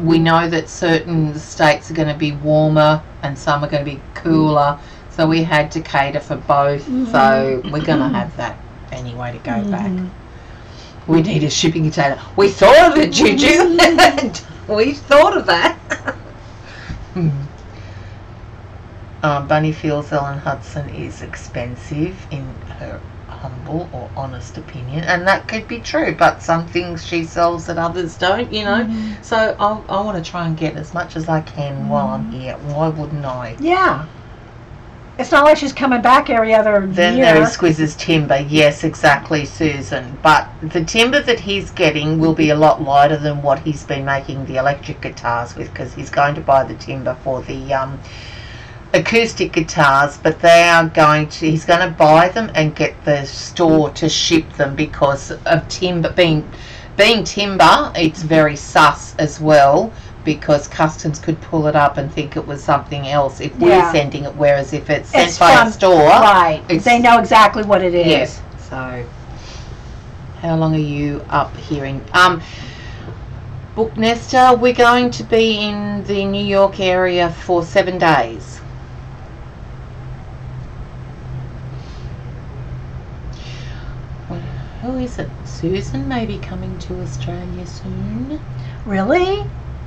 we know that certain states are going to be warmer and some are going to be cooler. So we had to cater for both. So we're going to have that anyway to go back. We need a shipping container. We thought of it, Juju. We thought of that. Bunny feels Ellen Hudson is expensive in her humble or honest opinion, and that could be true, but some things she sells that others don't, you know. So I want to try and get as much as I can while I'm here. Why wouldn't I? Yeah. It's not like she's coming back every other Then year. there is Squiz's timber. Yes, exactly, Susan. But the timber that he's getting will be a lot lighter than what he's been making the electric guitars with, because he's going to buy the timber for the acoustic guitars, but he's going to buy them and get the store to ship them because of timber being timber. It's very sus as well, because customs could pull it up and think it was something else if we're sending it, whereas if it's sent by a store, right, they know exactly what it is. Yes. So how long are you up hearing? Book Nesta, we're going to be in the New York area for 7 days. Who is it? Susan may be coming to Australia soon. Really?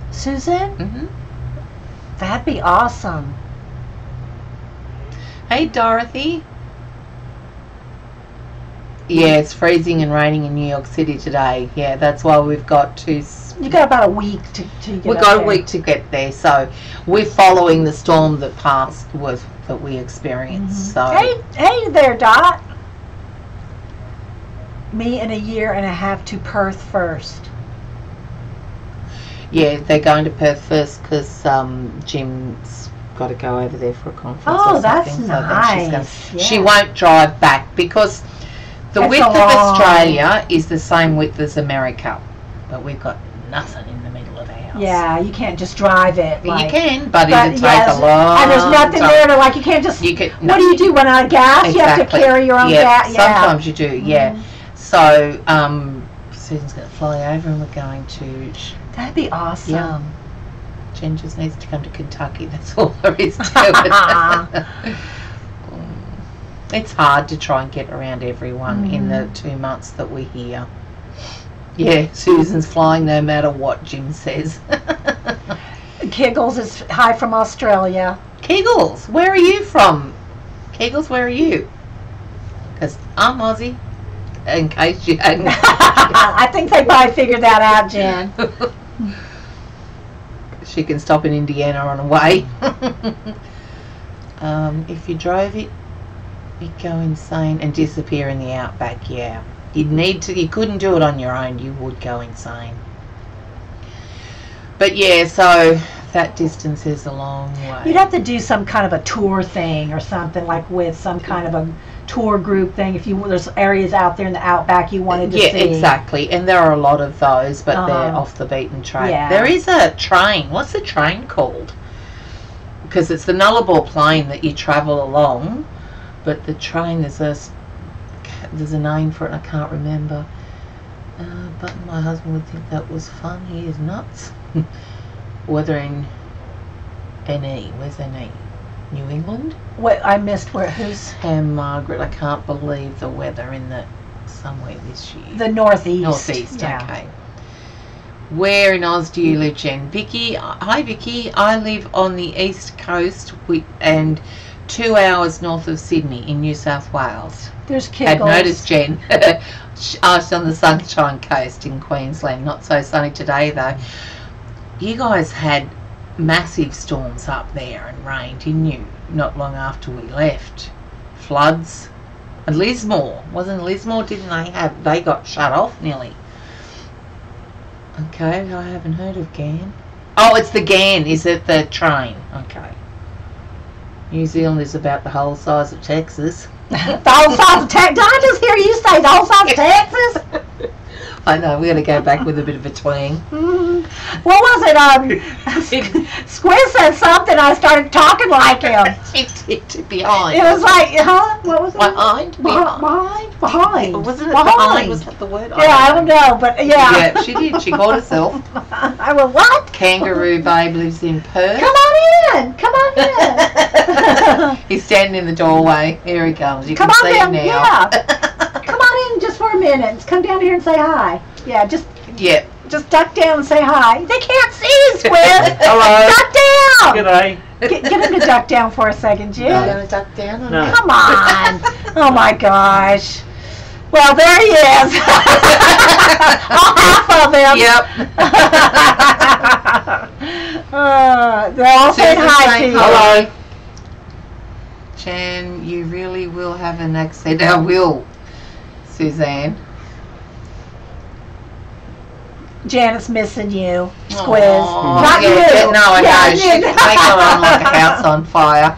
Susan? That'd be awesome. Hey, Dorothy. Yeah, it's freezing and raining in New York City today. Yeah, that's why we've got to... You got about a week to get We've up got there. a week to get there, so we're following the storm that passed that we experienced. So Hey there, Dot. Me in a year and a half to Perth first. yeah, they're going to Perth first because Jim's got to go over there for a conference. Oh, or that's something, so then she's nice. She Yeah. won't drive back because the That's width a of long- Australia is the same width as America, but we've got nothing in the middle of the house. Yeah, you can't just drive it. You Like, can, but but it'll take yes, a long and there's nothing time. there to, like, you can't just, You could, what do you do, run out of gas? You have to Exactly. carry your own gas? Yeah. Sometimes you do, yeah. So, Susan's going to fly over and we're going to... That'd be awesome. Yeah. Jen just needs to come to Kentucky, that's all there is to it. It's hard to try and get around everyone in the 2 months that we're here. Yeah, Susan's flying no matter what Jim says. Kiggles is hi from Australia. Kegels, where are you from? Kegels, where are you? Because I'm Aussie, in case you hadn't. I think they probably figured that out, Jen. She can stop in Indiana on the way. If you drove it, you'd go insane and disappear in the outback. Yeah, you couldn't do it on your own. You would go insane. But yeah, so that distance is a long way. You'd have to do some kind of a tour thing or something, like with some kind of a tour group thing. If there's areas out there in the outback you wanted to see. Yeah, exactly. And there are a lot of those, but they're off the beaten track. Yeah. There is a train. What's the train called? Because it's the Nullarbor Plain that you travel along, but the train there's a name for it and I can't remember. But my husband would think that was fun. He is nuts. Whether in NE, where's NE? New England? Wait, I missed who's Margaret, I can't believe the weather in somewhere this year. the Northeast. Northeast, Yeah. okay. Where in Oz do you live, Jen? Vicky, hi Vicky. I live on the east coast and 2 hours north of Sydney in New South Wales. There's Had Kiggles. noticed, Jen. I was on the Sunshine Coast in Queensland. Not so sunny today though. You guys had massive storms up there and rain, didn't you? Not long after we left. Floods. And Lismore. Wasn't Lismore? Didn't they got shut off nearly? Okay, I haven't heard of GAN. Oh, it's the GAN. Is it the train? Okay. New Zealand is about the whole size of Texas. The whole size of Texas. Did I just hear you say the whole size of Texas? I know, we're going to go back with a bit of a twang. What was it? Squiz said something. I started talking like him. Behind. It was like, huh? What was it? Behind? Behind. Wasn't it behind? Was that the word? Yeah, I don't know, but yeah. Yeah, she did. She called herself. I went, what? Kangaroo Babe lives in Perth. Come on in. Come on in. He's standing in the doorway. Here he comes. You Come can on see him in. now. Yeah. Come on in just for a minute. Come down here and say hi. Yeah, just duck down and say hi. They can't see you, Squiz. Hello. Duck down. G'day. Get him to duck down for a second, Jim. You're going to duck down? No. Come on. Oh my gosh. Well, there he is. All half of him. Yep. They're all saying Susan hi to saying you. hello. Jan, you really will have an accent. I will, Suzanne. Janet's missing you, Squiz. Aw, Not yeah, you. No, I Yeah, know. She'd you. make her run like a house on fire.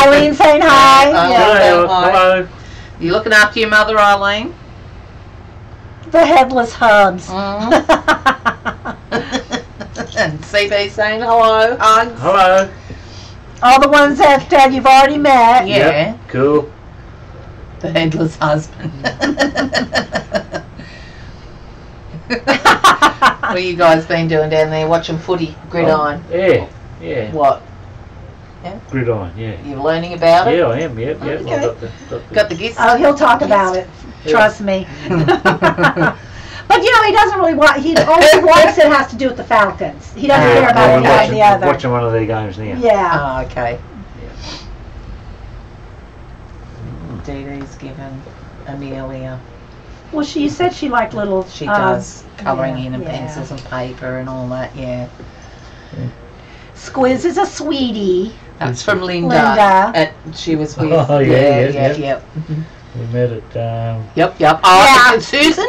Eileen saying hi. Oh, Yeah. Hello. Hi. Hello. You looking after your mother, Eileen? The headless hubs. And CB saying hello. Hugs. Hello. All the ones that you've already met. Yeah. Yep. Cool. The headless husband. What you guys been doing down there? Watching footy, gridiron. Yeah. Yeah. What? Gridiron. Yeah. You learning about it? Yeah, I am. Yep. Yep. Okay. I've Got the gist? Oh, he'll talk about it. Yeah. Trust me. But you know, he doesn't really want. He only wants it has to do with the Falcons. He doesn't care about I'm any of the other. watching one of their games now. Yeah. Oh, okay. Dee Dee's given Amelia. Well, she said she liked little. She does colouring in and yeah. pencils and paper and all that. Yeah. Squiz is a sweetie. That's from Linda. Linda. She was with. Oh, yeah, yes. Yep. We met at Yep. Oh, Yeah. and Susan,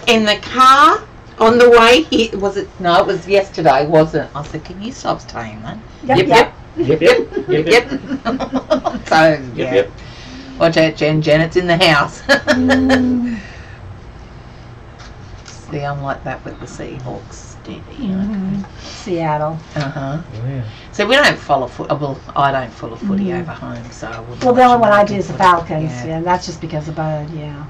in the car on the way here, was it? No, it was yesterday, wasn't it? I said, can you stop saying that? Yep. Yep. Yep. So, yeah. Yep. Watch out, Jen. Janet's in the house. See, I'm like that with the Seahawks. Seattle. Uh-huh. Yeah. So we don't follow foot. Well, I don't follow footy over home, so I wouldn't. Well, the watch only one I American do is the footy. Falcons. Yeah. Yeah, and that's just because of Bud. Yeah.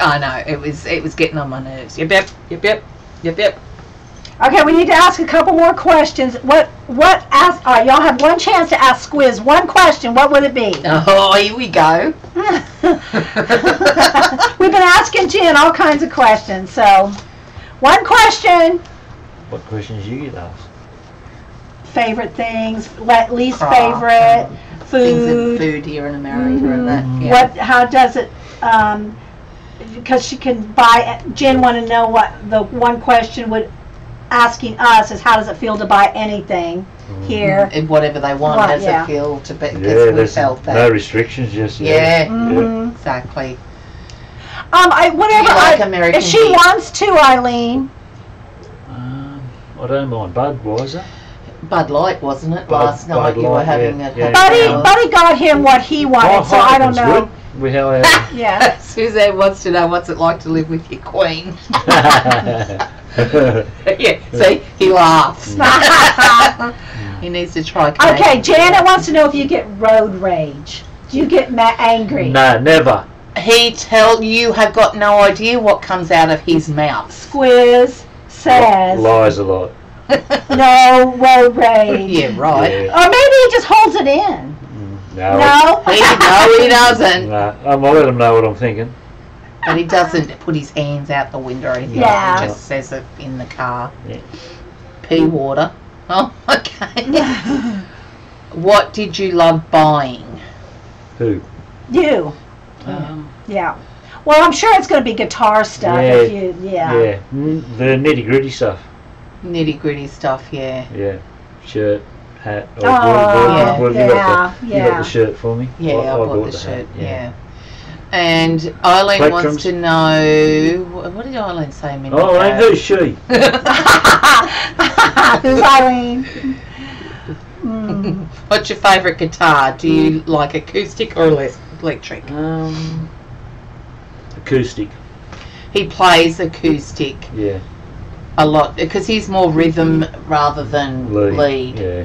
I know it was getting on my nerves. Yep. Okay, we need to ask a couple more questions. What ask? All right, y'all have one chance to ask Squiz one question. What would it be? Oh, here we go. We've been asking Jen all kinds of questions. So, one question. What questions you get asked? Favorite things, least Craft favorite, Things in food. food here in America and that. Yeah. What? How does it? Because she can buy. Jen want to know what the one question would asking us is how does it feel to buy anything here? And whatever they want, Right, how does yeah. it feel to be? Yeah, Because we there's felt that. no restrictions, just Yeah, Mhm. exactly. Whatever. Do you like American if she beer? wants to, Eileen. I don't mind Budweiser. Bud Light, wasn't it? Bud- Last night Bud you were Light, having yeah, it. yeah. Buddy got him what he wanted, so I don't know. Good. We have Yeah. Suzanne wants to know what's it like to live with your queen. Yeah, see, he laughs. He needs to try. Okay, Janet wants to know if you get road rage. Do you get angry? No, never. You have got no idea what comes out of his mouth. Squiz says Lies a lot. no road rage. Yeah, right. Yeah. Or maybe he just holds it in. No. No? He doesn't. No, I'll let him know what I'm thinking. But he doesn't put his hands out the window or anything. Yeah. He just says it in the car. Yeah. Pea water. Oh, okay. What did you love buying? Who? You. Yeah. Well, I'm sure it's going to be guitar stuff. If you, Yeah. The nitty gritty stuff. Nitty gritty stuff, yeah. Yeah. Shirt, hat. Oh, You got the shirt for me. Yeah, I bought the shirt, hat, yeah. And Eileen Plectrums. wants to know, what did Eileen say a minute ago? Oh, and who's she? Who's Eileen? What's your favourite guitar? Do you like acoustic or electric? Acoustic. He plays acoustic Yeah. a lot because he's more rhythm rather than lead. Yeah.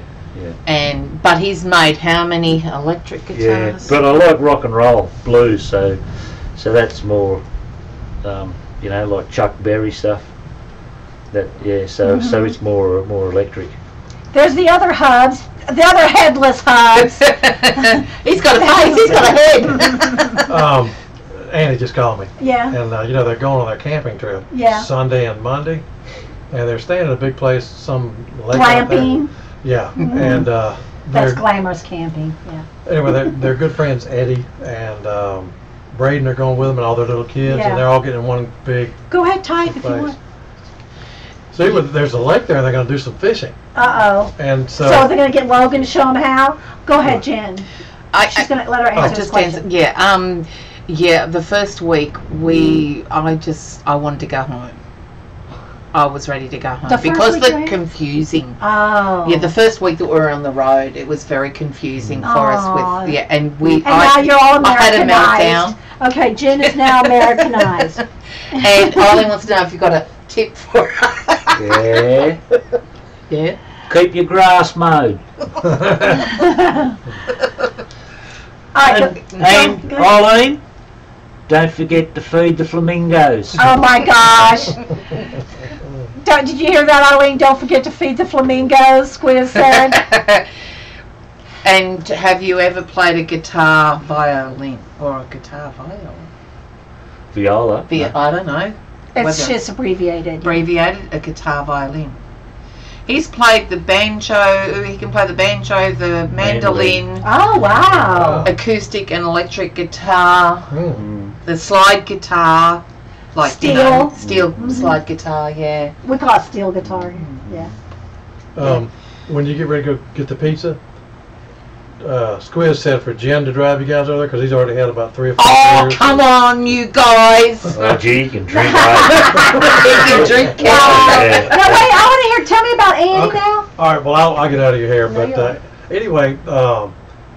But he's made how many electric Yeah. guitars? But I like rock and roll, blues, so that's more, like Chuck Berry stuff. So it's more electric. There's the other hubs, the other headless hubs. He's got a face. He's got a head. Annie just called me. Yeah. And they're going on their camping trip. Yeah. Sunday and Monday, and they're staying at a big place, some lake out there. Glamping. Yeah. Mhm. And That's they're glamorous camping. Yeah. anyway, they're good friends. Eddie and Braden are going with them, and all their little kids, Yeah. and they're all getting in one big Go ahead, type if you place. want. See, there's a lake there, and they're going to do some fishing. Uh-oh. And So they're going to get Logan to show them how? Go ahead, Jen. She's going to let her answer this just question. answer. Yeah. The first week I wanted to go home. I was ready to go home The first because week the you went? confusing. Oh. Yeah, the first week that we were on the road, it was very confusing for us Aw. with and we. And now you're all I had a Americanized. meltdown. Okay, Jen is now Americanized. And Eileen wants to know if you've got a tip for her. Yeah. Yeah. Keep your grass mowed. All right, And Eileen, don't forget to feed the flamingos. oh my gosh. Did you hear that, Eileen? Don't forget to feed the flamingos, Squiz said. And have you ever played a guitar violin or a guitar viol? Viola. I don't know. It's Whether- just abbreviated. Abbreviated, a guitar violin. He's played the banjo. He can play the banjo, the mandolin, Oh, wow. acoustic and electric guitar, Mm. the slide guitar, like Steel. steel slide guitar. Yeah. We call it steel guitar. Yeah. When you get ready to go get the pizza, Squiz said for Jen to drive you guys over there because he's already had about 3 or 4 Oh, beers. come on, you guys! Oh, gee, you can drink right. You can drink Wow. Yeah. Now, wait, I want to hear, tell me about Annie Okay. now. All right, well, I'll get out of your hair. No, But you're anyway,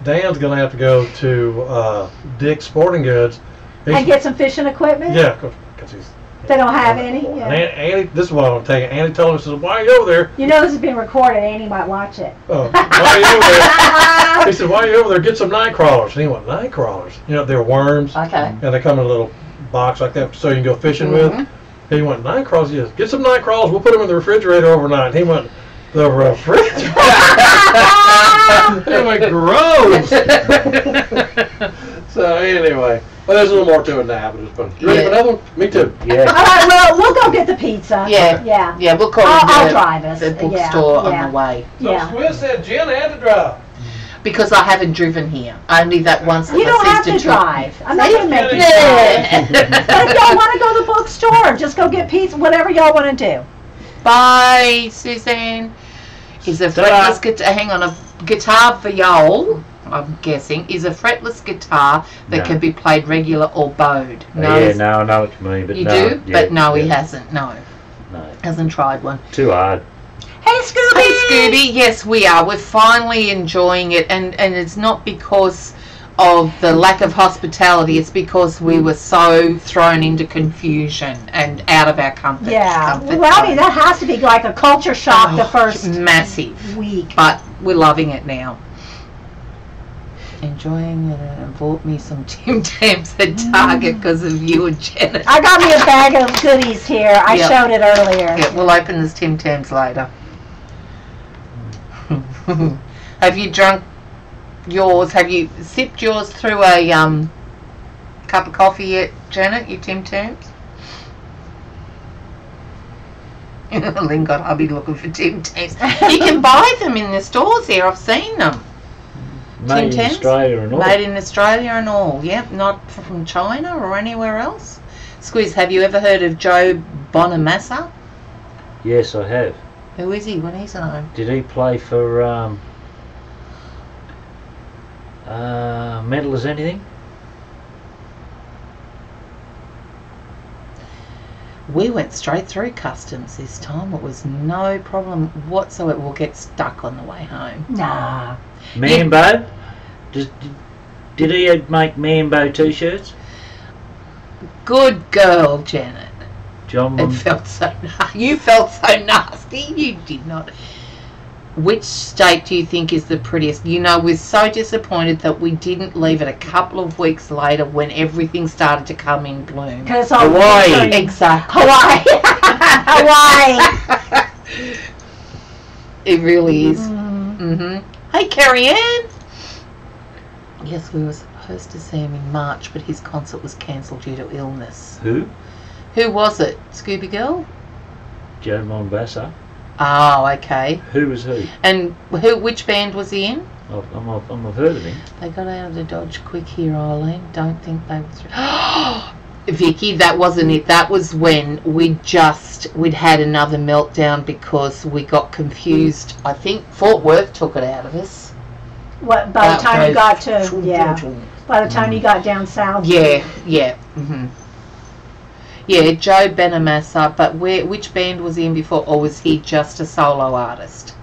Dan's going to have to go to Dick's Sporting Goods. And get some fishing equipment? Yeah, because he's... They don't have any? And Yeah. Annie, this is what I want to tell you. Annie told him, she said, why are you over there? You know this is being recorded. Annie might watch it. Why are you over there? He said, why are you over there? Get some night crawlers. And he went, night crawlers? You know, they're worms. Okay. And they come in a little box like that so you can go fishing with. He went, night crawlers? Yes. Get some night crawlers. We'll put them in the refrigerator overnight. He went, the refrigerator? He went, gross. So anyway, well, there's a little more to it than that. But it's fun. You ready for another one? Me too. All Yeah. right, well, we'll go get the pizza. Yeah. Yeah. Yeah, we'll call I'll you drive us. the Yeah, bookstore yeah. on the way. So Yeah. Squiz said Jen had to drive. Because I haven't driven here. Only that once that You my don't have sister to took me. drive. I'm not going to make you drive. Yeah. But if y'all want to go to the bookstore, just go get pizza, whatever y'all want to do. Bye, Suzanne. Is a fretless guitar. Hang on, a guitar viol. I'm guessing, is a fretless guitar that No. can be played regular or bowed. Yeah, no, I know what you mean, but You no. do? Yeah, But no, he yeah, hasn't. No, No, hasn't tried one. too hard. Hey, Scooby! Hey, Scooby. Yes, we are. We're finally enjoying it, and it's not because of the lack of hospitality. It's because we were so thrown into confusion and out of our comfort. Yeah. comfort Well, I mean, zone. that has to be like a culture shock the first massive. week. But we're loving it now. Enjoying it, and bought me some Tim Tams at Target because of you and Janet. I got me a bag of goodies here. I Yep. showed it earlier. Yeah, we'll open this Tim Tams later. Have you drunk yours? Have you sipped yours through a cup of coffee yet, Janet? Your Tim Tams? Lynn got hubby looking for Tim Tams. You can buy them in the stores here. I've seen them. Made in Tams? Australia and all. Made in Australia and all. Yep, not from China or anywhere else. Squiz, have you ever heard of Joe Bonamassa? Yes, I have. Who is he when he's at home? Did he play for Metal as Anything? We went straight through customs this time. It was no problem whatsoever. We'll get stuck on the way home. Nah. Mambo? Did he make Mambo t-shirts? Good girl, Janet. John It felt so. You felt so nasty. You did not. Which state do you think is the prettiest? You know, we're so disappointed that we didn't leave it a couple of weeks later when everything started to come in bloom. Because it's all Hawaii. winter. Exactly. Hawaii. Hawaii. It really is. Mm. Hey, Carrie Ann. Yes, we were supposed to see him in March, but his concert was cancelled due to illness. Who? Who was it? Scooby Girl? Joe Mombassa. Oh, okay. Who was he? And which band was he in? I've heard of him. They got out of the Dodge quick here, Eileen. Don't think they were through. Vicky, that wasn't it. That was when we'd had another meltdown because we got confused. I think Fort Worth took it out of us. What, by the time you got to, by the time you got down south? Yeah. Yeah, Joe Bonamassa, but which band was he in before, or was he just a solo artist?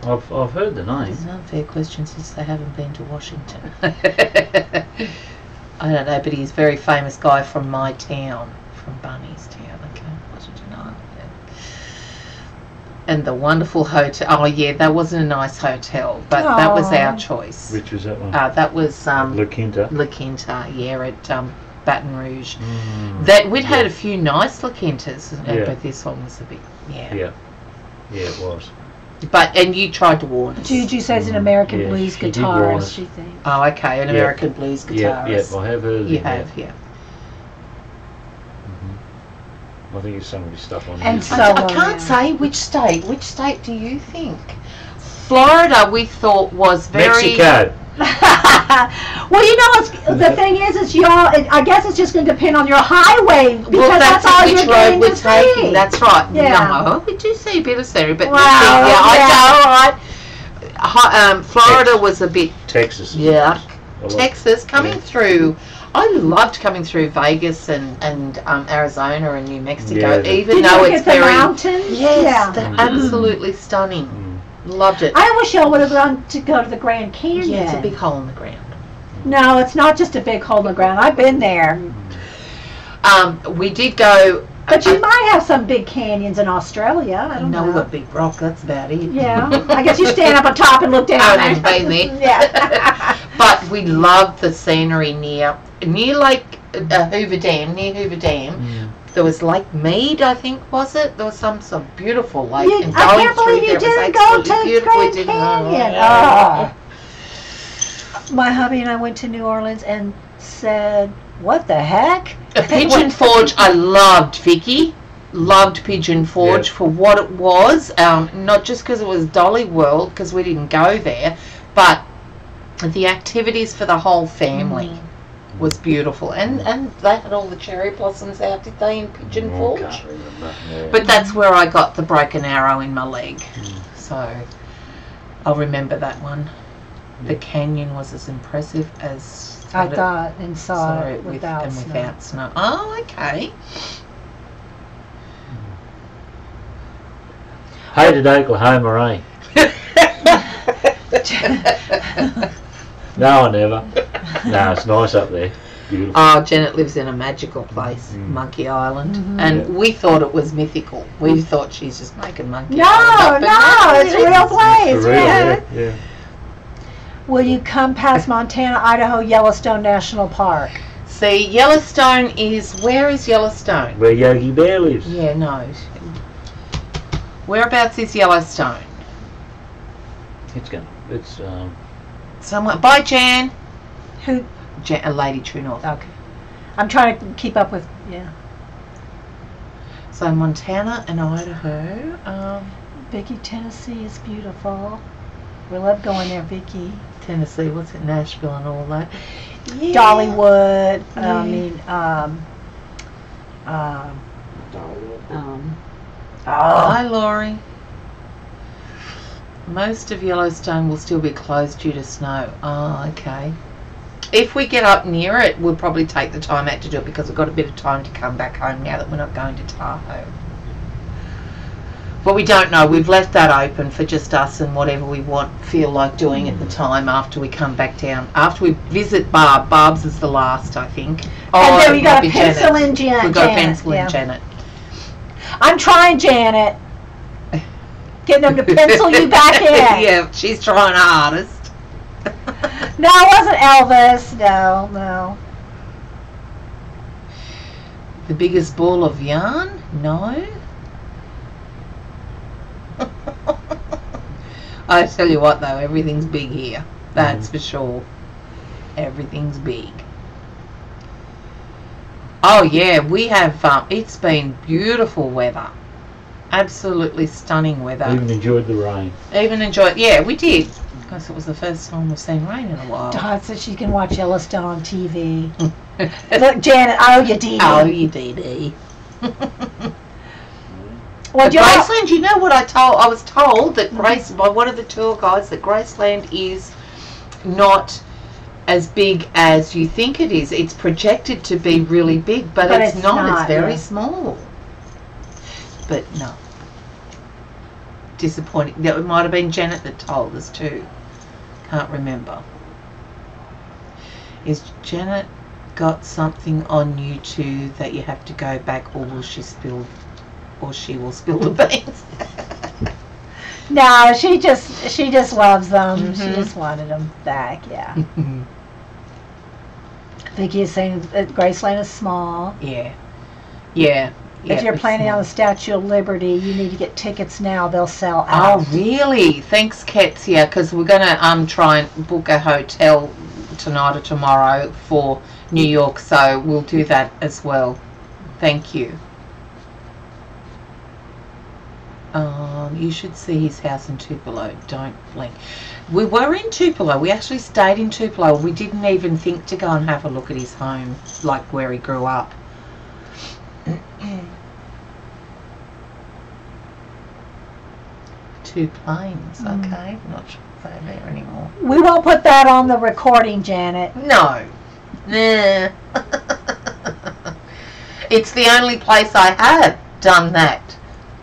I've heard the name. It's an unfair question since they haven't been to Washington. I don't know, but he's a very famous guy from my town, from Bunny's town, okay, Washington Island. Yeah. And the wonderful hotel. Oh yeah, that wasn't a nice hotel, but that was our choice. Which was that one? That was La Quinta. La Quinta, yeah, at Baton Rouge. That we'd had a few nice La Quintas, but this one was a bit, Yeah, it was. But and you tried to warn us. Juju says an American blues she did warn us. guitarist, she thinks. Oh, okay, an American blues guitarist. Yeah, I have heard of You him, have, yeah. I think it's some of his stuff on And YouTube. so I can't say which state. Which state do you think? Florida, we thought was very. Mexico. Well, you know, the thing is y'all. I guess it's just going to depend on your highway because Well, that's all which you're road getting we're to taking. see. That's right. Yeah. No, we do see a bit of scenery, but Wow, I know, right? Florida was a bit. Texas. Yeah. A lot. Texas coming through. I loved coming through Vegas and Arizona and New Mexico, Yeah, even Did though you it's look at the very mountains? yes, Yeah. they're absolutely stunning. Loved it. I wish y'all would have gone to go to the Grand Canyon. Yeah, it's a big hole in the ground. No, it's not just a big hole in the ground. I've been there. We did go. But you might have some big canyons in Australia. I don't No, know. we've got Big Rock. That's about it. Yeah. I guess you stand up on top and look down. Oh, and been there. Yeah. But we loved the scenery near Lake Hoover Dam. Near Hoover Dam, there was Lake Mead, I think, was it? There was some beautiful lake. And I going can't believe through you there was didn't go absolutely to beautiful. We Grand didn't. Canyon. Oh. My hubby and I went to New Orleans and said, "What the heck?" Pigeon Forge, I loved, Vicky. Loved Pigeon Forge for what it was. Not just because it was Dolly World, because we didn't go there, but the activities for the whole family was beautiful. And they had all the cherry blossoms out, did they, in Pigeon Forge? Can't remember. Yeah. But that's where I got the broken arrow in my leg. So I'll remember that one. the canyon was as impressive as I thought and saw it with without and snow. without snow. Oh, okay. Hated Oklahoma, eh? No, I never. No, it's nice up there. Beautiful. Oh, Janet lives in a magical place, Monkey Island, and we thought it was mythical. We thought she's just making Monkey Island up, but it's a real place. For real, yeah. Will you come past Montana, Idaho, Yellowstone National Park? See, Yellowstone where is Yellowstone? Where Yogi Bear lives. Yeah, no. Whereabouts is Yellowstone? It's Somewhere. Bye, Jan. Who? Lady True North. Okay. I'm trying to keep up with, So Montana and Idaho. Vicky, Tennessee is beautiful. We love going there, Vicky. Tennessee, what's it? Nashville and all that. Yeah. Dollywood. Hi, Laurie. Most of Yellowstone will still be closed due to snow. Oh, okay. If we get up near it, we'll probably take the time out to do it because we've got a bit of time to come back home now that we're not going to Tahoe. But we don't know. We've left that open for just us and whatever we feel like doing at the time after we come back down. After we visit Barb. Barb's is the last, I think. And then we got to pencil in Janet. We've got to pencil in Janet. I'm trying, Janet. Getting them to pencil you back in. Yeah, she's trying her hardest. No, it wasn't Elvis. No. The biggest ball of yarn? No. I tell you what though, everything's big here. That's for sure. Everything's big. Oh yeah, we have, it's been beautiful weather. Absolutely stunning weather. even enjoyed the rain. Yeah, we did. Because it was the first time we've seen rain in a while. Dot said she can watch Yellowstone on TV. Look, Janet, I owe you Dee Dee. Oh, you Dee Dee. Well, Graceland, you know what I was told that by one of the tour guides that Graceland is not as big as you think it is. It's projected to be really big, but it's not. It's very small. But no. Disappointing. It might have been Janet that told us too. Can't remember. Is Janet got something on YouTube that you have to go back, or will she will spill the beans? No, she just loves them. She just wanted them back. Yeah. Vicky is saying that Graceland is small. Yeah. If you're planning on the Statue of Liberty, you need to get tickets now. They'll sell out. Oh, really? Thanks, Ketsia, because we're going to try and book a hotel tonight or tomorrow for New York, so we'll do that as well. Thank you. You should see his house in Tupelo. Don't blink. We were in Tupelo. We actually stayed in Tupelo. We didn't even think to go and have a look at his home, like where he grew up. Two planes, okay. Not sure if they're there anymore. We won't put that on the recording, Janet. No. Nah. It's the only place I have done that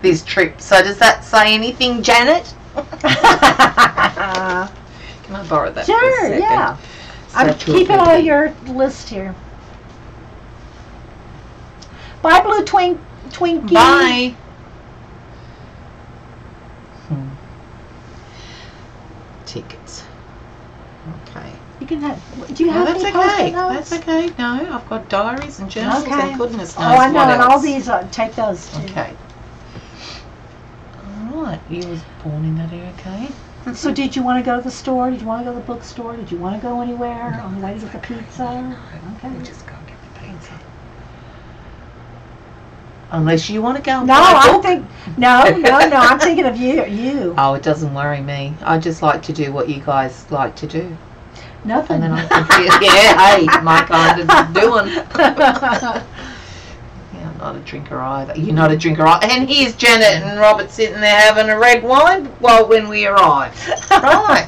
this trip. So does that say anything, Janet? Can I borrow that? Sure, for a second? yeah. I'm keeping all your list here. Bye, Blue Twinkie. Bye. Tickets. Okay. You can have. Do you have that's any okay. Post-it notes? That's okay. No, I've got diaries and journals and goodness knows Oh, I know, what and else. all these. Take those too. Okay. All right. You was born in that area, okay? So, did you want to go to the store? Did you want to go to the bookstore? Did you want to go anywhere on the way to get the pizza? Okay. We'll just go get the pizza. Unless you want to go and No, buy a I'm book. I'm thinking of you. Oh, it doesn't worry me. I just like to do what you guys like to do. Nothing. And then I can feel, yeah, hey, my kind of doing. Yeah, I'm not a drinker either. You're not a drinker either. And here's Janet and Robert sitting there having a red wine when we arrive. Right.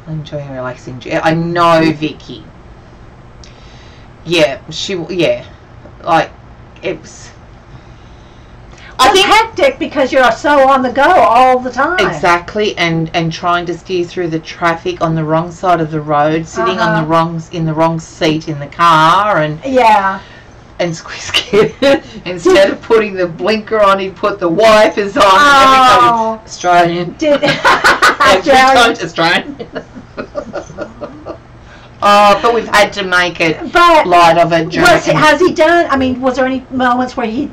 Enjoying relaxing. I know, Vicky. Yeah, like it was. I think hectic because you're so on the go all the time. Exactly, and trying to steer through the traffic on the wrong side of the road, sitting on the wrong seat in the car, and and scared. Instead of putting the blinker on, he'd put the wipers on. Oh, Australian. Australian. Oh, but we've had to make it light of a journey. Has he done? I mean, was there any moments where you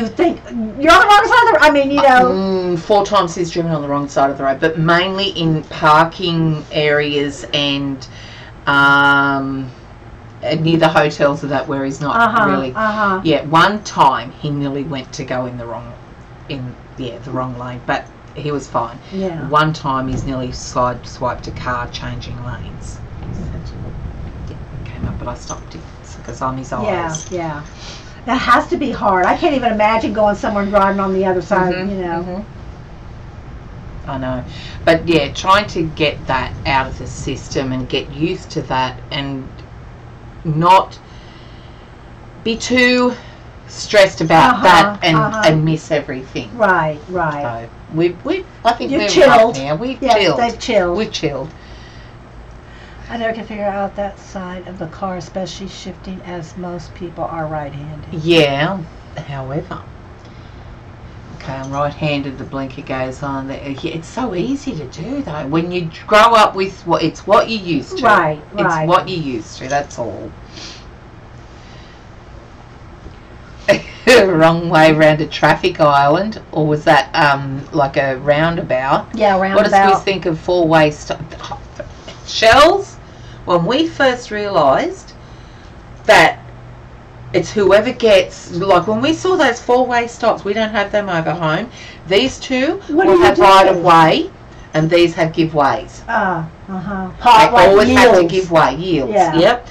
think you're on the wrong side of the road? I mean, you know. 4 times he's driven on the wrong side of the road, but mainly in parking areas and near the hotels or that where he's not really. Yeah, one time he nearly went to go in the wrong lane, but he was fine. Yeah. One time he's nearly swiped a car changing lanes. Came up, but I stopped him because I'm his eyes. Yeah. That has to be hard. I can't even imagine going somewhere and driving on the other side, you know. I know. But yeah, trying to get that out of the system and get used to that and not be too stressed about that and miss everything. Right. So I think we're chilled. Right now. We've chilled. We've chilled. I never can figure out that side of the car, especially shifting, as most people are right-handed. Yeah, however. Okay, I'm right-handed, the blinker goes on. It's so easy to do, though. When you grow up with it's what you used to. Right. It's what you used to, that's all. Wrong way around a traffic island, or was that like a roundabout? Yeah, roundabout. What does we think of 4-way Shells? When we first realised that it's whoever gets, like when we saw those 4-way stops, we don't have them over home. These two will have right of way, and these have giveways. They always have to give way, yields. Yeah. Yep.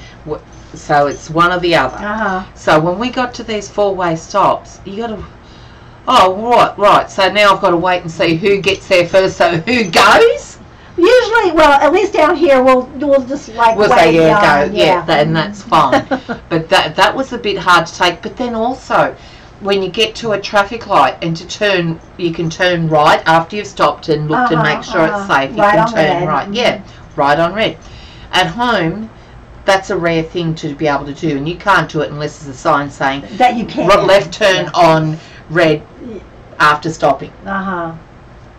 So it's one or the other. So when we got to these 4-way stops, you got to, right. So now I've got to wait and see who gets there first. So who goes? Usually, well, at least down here, we'll just like we'll say go, and that's fine. But that was a bit hard to take. But then also, when you get to a traffic light and to turn, you can turn right after you've stopped and looked and make sure it's safe. You can turn right. Yeah, right on red. At home, that's a rare thing to be able to do, and you can't do it unless there's a sign saying that you can left turn on red after stopping.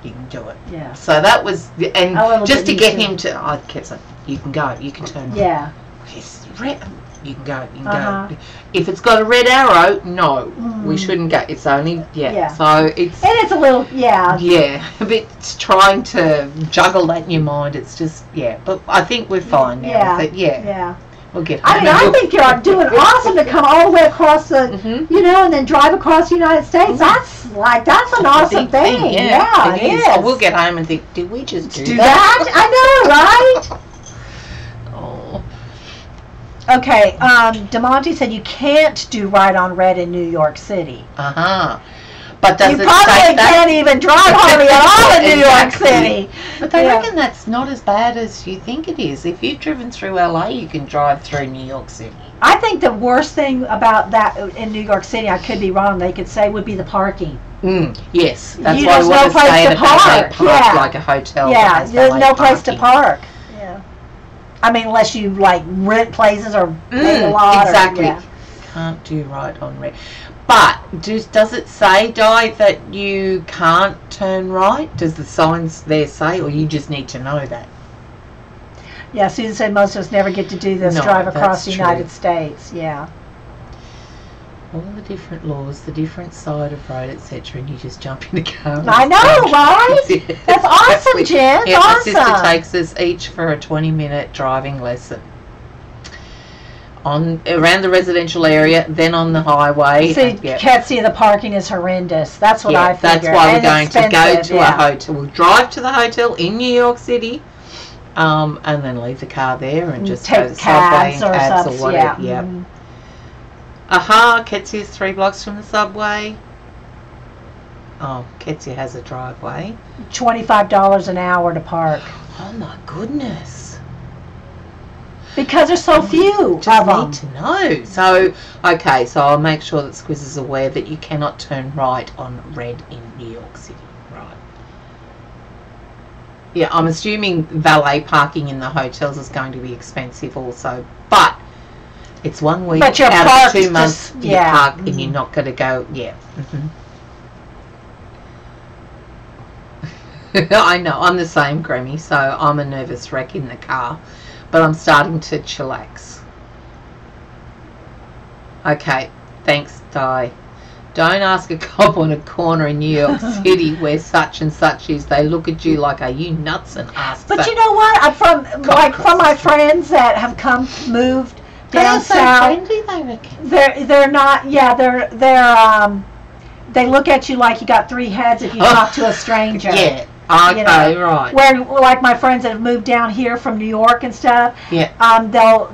You can do it. Yeah. So that was, and just to get him to, I kept saying, you can go, you can turn. Yeah. It's red. You can go, you can go. If it's got a red arrow, no, we shouldn't go. It's only, so it's. And it's a little, Yeah, a bit trying to juggle that in your mind. It's just, but I think we're fine now. Yeah. We'll get. I mean, I think you're doing awesome to come all the way across the, you know, and then drive across the United States. That's an awesome thing. Yeah, it is. So we'll get home and think, did we just do that? I know, right? Oh. Okay, DeMonte said you can't do right on red in New York City. But does you probably can't even drive hardly at all in New York City. But they reckon that's not as bad as you think it is. If you've driven through LA, you can drive through New York City. I think the worst thing about that in New York City, I could be wrong, they could say, would be the parking. Yes, that's why we want to stay at a park like a hotel. Yeah, there's no place to park. Yeah. I mean, unless you like rent places or pay a lot. Exactly. Can't do right on red. But does it say, Di, that you can't turn right? Does the signs there say, or you just need to know that? Yeah, Susan said most of us never get to do this, drive across the United States. Yeah. All the different laws, the different side of road, etc., and you just jump in the car. I know, right? That's awesome, Jen. Yeah, my sister takes us each for a 20-minute driving lesson. Around the residential area, then on the highway. So can't see the parking is horrendous. That's what I figure. That's why we're going to go to a hotel. We'll drive to the hotel in New York City, and then leave the car there and just take go to the subway and cabs or whatever. Yeah. Ketsy's 3 blocks from the subway. Oh, Ketsia has a driveway. $25 an hour to park. Oh my goodness. Because there's so few Just of them. need to know. So, okay, so I'll make sure that Squiz is aware that you cannot turn right on red in New York City. Right. Yeah, I'm assuming valet parking in the hotels is going to be expensive also. But it's 1 week But you're out of parked 2 months just- you yeah. park and you're not going to go, yeah. I know, I'm the same, Grammy, so I'm a nervous wreck in the car, but I'm starting to chillax. Okay, thanks, Di. Don't ask a cop on a corner in New York City where such and such is. They look at you like, are you nuts, and ask But that. you know what? I'm from my friends that have moved down They're so south. friendly, they reckon. They're not. Yeah, they're they look at you like you got 3 heads if you talk to a stranger. Yeah, okay, You know, right. Where like my friends that have moved down here from New York and stuff. Yeah.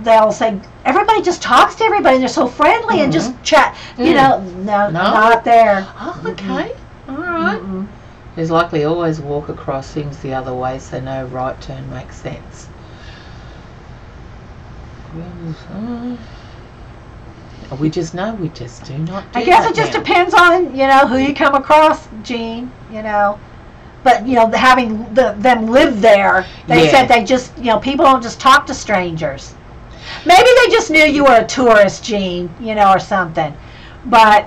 They'll say everybody just talks to everybody and they're so friendly and just chat. You know, no, not there. Oh, okay. All right. Mm-mm. There's likely always walk across things the other way, so no right turn makes sense. We just know we just do not do I guess that it just now. depends on who you come across, Jean. But having them live there, they Yeah. said they just people don't just talk to strangers. Maybe they just knew you were a tourist, Jean, or something. But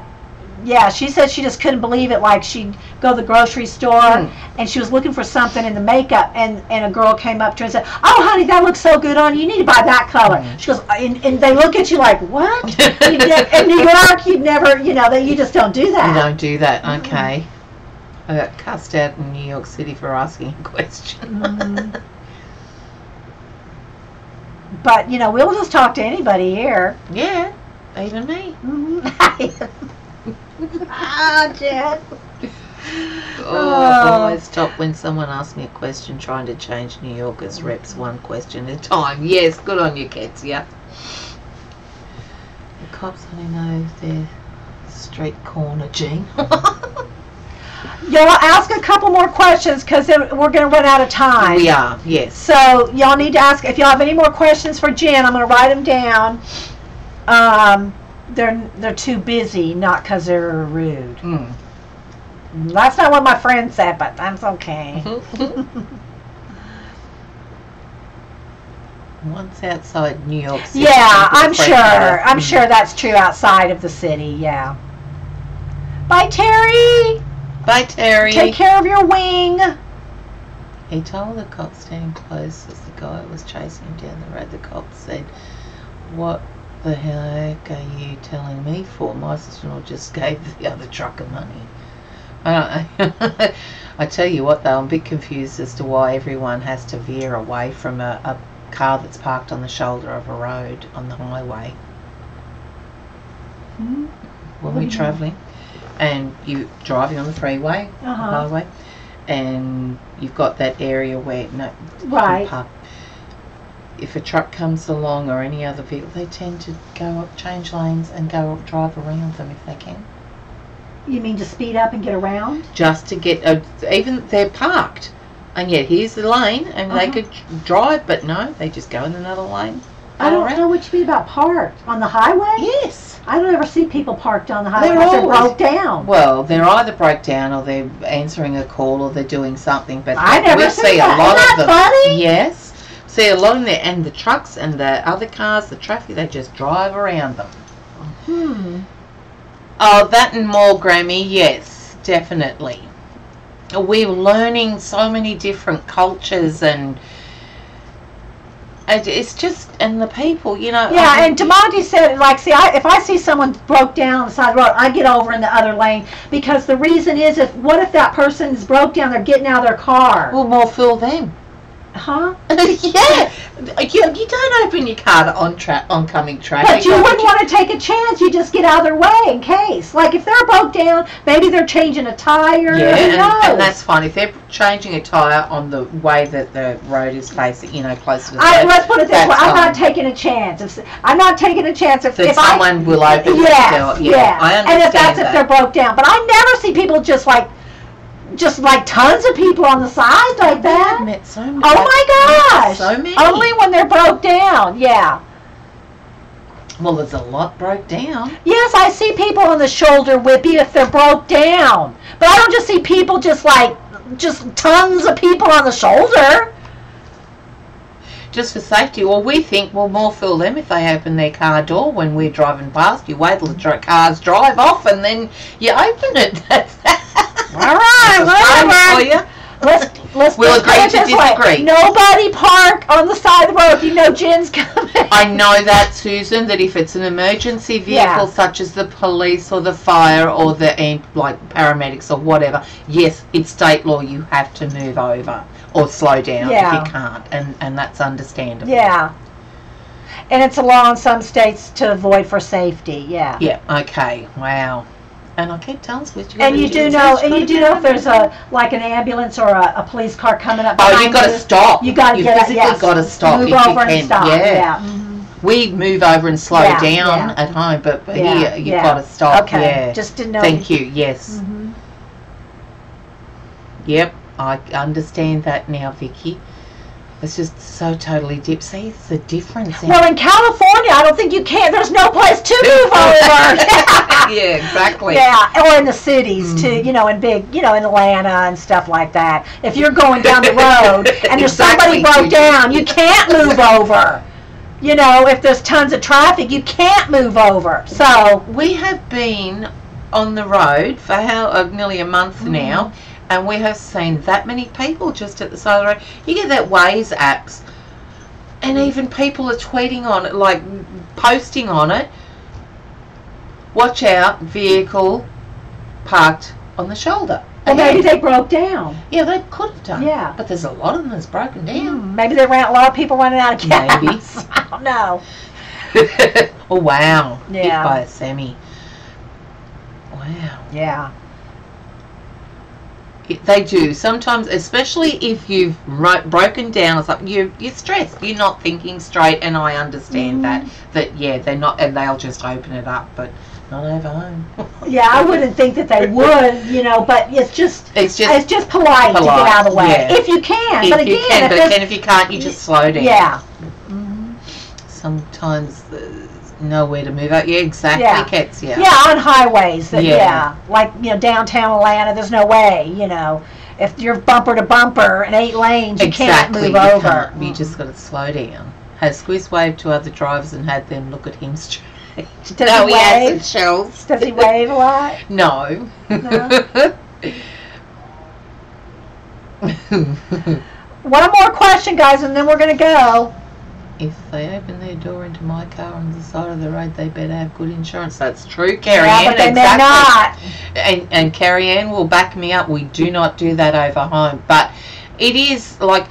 yeah, she said she just couldn't believe it. Like she'd go to the grocery store and she was looking for something in the makeup, and a girl came up to her and said, "Oh, honey, that looks so good on you. You need to buy that color." She goes, and they look at you like, "What?" In New York, you'd never, that you just don't do that. You don't do that, okay. I got cussed out in New York City for asking a question. But we'll just talk to anybody here. Yeah, even me. Jen. I always stop when someone asks me a question trying to change New Yorkers reps one question at a time. Yes, good on you, Ketsia. The cops only know their street corner, Jean. Y'all ask a couple more questions because then we're going to run out of time. We are, yes. So y'all need to ask, if y'all have any more questions for Jen, I'm going to write them down. They're too busy, not because they're rude. That's not what my friend said, but that's okay. Once outside New York City. Yeah, I'm sure that's true outside of the city, yeah. Bye, Terry. Bye, Terry. Take care of your wing. He told the cop standing close as the guy was chasing him down the road. The cop said, "What the heck are you telling me for? My sister-in-law just gave the other trucker money." I don't know. I tell you what, though, I'm a bit confused as to why everyone has to veer away from a car that's parked on the shoulder of a road on the highway. When we're travelling and you're driving on the freeway, the highway, and you've got that area where you can park. If a truck comes along or any other vehicle, they tend to go up, change lanes and go drive around them if they can. You mean to speed up and get around? Just to get, even they're parked, and yet here's the lane, and they could drive, but no, they just go in another lane. I don't know what you mean about parked. On the highway? Yes. I don't ever see people parked on the highway They're unless they're always broke down. Well, they're either broke down or they're answering a call or they're doing something, but I never we see see that. a lot Isn't of them. that funny? Yes. See a lot in there, and the trucks and the other cars, the traffic, they just drive around them. Oh, that and more, Grammy. Yes, definitely. We're learning so many different cultures, and it's just, and the people, Yeah, and Demonte said, like, see, if I see someone broke down on the side of the road, I get over in the other lane, because the reason is, what if that person's broke down, they're getting out of their car? Well, more fool them. Huh? Yeah. You don't open your car to oncoming traffic. But you wouldn't want to take a chance. You just get out of their way in case. Like, if they're broke down, maybe they're changing a tire. Yeah, Who knows? and that's fine. If they're changing a tyre on the way that the road is facing, close to the road. Let's put it this way. that's I'm fine. not taking a chance. I'm not taking a chance if Someone will open the door. Yeah. I understand And if that. they're broke down. But I never see people just like just like tons of people on the side like that. I've met so many. Oh my gosh! So many. Only when they're broke down. Yeah. Well, there's a lot broke down. Yes, I see people on the shoulder whip you if they're broke down. But I don't just see people just tons of people on the shoulder. Just for safety. Well, we think we'll more fool them if they open their car door when we're driving past. You wait till the cars drive off and then you open it. All right, whatever. We'll agree to disagree. Nobody park on the side of the road if you know Jen's coming. I know that, Susan, that if it's an emergency vehicle such as the police or the fire or the paramedics or whatever, yes, it's state law, you have to move over or slow down if you can't, and that's understandable. Yeah. And it's a law in some states to avoid for safety, yeah. Yeah, okay, wow. And I keep telling us and you do know if there's an ambulance or a police car coming up. Oh, you got to stop. You got to physically got to stop. Move over and stop. Yeah. Mm-hmm. We move over and slow down at home, but here you've got to stop. Okay. Yeah. Just to know. Thank you. Yes. Mm-hmm. Yep, I understand that now, Vicky. It's just so totally deep. See, it's the difference. Well, in California, I don't think you can. There's no place to move over. Yeah, exactly. Yeah, or in the cities too. In big, in Atlanta and stuff like that. If you're going down the road and there's somebody broke down, you can't move over. If there's tons of traffic, you can't move over. So we have been on the road for nearly a month now. And we have seen that many people just at the side of the road. You get that Waze apps, and even people are tweeting on it, like posting on it. Watch out, vehicle parked on the shoulder. Well, maybe they broke down. Yeah, they could have done. Yeah. But there's a lot of them that's broken down. Maybe a lot of people running out of gas. Maybe. I don't know. Oh, wow. Yeah. Hit by a semi. Wow. Yeah. They do sometimes, especially if you've broken down or something. You're stressed. You're not thinking straight, and I understand that they're not, and they'll just open it up, but not over home. Yeah, I wouldn't think that they would, but it's just polite to get out of the way if you can. But again, if you can't, you just slow down. Yeah. Sometimes there's nowhere to move out. Yeah, exactly, Kets. Yeah. Yeah, on highways. Like downtown Atlanta, there's no way. If you're bumper to bumper and 8 lanes, you can't move over. You just got to slow down. Has Squiz waved to other drivers and had them look at him straight? Does he wave? Hasn't, Shells. Does he wave a lot? No. One more question, guys, and then we're going to go. If they open their door into my car on the side of the road, they better have good insurance. That's true, Carrie Ann. But they may not. And Carrie Ann will back me up. We do not do that over home. But it is like,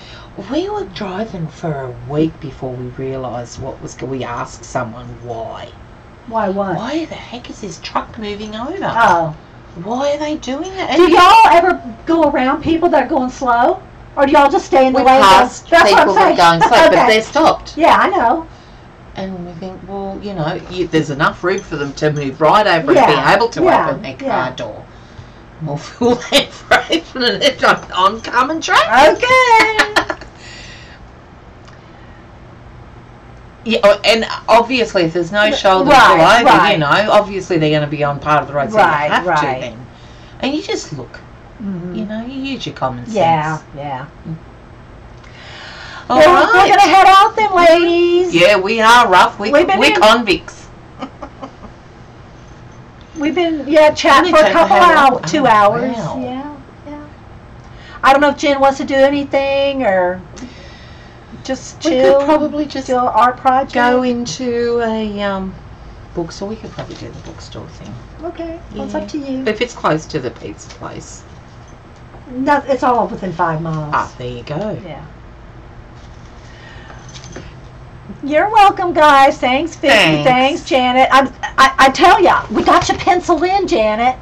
we were driving for a week before we realised what was going. We asked someone why. Why what? Why the heck is this truck moving over? Oh. Why are they doing that? Do y'all ever go around people that are going slow? Or do y'all just stay in the lane? That's what I'm saying. Going slow, but they're stopped. Yeah, I know. And we think, well, there's enough room for them to move right over and be able to open their car door. More fool them for opening it on oncoming traffic. Okay. Yeah, and obviously if there's no shoulder to pull over, obviously they're going to be on part of the road, so you have to then. And you just look. You use your common sense. Yeah. All right. We're going to head out then, ladies. Yeah, we are rough. We're convicts. We've been, chatting for a couple hours, 2 hours. Wow. Yeah. I don't know if Jen wants to do anything or just chill. We could probably just do our project. Go into a bookstore. We could probably do the bookstore thing. Okay, well, it's up to you. If it's close to the pizza place. No, it's all within 5 miles. Ah, there you go. Yeah. You're welcome, guys. Thanks, Vicky. Thanks, Janet. I tell ya, we got you penciled in, Janet.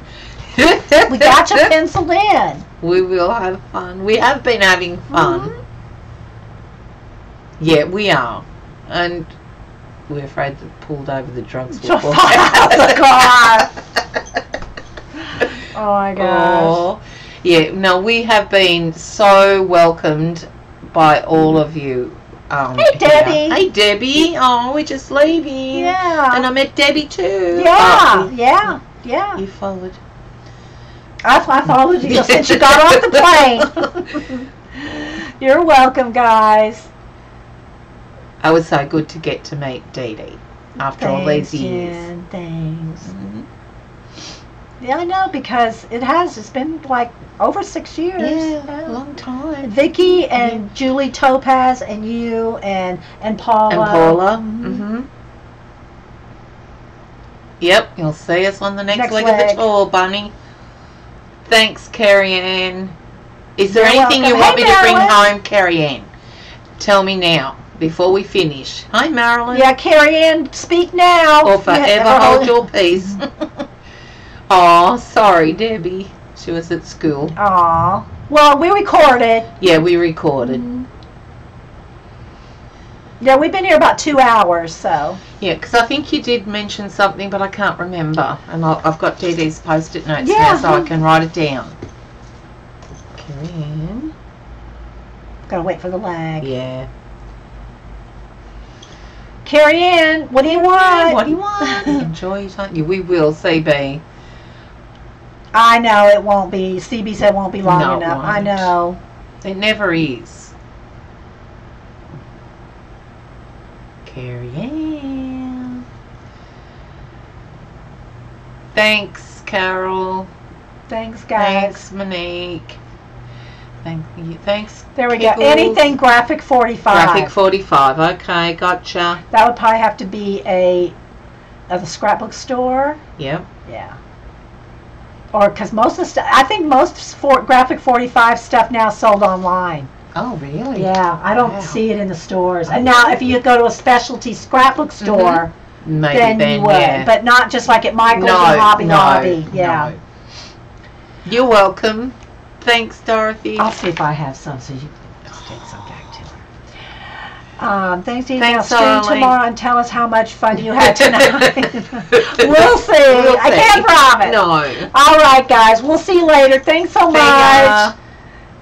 We got you penciled in. We will have fun. We have been having fun. Yeah, we are. And we're afraid that pulled over the drugs will fall out of the car. Oh my gosh. Yeah, no, we have been so welcomed by all of you. Hey, Debbie. Here. Hey, Debbie. Oh, we're just leaving. Yeah. And I met Debbie too. Yeah, Oh, yeah. you followed. I followed you since you got off the plane. You're welcome, guys. It was so good to get to meet Dee Dee after all these years. Jen, thanks. Mhm. Yeah, I know, because it's been like over 6 years. Yeah, a long time. Vicky and Julie Topaz and you and Paula. And Paula. Mhm. Mm-hmm. Yep, you'll see us on the next Next leg of the leg. tour, Bunny. Thanks, Carrie Ann. Is there You're anything you welcome. want Hey, me to bring Marilyn. home, Carrie Ann? Tell me now, before we finish. Hi, Marilyn. Yeah, Carrie Ann, speak now. Or forever Yeah, hold your peace. Oh, sorry, Debbie. She was at school. Aw. Well, we recorded. Yeah, we recorded. Yeah, we've been here about 2 hours, so. Yeah, because I think you did mention something, but I can't remember. And I've got Dee Dee's post-it notes Yeah. now, so I can write it down. Carrie Ann. Gotta wait for the lag. Yeah. Carrie Ann, what do you want? What do you want? Enjoy your time. Yeah, we will, CB. I know it won't be. CB said it won't be long No, it enough. I won't. know. It never is. Carrie Ann. Thanks, Carol. Thanks, guys. Thanks, Monique. Thank you. Thanks. There we go. Pickles. Anything graphic 45. Graphic 45. Okay, gotcha. That would probably have to be a the scrapbook store. Yep. Yeah. Or because most of the stuff, I think most graphic 45 stuff now is sold online. Oh, really? Yeah, I don't Wow. see it in the stores. And now, if you go to a specialty scrapbook store, Maybe then then, you would. yeah. But not just like at Michael's and Hobby Lobby. Yeah. no. You're welcome. Thanks, Dorothy. I'll see if I have some, so you can just take some back to her. Thanks, Dee. Now Thanks, stream Eileen. tomorrow and tell us how much fun you had tonight. We'll see. We'll I see. can't promise. No. All right, guys. We'll see you later. Thanks so See much. ya.